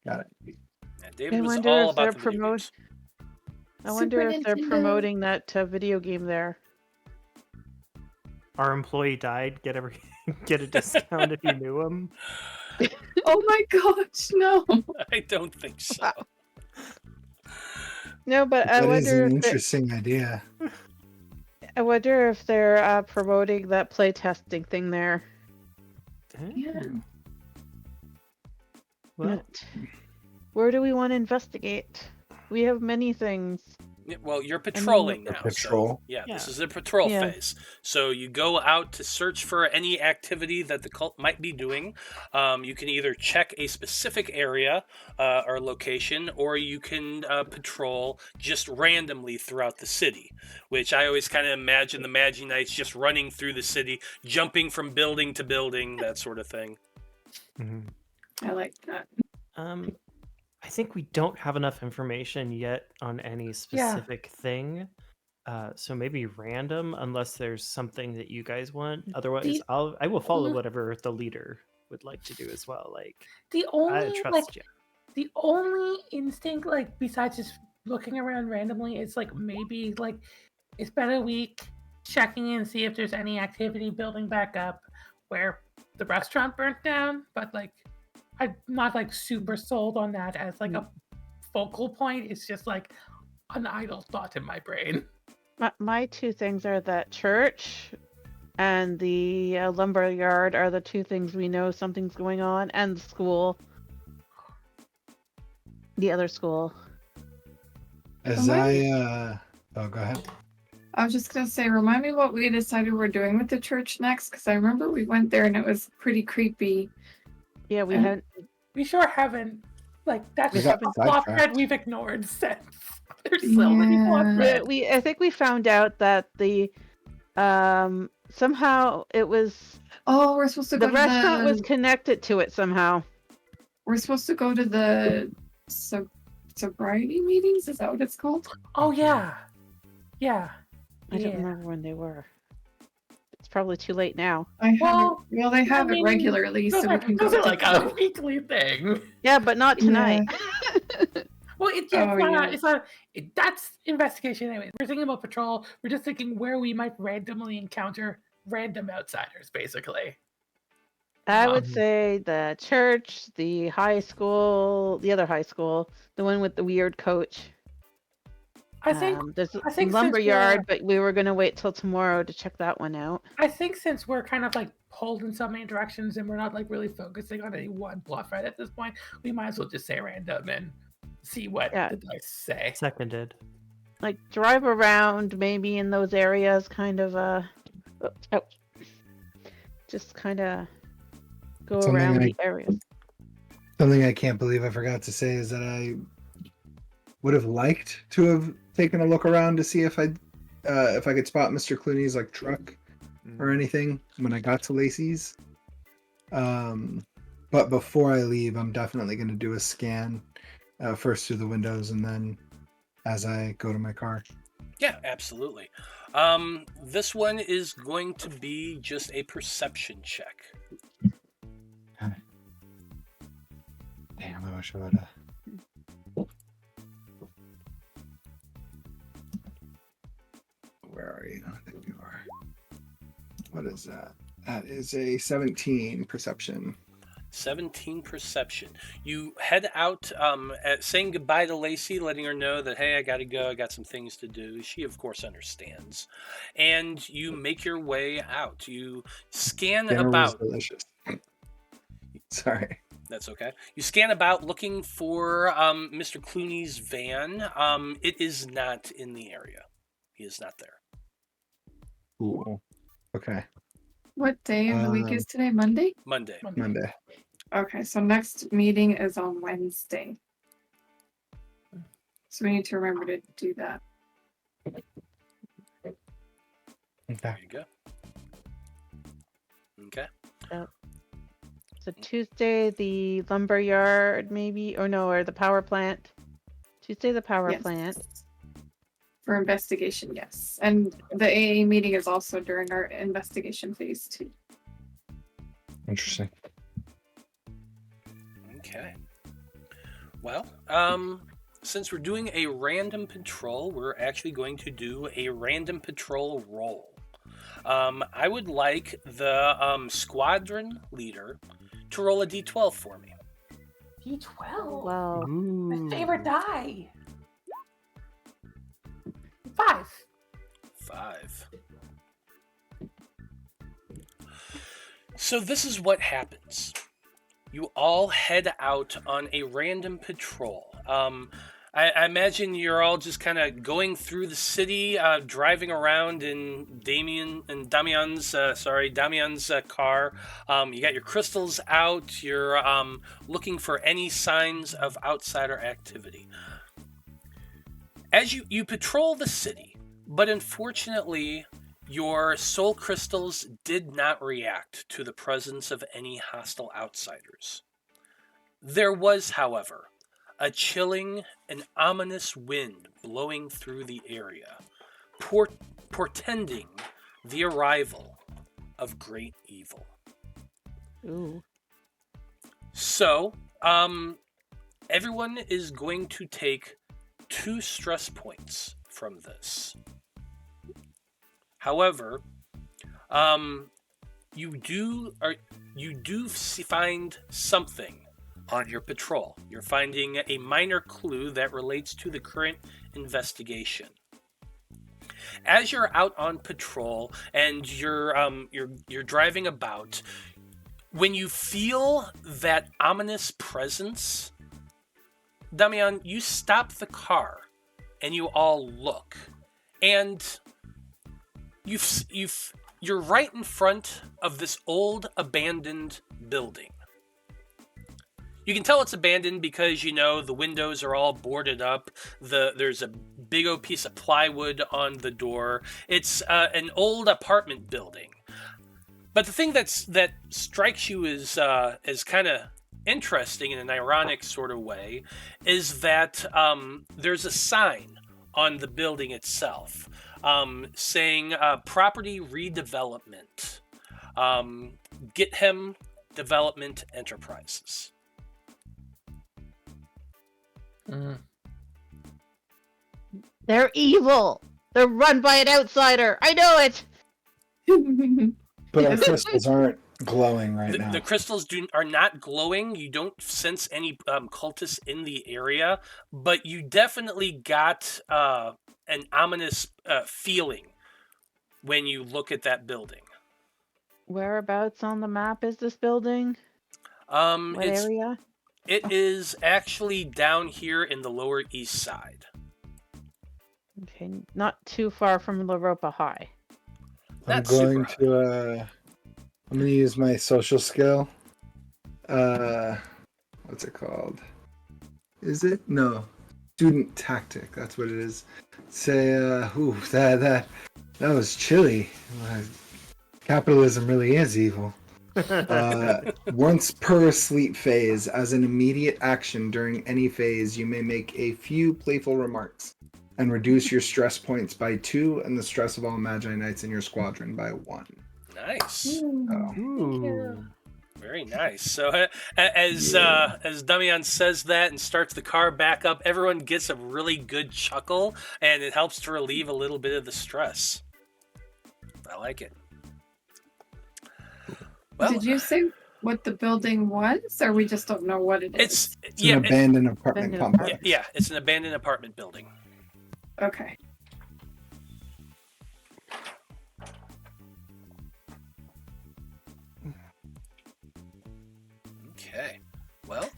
Got it. Yeah, David I was wonder all if they're about the video games. I wonder Super if they're Nintendo. promoting that video game there. Our employee died. Get a discount if you knew him. Oh my gosh, no. I don't think so. No, but I That is wonder an if interesting idea. I wonder if they're promoting that playtesting thing there. Yeah. Well, But where do we want to investigate? We have many things. Yeah, well, you're patrolling now. Patrol. So, yeah, this Yeah. is a patrol Yeah. phase. So you go out to search for any activity that the cult might be doing. You can either check a specific area or location, or you can patrol just randomly throughout the city, which I always kind of imagine the Magi-Knights just running through the city, jumping from building to building, that sort of thing. mhm. I like that. I think we don't have enough information yet on any specific thing. So maybe random, unless there's something that you guys want. Otherwise, The I will follow only- whatever the leader would like to do as well. Like, The I only trust you. the only instinct, like besides just looking around randomly, is like maybe like it's been a week, checking in, see if there's any activity building back up where the restaurant burnt down. But like, I'm not like super sold on that as like a focal point. It's just like an idle thought in my brain. My two things are that church and the lumber yard are the two things we know something's going on, and the school. The other school. As I oh, go ahead. I was just gonna say, remind me what we decided we're doing with the church next, because I remember we went there and it was pretty creepy. Yeah, we And- haven't. We sure haven't. Like that's We just got a plot sidetracked. thread we've ignored since. There's so many plot Yeah. threads. I think we found out that the somehow it was Oh, we're supposed to go the to restaurant the. was connected to it somehow. We're supposed to go to the sobriety meetings. Is that what it's called? Oh yeah, yeah. I don't Yeah. remember when they were. It's probably too late now. I have Well, it. Well, they have mean, it regularly, so Those we are, can go. those are to like a weekly thing. Yeah, but not tonight. Well, it's Oh, not. yeah. It's not. That's investigation anyway. We're thinking about patrol. We're just thinking where we might randomly encounter random outsiders, basically. I would Mhm. say the church, the high school, the other high school, the one with the weird coach. I think. There's I think since lumberyard, we're- but we were gonna wait till tomorrow to check that one out. I think since we're kind of like pulled in so many directions and we're not like really focusing on any one plot thread at this point, we might as well just say random and see what Yeah. the dice say. Seconded. Like drive around maybe in those areas, kind of just kind of go Something around I- the areas. Something I can't believe I forgot to say is that I would have liked to have taken a look around to see if I could spot Mr. Clooney's like truck or anything when I got to Lacey's. But before I leave, I'm definitely going to do a scan first through the windows and then as I go to my car. Yeah, absolutely. This one is going to be just a perception check. Damn, I wish I would have. Where are you? There you are. What is that? That is a 17 perception. 17 perception. You head out saying goodbye to Lacey, letting her know that, hey, I got to go. I got some things to do. She, of course, understands. And you make your way out. You scan Dinner was about. delicious. Sorry. That's okay. You scan about looking for Mr. Clooney's van. It is not in the area. He is not there. Cool. Okay. What day of the week Um, is today? Monday? Monday. Monday. Okay, so next meeting is on Wednesday. So we need to remember to do that. Okay. There you go. Okay. So Tuesday, the lumberyard, maybe, or no, or the power plant. Tuesday, the power Yes. plant. For investigation, yes. And the AA meeting is also during our investigation phase too. Interesting. Okay. Well, since we're doing a random patrol, we're actually going to do a random patrol roll. I would like the squadron leader to roll a d12 for me. D12. Wow. My favorite die. 5. 5. So this is what happens. You all head out on a random patrol. I imagine you're all just kind of going through the city, driving around in Damian's car. You got your crystals out. You're looking for any signs of outsider activity. As you patrol the city, but unfortunately, your soul crystals did not react to the presence of any hostile outsiders. There was, however, a chilling and ominous wind blowing through the area, portending the arrival of great evil. Ooh. So, everyone is going to take 2 stress points from this. However, you do find something on your patrol. You're finding a minor clue that relates to the current investigation. As you're out on patrol and you're driving about, when you feel that ominous presence, Damian, you stop the car and you all look, and you're right in front of this old abandoned building. You can tell it's abandoned because, the windows are all boarded up. There's a big old piece of plywood on the door. It's an old apartment building. But the thing that strikes you as kind of interesting in an ironic sort of way is that there's a sign on the building itself saying property redevelopment. Get him Development Enterprises. They're evil. They're run by an outsider. I know it. But our crystals aren't glowing right now. The crystals are not glowing. You don't sense any cultists in the area, but you definitely got an ominous feeling when you look at that building. Whereabouts on the map is this building? What area? It is actually down here in the Lower East Side. Okay, not too far from La Ropa High. I'm going to use my social skill. What's it called? Is it? No. Student tactic. That's what it is. Say, that was chilly. Capitalism really is evil. Once per sleep phase, as an immediate action during any phase, you may make a few playful remarks and reduce your stress points by 2 and the stress of all Magi-Knights in your squadron by 1. Nice. Ooh. Very nice. So as Damian says that and starts the car back up, everyone gets a really good chuckle, and it helps to relieve a little bit of the stress. I like it. Well, did you say what the building was, or we just don't know what it is? It's an abandoned apartment complex. Yeah, it's an abandoned apartment building. Okay. Okay. Well,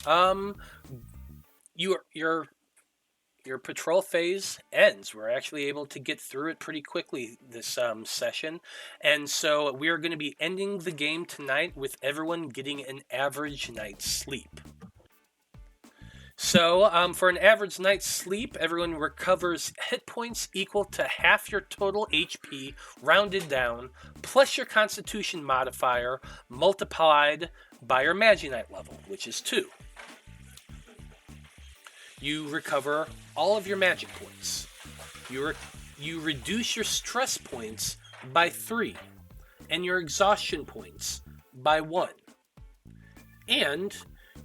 your patrol phase ends. We're actually able to get through it pretty quickly this session, and so we are going to be ending the game tonight with everyone getting an average night's sleep. So, for an average night's sleep, everyone recovers hit points equal to half your total HP, rounded down, plus your Constitution modifier, multiplied by your Magi-Knight level, which is 2. You recover all of your magic points. You reduce your stress points by 3, and your exhaustion points by 1. And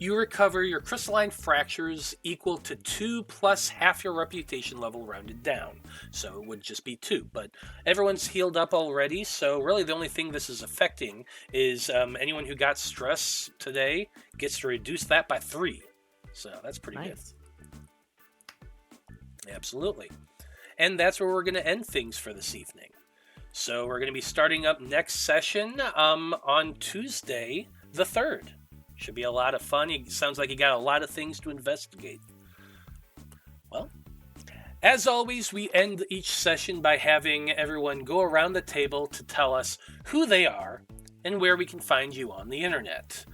you recover your crystalline fractures equal to 2 plus half your reputation level rounded down. So it would just be 2. But everyone's healed up already, so really the only thing this is affecting is anyone who got stress today gets to reduce that by 3. So that's pretty good. Absolutely. And that's where we're going to end things for this evening. So we're going to be starting up next session on Tuesday the 3rd. Should be a lot of fun. It sounds like you got a lot of things to investigate. Well, as always, we end each session by having everyone go around the table to tell us who they are and where we can find you on the internet.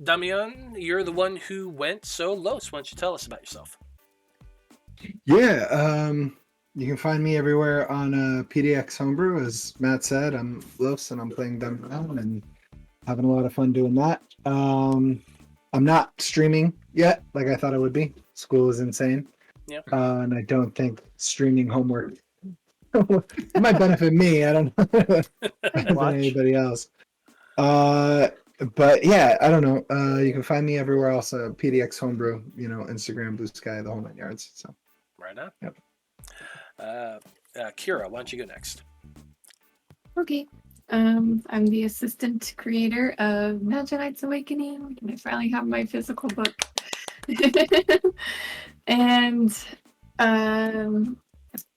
Damian, you're the one who went, so Los, why don't you tell us about yourself? Yeah, you can find me everywhere on PDX Homebrew. As Matt said, I'm Los and I'm playing Damian and having a lot of fun doing that. I'm not streaming yet like I thought I would be. School is insane. Yeah. And I don't think streaming homework it might benefit me. I don't know benefit anybody else. But yeah, I don't know. You can find me everywhere else. PDX Homebrew, Instagram, Blue Sky, the whole 9 yards. So right on. Yep. Kira, why don't you go next? Okay. I'm the assistant creator of Magi-Knights Awakening, and I finally have my physical book. And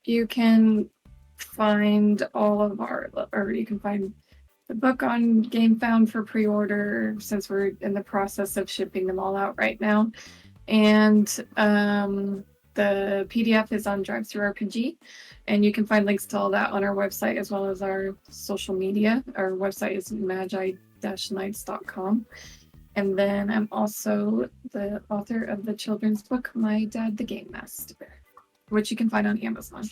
you can find you can find the book on GameFound for pre-order, since we're in the process of shipping them all out right now. And the PDF is on DriveThruRPG, and you can find links to all that on our website as well as our social media. Our website is magi-knights.com. And then I'm also the author of the children's book, My Dad the Game Master, which you can find on Amazon.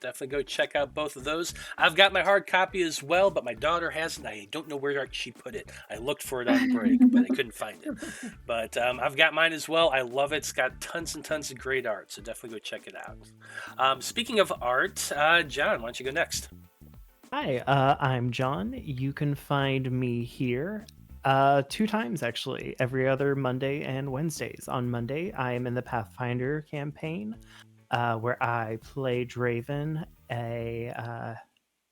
Definitely go check out both of those. I've got my hard copy as well, but my daughter hasn't. I don't know where she put it. I looked for it on break, but I couldn't find it. But I've got mine as well. I love it. It's got tons and tons of great art, so definitely go check it out. Speaking of art, John, why don't you go next? Hi, I'm John. You can find me here 2 times, actually, every other Monday and Wednesdays. On Monday, I am in the Pathfinder campaign, where I play Draven, a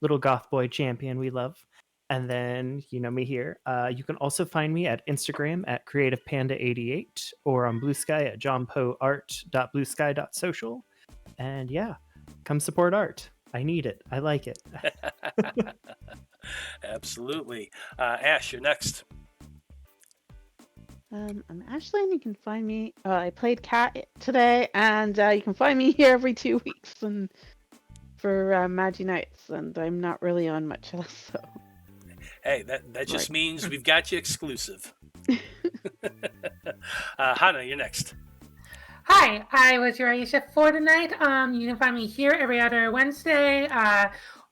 little goth boy champion we love. And then, you know me here. You can also find me at Instagram at CreativePanda88 or on Blue Sky at johnpoart.bluesky.social. And yeah, come support art. I need it. I like it. Absolutely. Ash, you're next. I'm Ashleyien. You can find me. I played Cat today, and you can find me here every 2 weeks and for Magi-Knights, and I'm not really on much else. So. Hey, that just means we've got you exclusive. Hana, you're next. Hi, I was your Aisha for tonight. You can find me here every other Wednesday,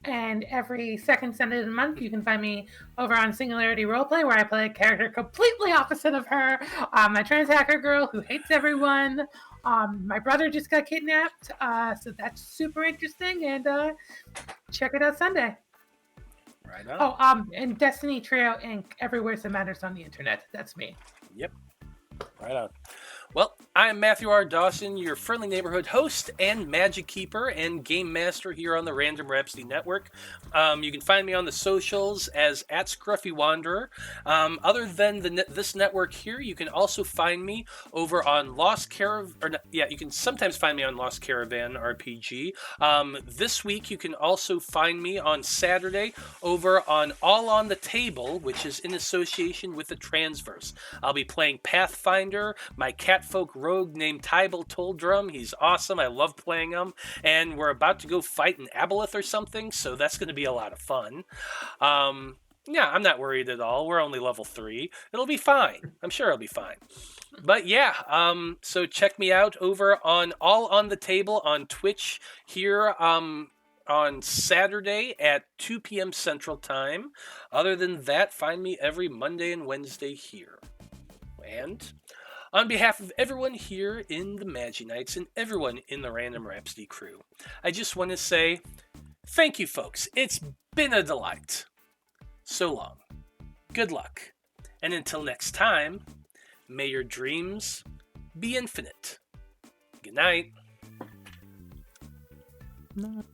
and every second Sunday of the month. You can find me over on Singularity Roleplay, where I play a character completely opposite of her, a trans hacker girl who hates everyone. My brother just got kidnapped, so that's super interesting, and check it out Sunday. Right on. Oh, and Destiny Trio Inc. Everywhere that matters on the internet. That's me. Yep. Right on. Well, I'm Matthew R. Dawson, your friendly neighborhood host and magic keeper and game master here on the Random Rhapsody Network. You can find me on the socials as @ScruffyWanderer. Other than this network here, you can also find me over on Lost Caravan. You can sometimes find me on Lost Caravan RPG. This week, you can also find me on Saturday over on All on the Table, which is in association with the Transverse. I'll be playing Pathfinder, my catfolk rogue named Tybal Toldrum. He's awesome. I love playing him. And we're about to go fight an Aboleth or something, so that's going to be a lot of fun. Yeah, I'm not worried at all. We're only level 3. It'll be fine. I'm sure it'll be fine. But yeah, so check me out over on All on the Table on Twitch here on Saturday at 2 p.m. Central Time. Other than that, find me every Monday and Wednesday here. And on behalf of everyone here in the Magi-Knights and everyone in the Random Rhapsody crew, I just want to say thank you, folks. It's been a delight. So long. Good luck. And until next time, may your dreams be infinite. Good night. No.